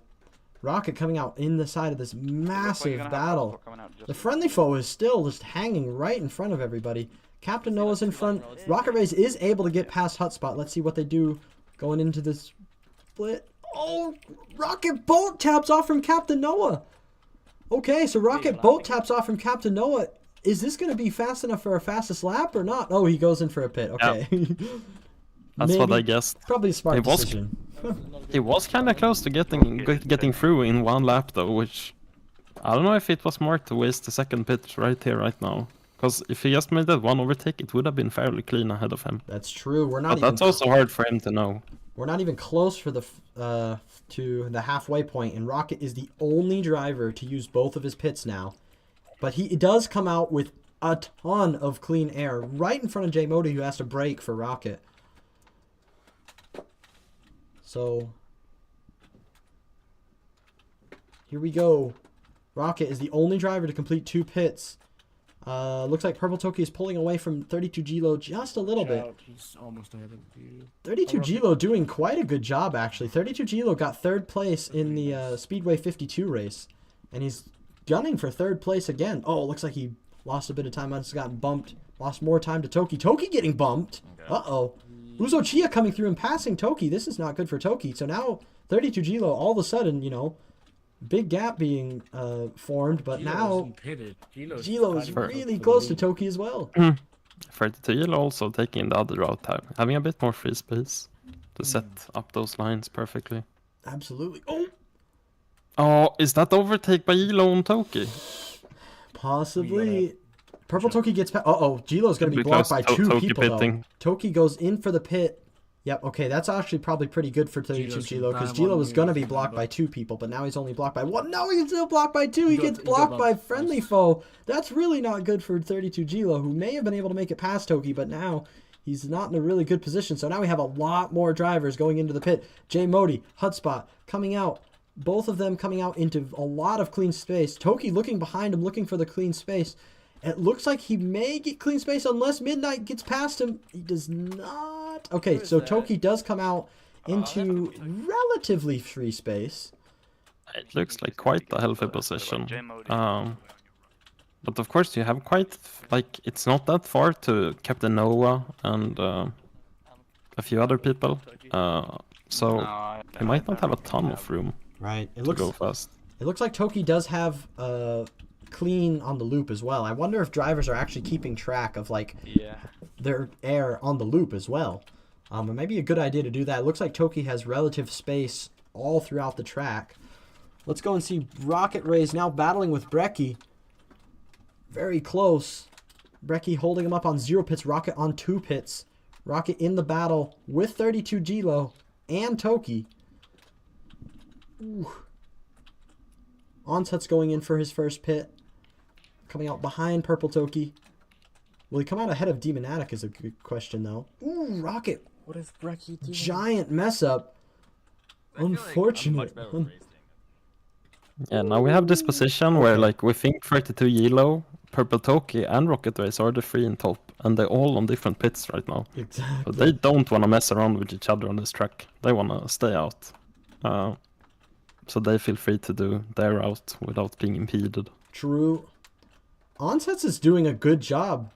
Rocket coming out in the side of this massive battle. The Friendly Foe is still just hanging right in front of everybody. Captain Noah's in front. Rocket Race is able to get past Hutspot. Let's see what they do going into this split. Oh, Rocket boat taps off from Captain Noah. Okay, so Rocket boat taps off from Captain Noah. Is this going to be fast enough for a fastest lap or not? Oh, he goes in for a pit. Okay. That's what I guessed. Probably a smart It was, decision. He was kind of close to getting through in one lap though, which I don't know if it was smart to waste the second pit right here, right now. Because if he just made that one overtake, it would have been fairly clean ahead of him. That's true. We're not. But that's also hard for him to know. We're not even close for the to the halfway point, and Rocket is the only driver to use both of his pits now. But he does come out with a ton of clean air right in front of J Modi, who has to brake for Rocket. So here we go. Rocket is the only driver to complete 2 pits. Looks like Purple Toki is pulling away from 32 Gilo just a little bit. He's almost ahead of you. 32 Gilo doing quite a good job, actually. 32 Gilo got 3rd place in the Speedway 52 race. And he's gunning for 3rd place again. Oh, looks like he lost a bit of time. Just got bumped. Lost more time to Toki. Toki getting bumped. Uh-oh. Uzo Chia coming through and passing Toki. This is not good for Toki. So now 32 Gilo, all of a sudden, you know, big gap being formed, but now Gilo is really close to Toki as well. 32 Gilo also taking the other route, having a bit more free space to set up those lines perfectly. Absolutely. Oh, is that overtake by Gilo on Toki? Possibly. Purple Toki gets past. Uh-oh, Gilo's going to be blocked by 2 people, though. Toki goes in for the pit. Yep, okay, that's actually probably pretty good for 32 Gilo, because Gilo was going to be blocked by 2 people, but now he's only blocked by 1. No, he's still blocked by 2. He gets blocked by Friendly Foe. That's really not good for 32 Gilo, who may have been able to make it past Toki, but now he's not in a really good position. So now we have a lot more drivers going into the pit. J Modi, Hudspot, coming out. Both of them coming out into a lot of clean space. Toki looking behind him, looking for the clean space. It looks like he may get clean space unless Midnight gets past him. He does not. Okay, so Toki does come out into relatively free space. It looks like quite a healthy position. But of course you have quite, like, it's not that far to Captain Noah and a few other people. So you might not have a ton of room to go fast. It looks like Toki does have clean on the loop as well. I wonder if drivers are actually keeping track of like their air on the loop as well. It might be a good idea to do that. It looks like Toki has relative space all throughout the track. Let's go and see Rocket Rays now battling with Brecky. Very close. Brecky holding him up on 0 pits. Rocket on 2 pits. Rocket in the battle with 32 Gilo and Toki. Ooh. Onset's going in for his first pit. Coming out behind Purple Toki. Will he come out ahead of Demonatic is a good question, though. Ooh, Rocket. What is Brecky doing? Giant mess up. Unfortunate. Yeah, now we have this position where like we think 32 Gilo, Purple Toki and Rocket Race are the 3 in top. And they're all on different pits right now. Exactly. But they don't want to mess around with each other on this track. They want to stay out. So they feel free to do their route without being impeded. True. Onsets is doing a good job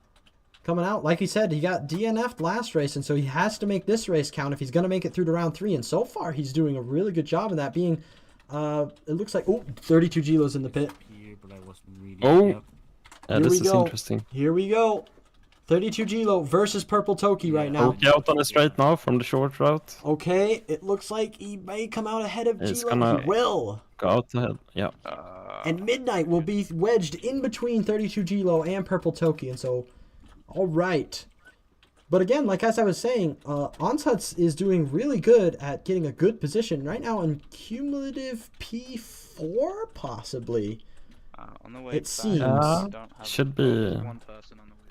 coming out. Like he said, he got DNF'd last race, and so he has to make this race count if he's going to make it through to round 3. And so far, he's doing a really good job in that being, it looks like, 32 Gilo's in the pit. Yeah, this is interesting. Here we go. 32 Gilo versus Purple Toki right now. Toki out on the straight now from the short route. Okay, it looks like he may come out ahead of Gilo. He will. Go out ahead, yeah. And Midnight will be wedged in between 32 Gilo and Purple Toki, and so, all right. But again, like as I was saying, Onsets is doing really good at getting a good position right now in cumulative P4, possibly. On the way it seems. Should be.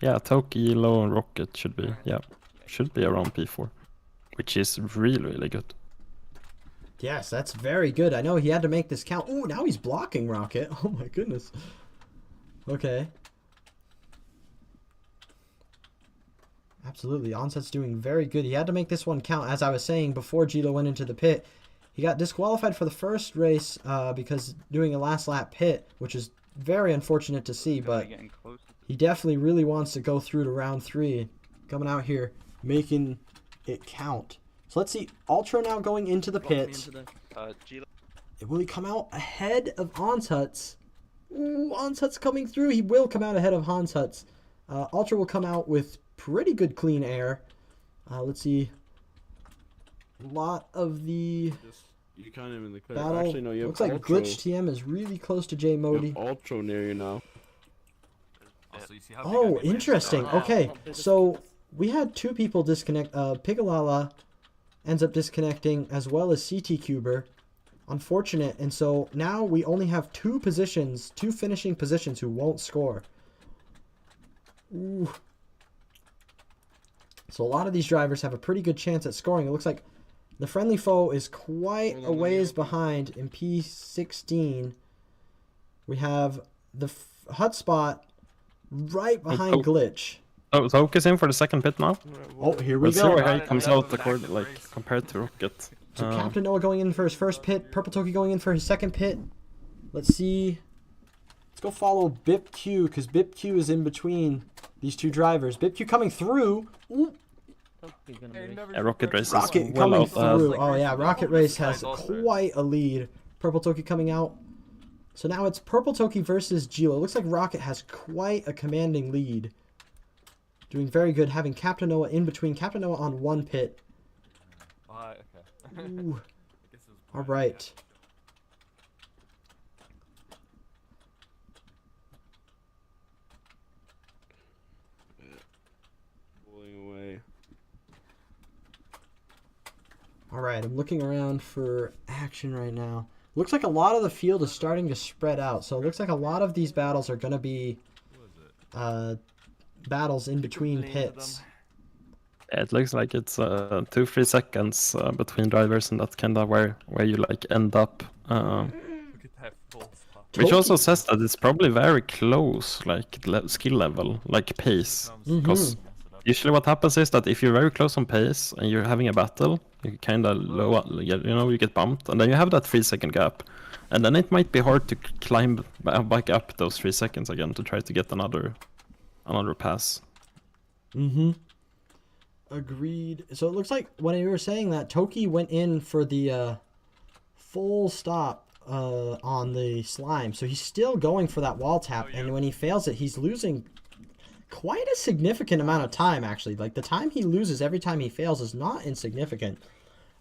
Yeah, Toki, Gilo, and Rocket should be. Yeah, should be around P4, which is really, really good. Yes, that's very good. I know he had to make this count. Ooh, now he's blocking Rocket. Oh my goodness. Okay. Absolutely. Onset's doing very good. He had to make this one count. As I was saying before Gilo went into the pit, he got disqualified for the first race because doing a last lap pit, which is very unfortunate to see, but he definitely really wants to go through to round 3. Coming out here, making it count. So let's see. Ultra now going into the pits. Gilo. Will he come out ahead of Hanshuts? Ooh, Hanshuts coming through. He will come out ahead of Hanshuts. Ultra will come out with pretty good clean air. Let's see. A lot of the You kind of in the clear. battle. Actually, no, you have Looks like Ultra. Glitch TM is really close to J You Modi. have Ultra near you now. Also, you see how big I Oh, made my interesting. shot? Okay, so we had two people disconnect. Pigalala ends up disconnecting as well as CT Cuber. Unfortunate, and so now we only have two finishing positions who won't score. Ooh. So a lot of these drivers have a pretty good chance at scoring. It looks like the friendly foe is quite a ways behind in P16. We have the Hut Spot right behind Glitch. Oh, so Oak is in for the second pit now. Oh, here we Let's go. see where he comes out compared to Rocket. So Captain Noah going in for his first pit, Purple Toki going in for his second pit. Let's see. Let's go follow BipQ, because BipQ is in between these two drivers. BipQ coming through. Ooh. Yeah, Rocket Race Rocket is well coming out. through. Oh yeah, Rocket Race has quite a lead. Purple Toki coming out. So now it's Purple Toki versus Gilo. It looks like Rocket has quite a commanding lead. Doing very good, having Captain Noah in between. Captain Noah on one pit. Okay. Ooh. All right. Pulling away. All right, I'm looking around for action right now. Looks like a lot of the field is starting to spread out. So it looks like a lot of these battles are going to be battles in between pits. Yeah, it looks like it's 2-3 seconds between drivers, and that's kind of where you like end up. Which also says that it's probably very close, like skill level, like pace. Because usually what happens is that if you're very close on pace and you're having a battle, you kind of you get bumped, and then you have that 3-second gap, and then it might be hard to climb back up those 3 seconds again to try to get another pass. Agreed. So it looks like when you were saying that, Toki went in for the full stop on the slime. So he's still going for that wall tap, and when he fails it, he's losing quite a significant amount of time, actually. Like, the time he loses every time he fails is not insignificant.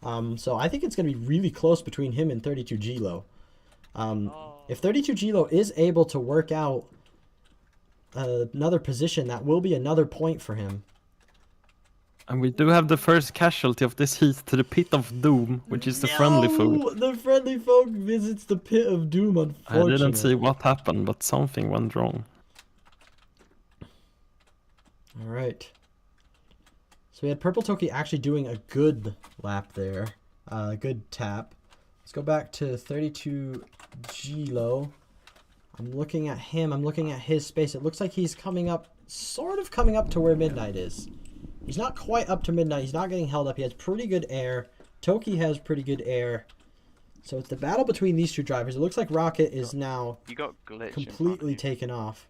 So I think it's going to be really close between him and 32 Gilo. If 32 Gilo is able to work out another position, that will be another point for him. And we do have the first casualty of this heat to the Pit of Doom, which is the friendly foe. The friendly folk visits the Pit of Doom, unfortunately. I didn't see what happened, but something went wrong. All right. So we had Purple Toki actually doing a good lap there. Good tap. Let's go back to 32 Gilo. I'm looking at him. I'm looking at his space. It looks like he's coming up, sort of coming up to where Midnight is. He's not quite up to Midnight. He's not getting held up. He has pretty good air. Toki has pretty good air. So it's the battle between these two drivers. It looks like Rocket is now completely taken off.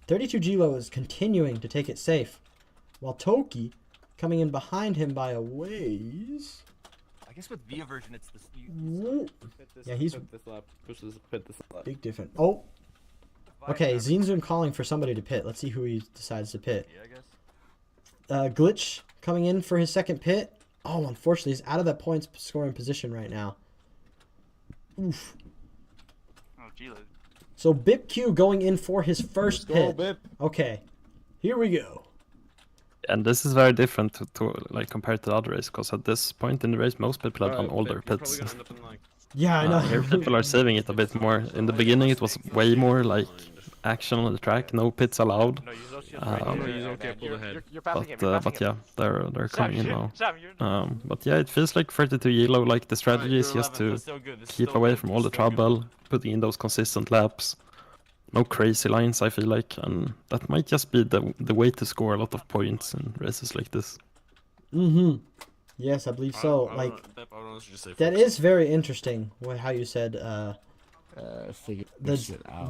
32 Gilo is continuing to take it safe, while Toki coming in behind him by a ways. I guess with Via version, it's this. Yeah, he's Pit this lap. Push this pit this lap. big different. Oh, okay. Zinzun calling for somebody to pit. Let's see who he decides to pit. Yeah, I guess. Glitch coming in for his second pit. Oh, unfortunately, he's out of that points scoring position right now. Oof. Oh, Gilo. So BipQ going in for his first pit. Bip. Okay, here we go. And this is very different to like compared to the other race, because at this point in the race, most people have done all their pits. Yeah, I know. Here people are saving it a bit more. In the beginning, it was way more like action on the track, no pits allowed. But yeah, they're coming in now. But yeah, it feels like 32 Yellow, like the strategy is just to keep away from all the trouble, putting in those consistent laps. No crazy lines, I feel like, and that might just be the way to score a lot of points in races like this. Yes, I believe so. Like, that is very interesting, how you said, the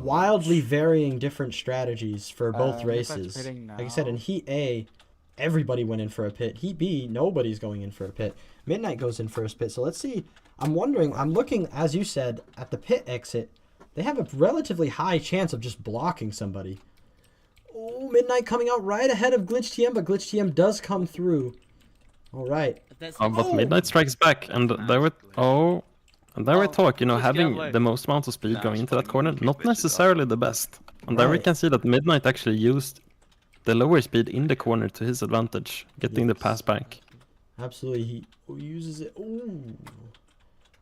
wildly varying different strategies for both races. Like I said, in Heat A, everybody went in for a pit. Heat B, nobody's going in for a pit. Midnight goes in first pit. So let's see. I'm looking, as you said, at the pit exit. They have a relatively high chance of just blocking somebody. Oh, Midnight coming out right ahead of Glitch TM, but Glitch TM does come through. All right. But Midnight strikes back, and there we talk. You know, having the most amount of speed going into that corner, not necessarily the best. And there we can see that Midnight actually used the lower speed in the corner to his advantage, getting the pass back. Absolutely, he uses it. Ooh.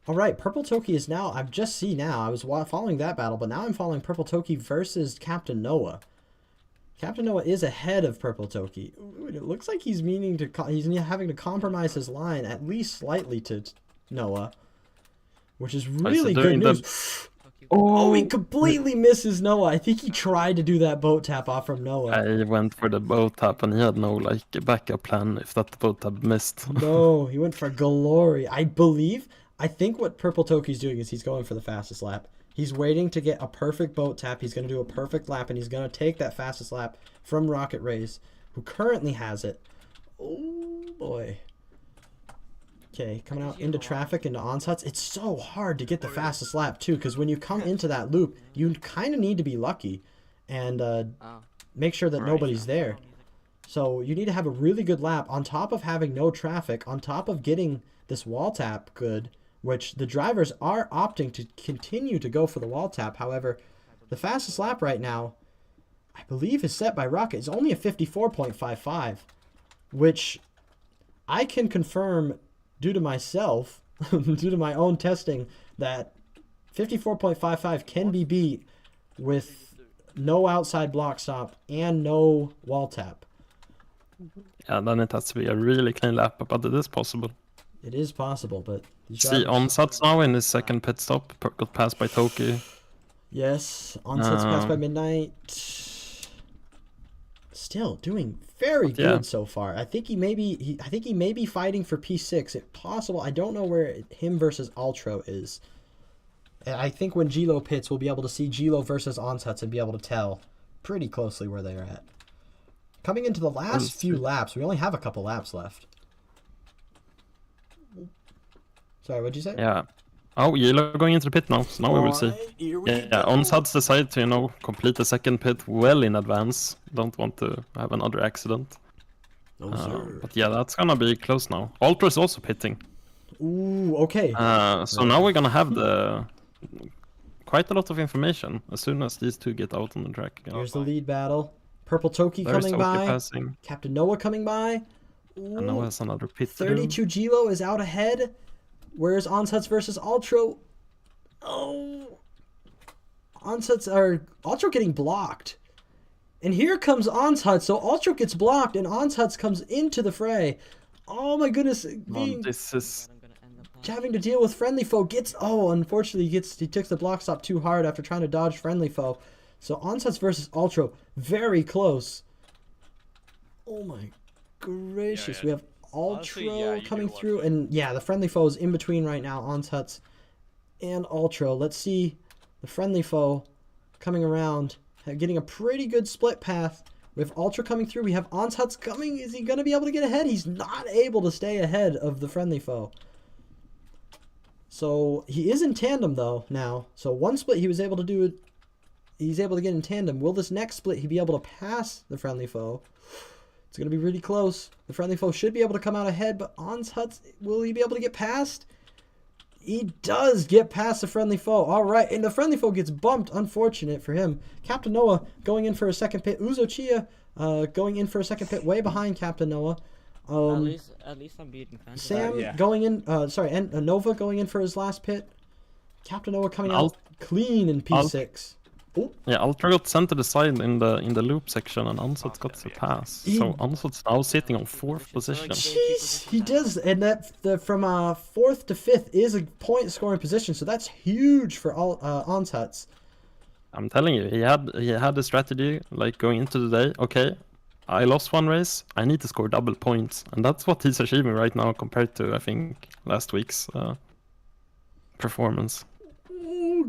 All right, Purple Toki is now. I just see now. I was following that battle, but now I'm following Purple Toki versus Captain Noah. Captain Noah is ahead of Purple Toki. Ooh, it looks like he's having to compromise his line at least slightly to Noah, which is really good news. Oh, he completely misses Noah. I think he tried to do that boat tap off from Noah. He went for the boat tap, and he had no backup plan if that boat tap missed. No, he went for glory. I think what Purple Toki's doing is he's going for the fastest lap. He's waiting to get a perfect boat tap. He's going to do a perfect lap, and he's going to take that fastest lap from Rocket Rays, who currently has it. Oh, boy. Okay, coming out into traffic, into onsets. It's so hard to get the fastest lap, too, because when you come into that loop, you kind of need to be lucky and make sure that nobody's there. So you need to have a really good lap on top of having no traffic, on top of getting this wall tap good, which the drivers are opting to continue to go for the wall tap. However, the fastest lap right now, I believe, is set by Rocket. It's only a 54.55, which I can confirm due to myself, due to my own testing, that 54.55 can be beat with no outside block stop and no wall tap. Yeah, then it has to be a really clean lap, but it is possible. It is possible, but... See, Onsats now in his second pit stop, got passed by Toki. Yes, Onsats passed by Midnight. Still doing very good so far. I think he may be fighting for P6. If possible, I don't know where him versus Ultra is. And I think when Gilo pits, we'll be able to see Gilo versus Onsats and be able to tell pretty closely where they are at. Coming into the last few laps, we only have a couple laps left. Sorry, what'd you say? Yeah. Oh, Gilo going into the pit now, so now we will see. Yeah, Onsats decided to, complete the second pit well in advance. Don't want to have another accident. No, sir. But yeah, that's gonna be close now. Ultra is also pitting. Ooh, okay. So now we're gonna have quite a lot of information as soon as these two get out on the track again. Here's the lead battle. Purple Toki coming by. Passing. Captain Noah coming by. Ooh. And Noah has another pit. 32 Gilo is out ahead. Where's Onsets versus Ultra? Oh. Ultra getting blocked. And here comes Onsets. So Ultra gets blocked and Onsets comes into the fray. Oh my goodness. This is... having to deal with Friendly Foe unfortunately he took the block stop too hard after trying to dodge Friendly Foe. So Onsets versus Ultra, very close. Oh my gracious. We have Ultra coming through, and the Friendly Foe is in between right now, Onsets and Ultra. Let's see the Friendly Foe coming around, getting a pretty good split path. We have Ultra coming through, we have Onsets coming. Is he going to be able to get ahead? He's not able to stay ahead of the Friendly Foe. So he is in tandem though now. So one split he was able to do it. He's able to get in tandem. Will this next split he be able to pass the Friendly Foe? It's going to be really close. The Friendly Foe should be able to come out ahead, but Onsets, will he be able to get past? He does get past the Friendly Foe. All right, and the Friendly Foe gets bumped. Unfortunate for him. Captain Noah going in for a second pit. Uzo Chia going in for a second pit way behind Captain Noah. At least I'm beating Phantom. Sam going in, and Nova going in for his last pit. Captain Noah coming out clean in P6. Yeah, Ultra got sent to the side in the loop section, and Onsets got the pass. So Onsets now sitting on 4th position. Jeez, he does, and that from 4th to 5th is a point scoring position, so that's huge for all Onsets. I'm telling you, he had the strategy like going into the day. Okay, I lost one race. I need to score double points, and that's what he's achieving right now compared to I think last week's performance.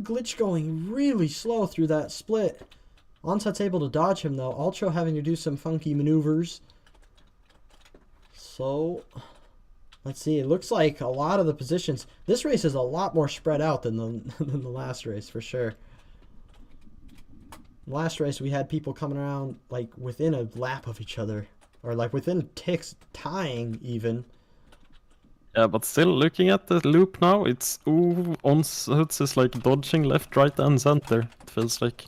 Glitch going really slow through that split. Onset's able to dodge him though. Ultra having to do some funky maneuvers. So, let's see. It looks like a lot of the positions. This race is a lot more spread out than than the last race, for sure. Last race, we had people coming around, like, within a lap of each other. Or, like, within ticks, tying, even. Yeah, but still, looking at the loop now, it's Onshuts is like dodging left, right, and center. It feels like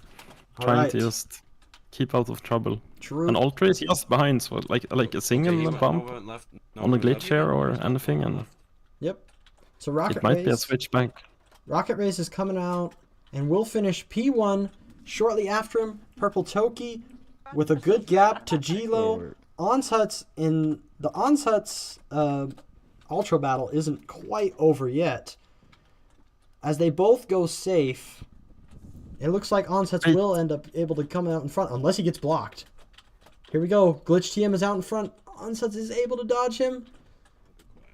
trying to just keep out of trouble. True. And Ultra is just behind, so like a single bump on a glitch here or anything, and Yep. So Rocket it might Race, be a switchback. Rocket Race is coming out, and we'll finish P1 shortly after him. Purple Toki with a good gap to Gilo. Onshuts in the Onshuts Ultra battle isn't quite over yet. As they both go safe, it looks like Onshuts will end up able to come out in front unless he gets blocked. Here we go. Glitch TM is out in front. Onshuts is able to dodge him.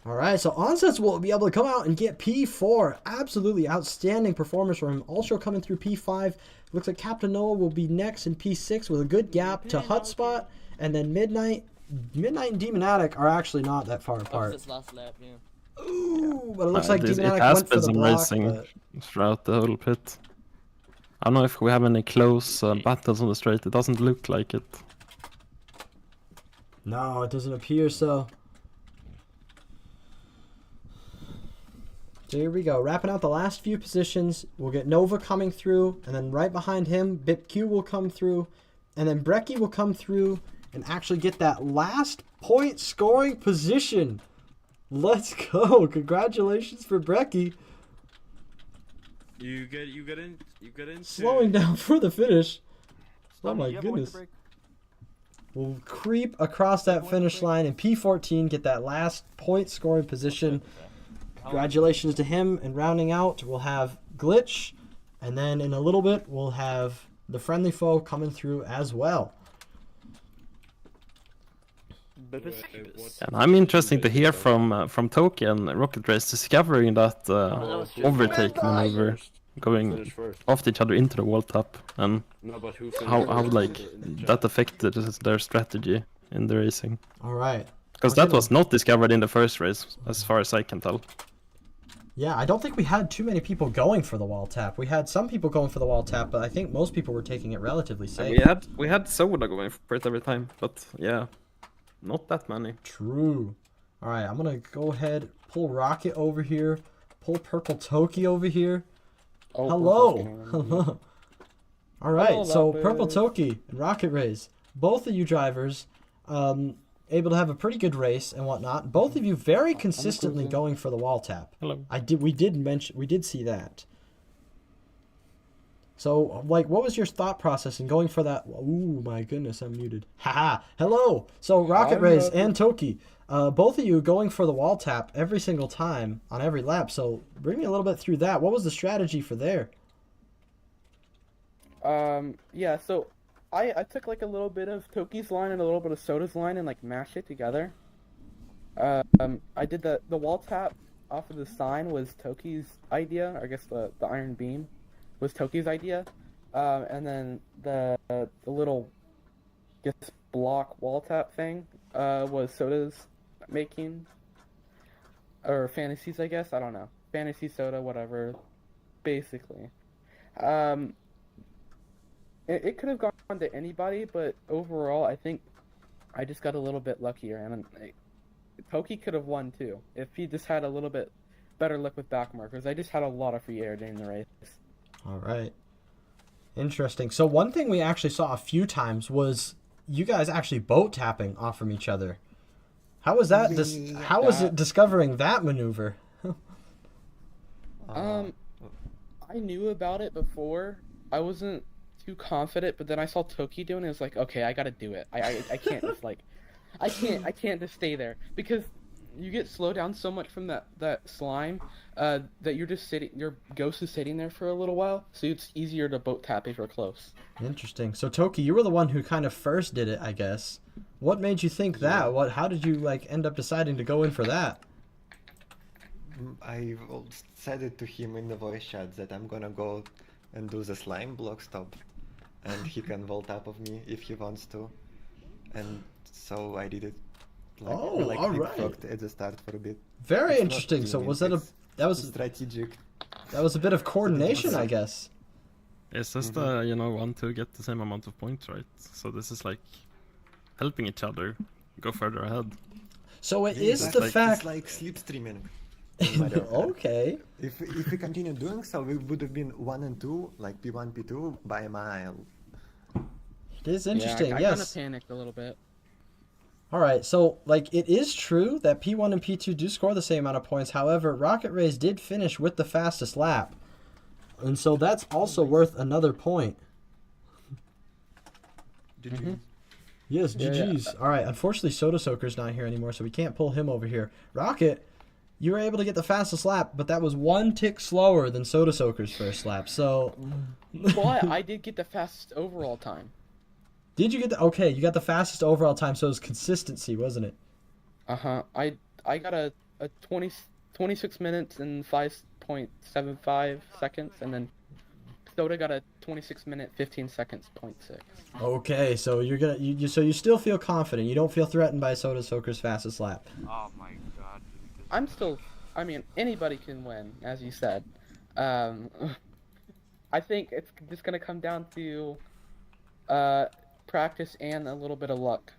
Alright, so Onshuts will be able to come out and get P4. Absolutely outstanding performance from him. Also coming through P5. Looks like Captain Noah will be next in P6 with a good gap to Hutspot. And then Midnight and Demonatic are actually not that far apart. It's last lap, yeah. Ooh, but it looks like It Demonatic has went for been the some block. racing But... throughout the whole pit. I don't know if we have any close battles on the straight. It doesn't look like it. No, it doesn't appear so. So here we go. Wrapping out the last few positions. We'll get Nova coming through. And then right behind him, BipQ will come through. And then Brecky will come through and actually get that last point scoring position. Let's go. Congratulations for Brecky. You get in. Slowing down for the finish. Oh my goodness. We'll creep across that finish line in P14, get that last point scoring position. Congratulations to him. And rounding out, we'll have Glitch. And then in a little bit, we'll have the Friendly Foe coming through as well. And I'm interested to hear from Toki and Rocket Race discovering that overtake maneuver, going off each other into the wall tap, and how like that affected their strategy in the racing. All right. Because that was not discovered in the first race, as far as I can tell. Yeah, I don't think we had too many people going for the wall tap. We had some people going for the wall tap, but I think most people were taking it relatively safe. We had Soda going for it every time, but yeah, not that many. True. All right, I'm gonna go ahead, pull Rocket over here, pull Purple Toki over here. Oh, Hello. Hello. All right, Hello, so Lapis. Purple Toki and Rocket Race, both of you drivers, able to have a pretty good race and whatnot. Both of you very consistently going for the wall tap. Hello. We did see that. So, like, what was your thought process in going for that? Ooh, my goodness, I'm muted. Haha. Hello. So, Rocket Race and Toki, both of you going for the wall tap every single time on every lap. So, bring me a little bit through that. What was the strategy for there? Yeah, so I took like a little bit of Toki's line and a little bit of Soda's line and like mashed it together. I did the wall tap off of the sign was Toki's idea, or I guess the iron beam was Toki's idea. And then the little block wall tap thing was Soda's making. Or Fantasies, I guess, I don't know. Fantasy Soda, whatever. Basically. It could have gone to anybody, but overall, I think I just got a little bit luckier, and Toki could have won too if he just had a little bit better luck with back markers. I just had a lot of free air during the race. All right. Interesting. So one thing we actually saw a few times was you guys actually boat tapping off from each other. How was that? How was it discovering that maneuver? I knew about it before. I wasn't too confident, but then I saw Toki doing it. I was like, okay, I gotta do it. I can't just like, I can't just stay there because you get slowed down so much from that slime that you're just sitting. Your ghost is sitting there for a little while, so it's easier to boat tap if you're close. Interesting. So Toki, you were the one who kind of first did it, I guess. What made you think that? How did you like end up deciding to go in for that? I said it to him in the voice chat that I'm gonna go and do the slime block stop, and he can vault up of me if he wants to, and so I did it Like, Oh, we, like all leapfrogged right. at the start for a bit. Very It's not interesting. team So was that a it's that was strategic? that was a bit of coordination, I guess. It's just want to get the same amount of points, right? So this is like helping each other go further ahead. So it Yeah, is exactly. the fact. It's like slipstreaming. in Mario Kart. Okay. If we continue doing so, we would have been 1 and 2, like P1, P2 by a mile. It is interesting. Yeah, I yes. kind of panicked a little bit. All right, so like it is true that P1 and P2 do score the same amount of points. However, Rocket Rays did finish with the fastest lap, and so that's also worth another point. Yes, GG's. All right, unfortunately, Soda Soaker's not here anymore, so we can't pull him over here. Rocket, you were able to get the fastest lap, but that was 1 tick slower than Soda Soaker's first lap. So, But I did get the fastest overall time. Did you get the? Okay, you got the fastest overall time, so it was consistency, wasn't it? I got a 26 minutes and 5.75 seconds, and then Soda got a 26 minute 15 seconds 0.6. Okay, so you're gonna you still feel confident. You don't feel threatened by Soda Soaker's fastest lap. Oh my god. I'm still. I mean, anybody can win, as you said. I think it's just gonna come down to practice and a little bit of luck.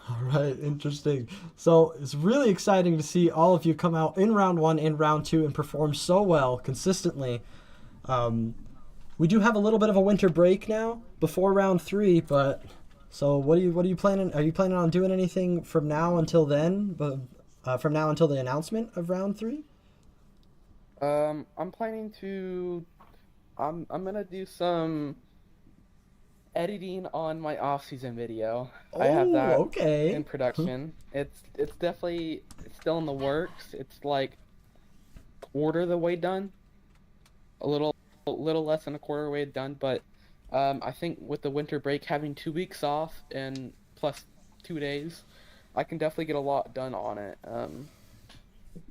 All right, interesting. So it's really exciting to see all of you come out in round 1 and round 2 and perform so well consistently. We do have a little bit of a winter break now before round 3, but so what are you planning? Are you planning on doing anything from now until then? But from now until the announcement of round 3? I'm planning to. I'm gonna do some editing on my off-season video. I have that in production. It's definitely still in the works. It's like quarter the way done, a little less than a quarter way done. But I think with the winter break, having 2 weeks off and plus 2 days, I can definitely get a lot done on it.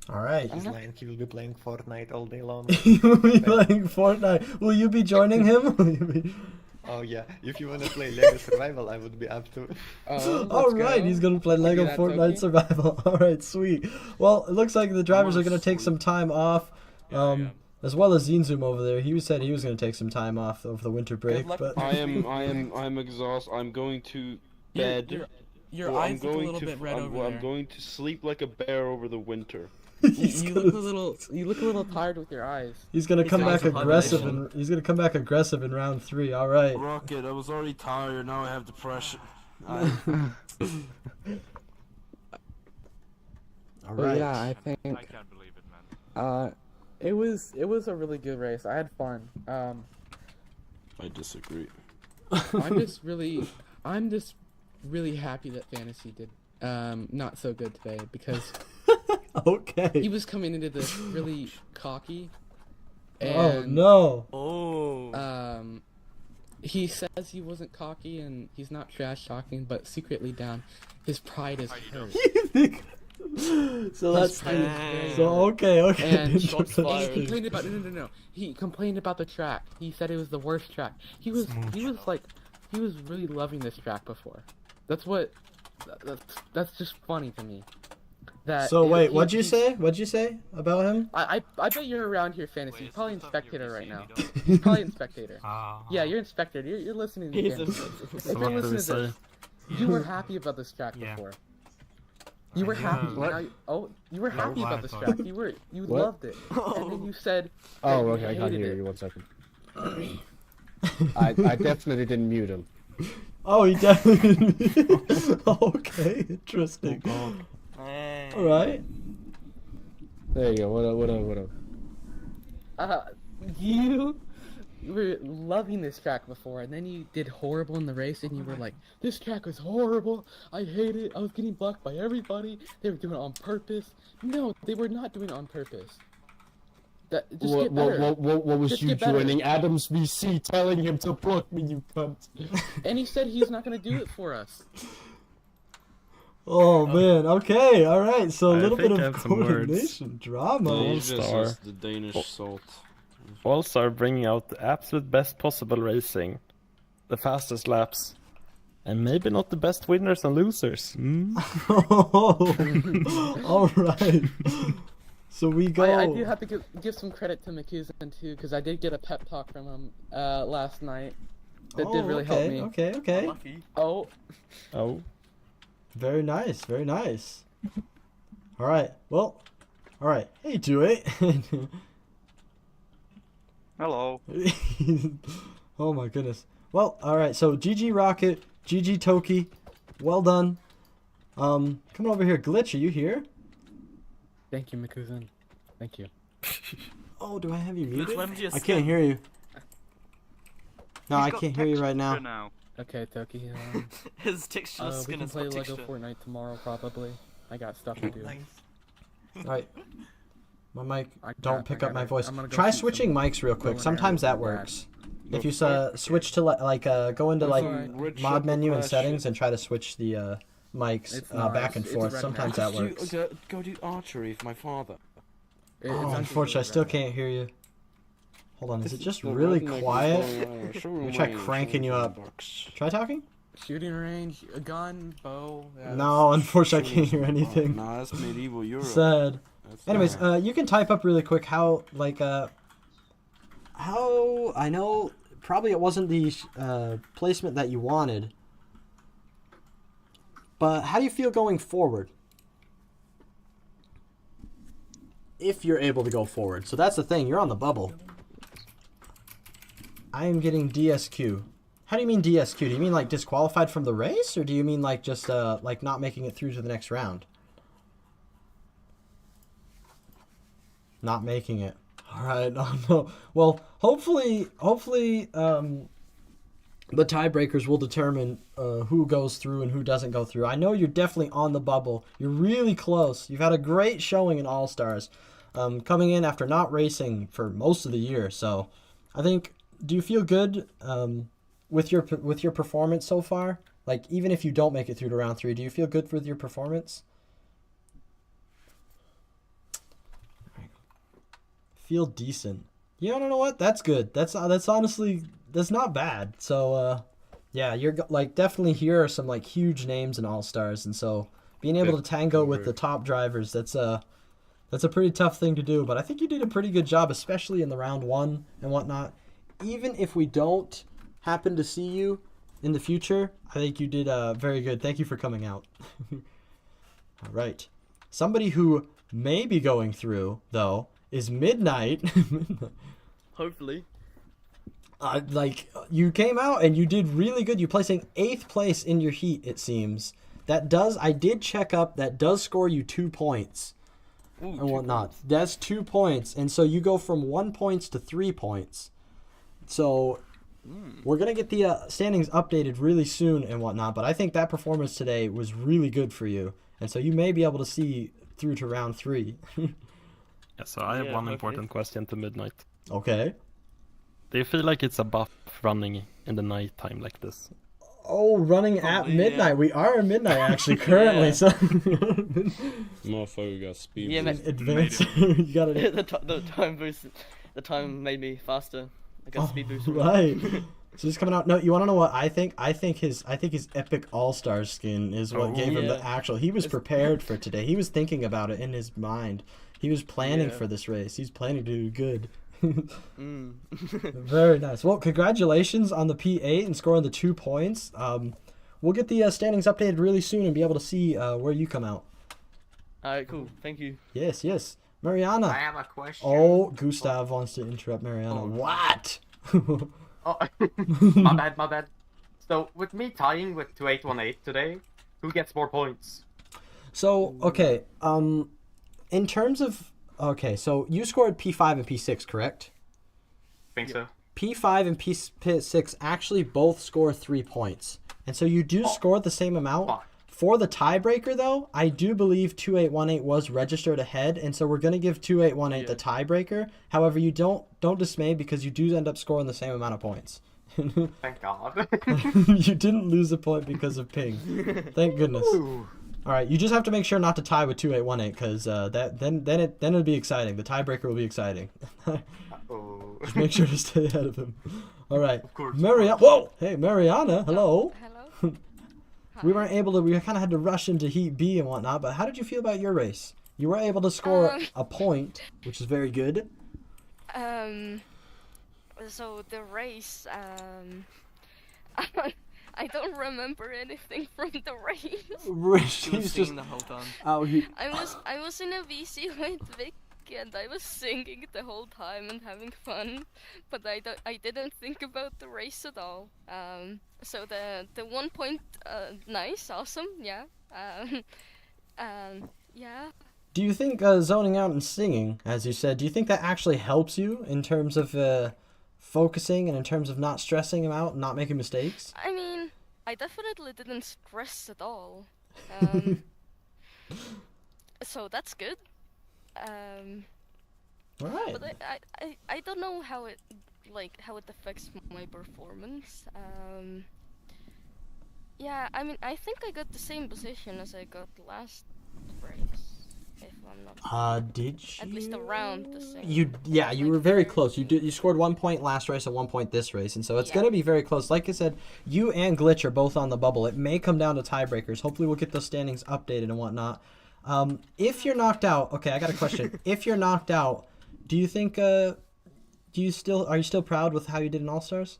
All right. He's lying. He will be playing Fortnite all day long. You will be playing Fortnite. Will you be joining him? Oh yeah, if you want to play Lego Survival, I would be up to. All right, he's gonna play Lego Fortnite Survival. All right, sweet. Well, it looks like the drivers are gonna take some time off, as well as Zinzoom over there. He said he was gonna take some time off over the winter break. But I'm exhausted. I'm going to bed. Your Well, eyes look a little bit red over there. I'm going to sleep like a bear over the winter. You look a little tired with your eyes. He's gonna come back aggressive, and he's gonna come back aggressive in round 3. All right. Rocket, I was already tired. Now I have depression. All But right. yeah, I think. I can't believe it, man. It was a really good race. I had fun. I disagree. I'm just really happy that Fantasy did not so good today because Okay. he was coming into this really cocky. Oh And, no. he says he wasn't cocky and he's not trash talking, but secretly down, his pride is hurt. So that's okay. And he Interesting. complained about no. He complained about the track. He said it was the worst track. He was really loving this track before. That's just funny to me. So wait, what'd you say? What'd you say about him? I bet you're around here, Fantasy. You're probably in Spectator right now. You're probably in Spectator. Yeah, you're in Spectator. You're listening to Fantasy. If you're listening to this, you were happy about this track before. You were happy. You were happy about this track. You loved it, and then you said. Oh, that okay, I can't hated hear it. you. 1 second. I definitely didn't mute him. Oh, he definitely. Okay, interesting. All right. There you go. What up? You were loving this track before, and then you did horrible in the race, and you were like, "This track was horrible. I hate it. I was getting blocked by everybody. They were doing it on purpose." No, they were not doing it on purpose. Get better. What was Just you get better. joining Adam's VC telling him to block me, you cunt? And he said he's not going to do it for us. Oh man. Okay. All right. So a I little bit think I of have some words. coordination drama. All-Star. The Danish salt. All-Star bringing out the absolute best possible racing, the fastest laps, And maybe not the best winners and losers. All right. So we go. I do have to give some credit to Mikuzan too, because I did get a pep talk from him last night. That did really help me. Okay. Oh. Very nice. Very nice. All right. Well. All right. Hey, 2-8. Hello. Oh my goodness. Well, all right. So GG Rocket, GG Toki, well done. Come over here, Glitch. Are you here? Thank you, Mikuzan. Thank you. Oh, do I have you Glitch, muted? let me just I can't hear you. No, He's I got can't hear you right texture now. Okay, Toki. His textureless we skin can has play got Lego texture. Fortnite tomorrow, probably. I got stuff to do. All right. My mic I don't pick up my voice. I'm gonna go Try shoot switching some mics real bow quick. and Sometimes arrows that with works. that. If you switch to go into mod menu and settings and try to switch the mics back and forth, sometimes that works. Go do archery for my father. Oh, unfortunately, I still can't hear you. Hold on, is it just really quiet? Let me try cranking you up. Try talking? Shooting range, a gun, bow. Yeah, No, unfortunately, I can't hear anything. Nah, that's medieval Europe. Sad. That's Anyways, you can type up really quick how I know probably it wasn't the placement that you wanted, but how do you feel going forward? If you're able to go forward. So that's the thing, you're on the bubble. I am getting DSQ. How do you mean DSQ? Do you mean like disqualified from the race, or do you mean like just like not making it through to the next round? Not making it. All right. Oh, no. Well, hopefully, the tiebreakers will determine who goes through and who doesn't go through. I know you're definitely on the bubble. You're really close. You've had a great showing in All Stars, coming in after not racing for most of the year. So, I think. Do you feel good with your performance so far? Like, even if you don't make it through to round 3, do you feel good with your performance? Feel decent. You know what? That's good. That's honestly, that's not bad. So yeah, you're like definitely here are some like huge names in All Stars, and so being able to tango with the top drivers, that's a pretty tough thing to do. But I think you did a pretty good job, especially in the round 1 and whatnot. Even if we don't happen to see you in the future, I think you did very good. Thank you for coming out. All right. Somebody who may be going through, though, is Midnight. Hopefully. Like, you came out and you did really good. You're placing 8th place in your heat, it seems. I did check up, that does score you 2 points. Ooh, and whatnot. That's 2 points. And so you go from 1 point to 3 points. So we're going to get the standings updated really soon and whatnot. But I think that performance today was really good for you. And so you may be able to see through to round 3. Yeah, so I have one important question to Midnight. Okay. Do you feel like it's a buff running in the night time like this? Oh, running at midnight. Yeah. We are at midnight actually currently. Yeah. So motherfucker got speed. Yeah, boost. Advance. You got it. The time boost. The time made me faster. I got speed boost. Right. So he's coming out. No, you want to know what I think? I think his epic All-Star skin is what gave him the actual. He was prepared for today. He was thinking about it in his mind. He was planning for this race. He's planning to do good. Very nice. Well, congratulations on the P8 and scoring the 2 points. We'll get the standings updated really soon and be able to see where you come out. Alright, cool. Thank you. Yes, yes. Mariana. I have a question. Oh, Gustav wants to interrupt Mariana. What? Oh, my bad. So, with me tying with 2818 today, who gets more points? So, okay, in terms of, okay, so you scored P5 and P6, correct? I think so. P5 and P6 actually both score 3 points. And so you do score the same amount. For the tiebreaker, though, I do believe 2818 was registered ahead, and so we're going to give 2818 the tiebreaker. However, you don't dismay because you do end up scoring the same amount of points. Thank God. You didn't lose a point because of ping. Thank goodness. All right, you just have to make sure not to tie with 2818 because then it'll be exciting. The tiebreaker will be exciting. Just make sure to stay ahead of him. All right, Mariana. Whoa, hey Mariana. Hello. Hello. we weren't able to. We kind of had to rush into Heat B and whatnot. But how did you feel about your race? You were able to score a point, which is very good. So the race, I don't remember anything from the race. She was singing the whole time. Oh, I was in a VC with Vic and I was singing the whole time and having fun, but I didn't think about the race at all. So the 1 point, nice, awesome, yeah. Yeah. Do you think zoning out and singing, as you said, do you think that actually helps you in terms of focusing and in terms of not stressing out and not making mistakes? I mean, I definitely didn't stress at all. So that's good. Alright. But I don't know how it affects my performance. Yeah, I mean, I think I got the same position as I got last race, if I'm not. Did you? At least around the same. You were very close. You scored 1 point last race and 1 point this race, and so it's gonna be very close. Like I said, you and Glitch are both on the bubble. It may come down to tiebreakers. Hopefully, we'll get those standings updated and whatnot. If you're knocked out, okay, I got a question. If you're knocked out, do you think are you still proud with how you did in All Stars?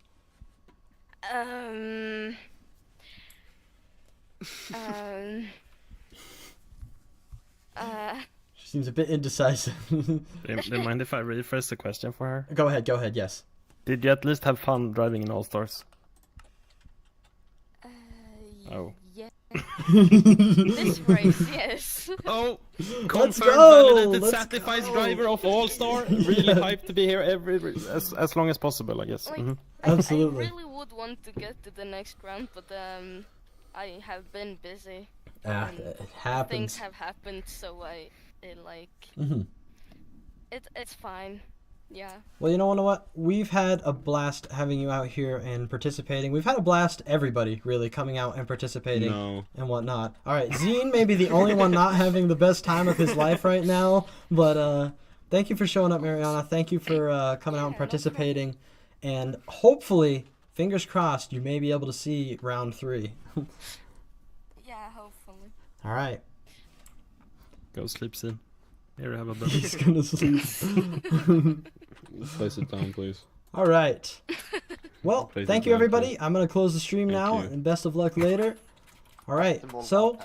She seems a bit indecisive. Do you mind if I rephrase the question for her? Go ahead, yes. Did you at least have fun driving in All Stars? Oh. Yeah. This race, yes. Oh, Let's confirmed, go! validated, Let's certified go! driver of All Star. Really hyped to be here as long as possible, I guess. Like, Mhm. Absolutely. I really would want to get to the next round, but I have been busy. It happens. Things have happened, so it's fine. Yeah. Well, you know what? We've had a blast having you out here and participating. We've had a blast, everybody, really, coming out and participating and whatnot. All right, Zine may be the only one not having the best time of his life right now, but thank you for showing up, Mariana. Thank you for coming out and participating. And hopefully, fingers crossed, you may be able to see round 3. Yeah, hopefully. All right. Go sleep, Zine. Here, have a bed. He's gonna sleep. Place it down, please. All right. Well, Place thank it you, down, everybody. please. I'm going to close the stream now, you. and best of luck later. All right. So,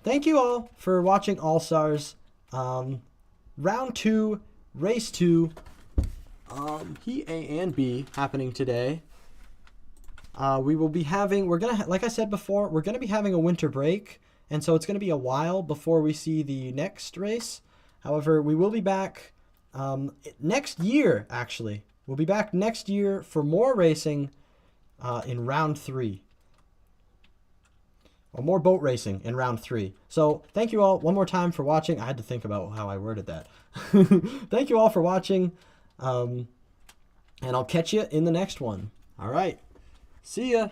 thank you all for watching All Stars. Round 2, Race 2. Heat A and B happening today. We will be having, like I said before, we're going to be having a winter break. And so it's going to be a while before we see the next race. However, we will be back next year, actually. We'll be back next year for more racing in round 3. Or more boat racing in round 3. So thank you all one more time for watching. I had to think about how I worded that. Thank you all for watching. And I'll catch you in the next one. All right. See ya.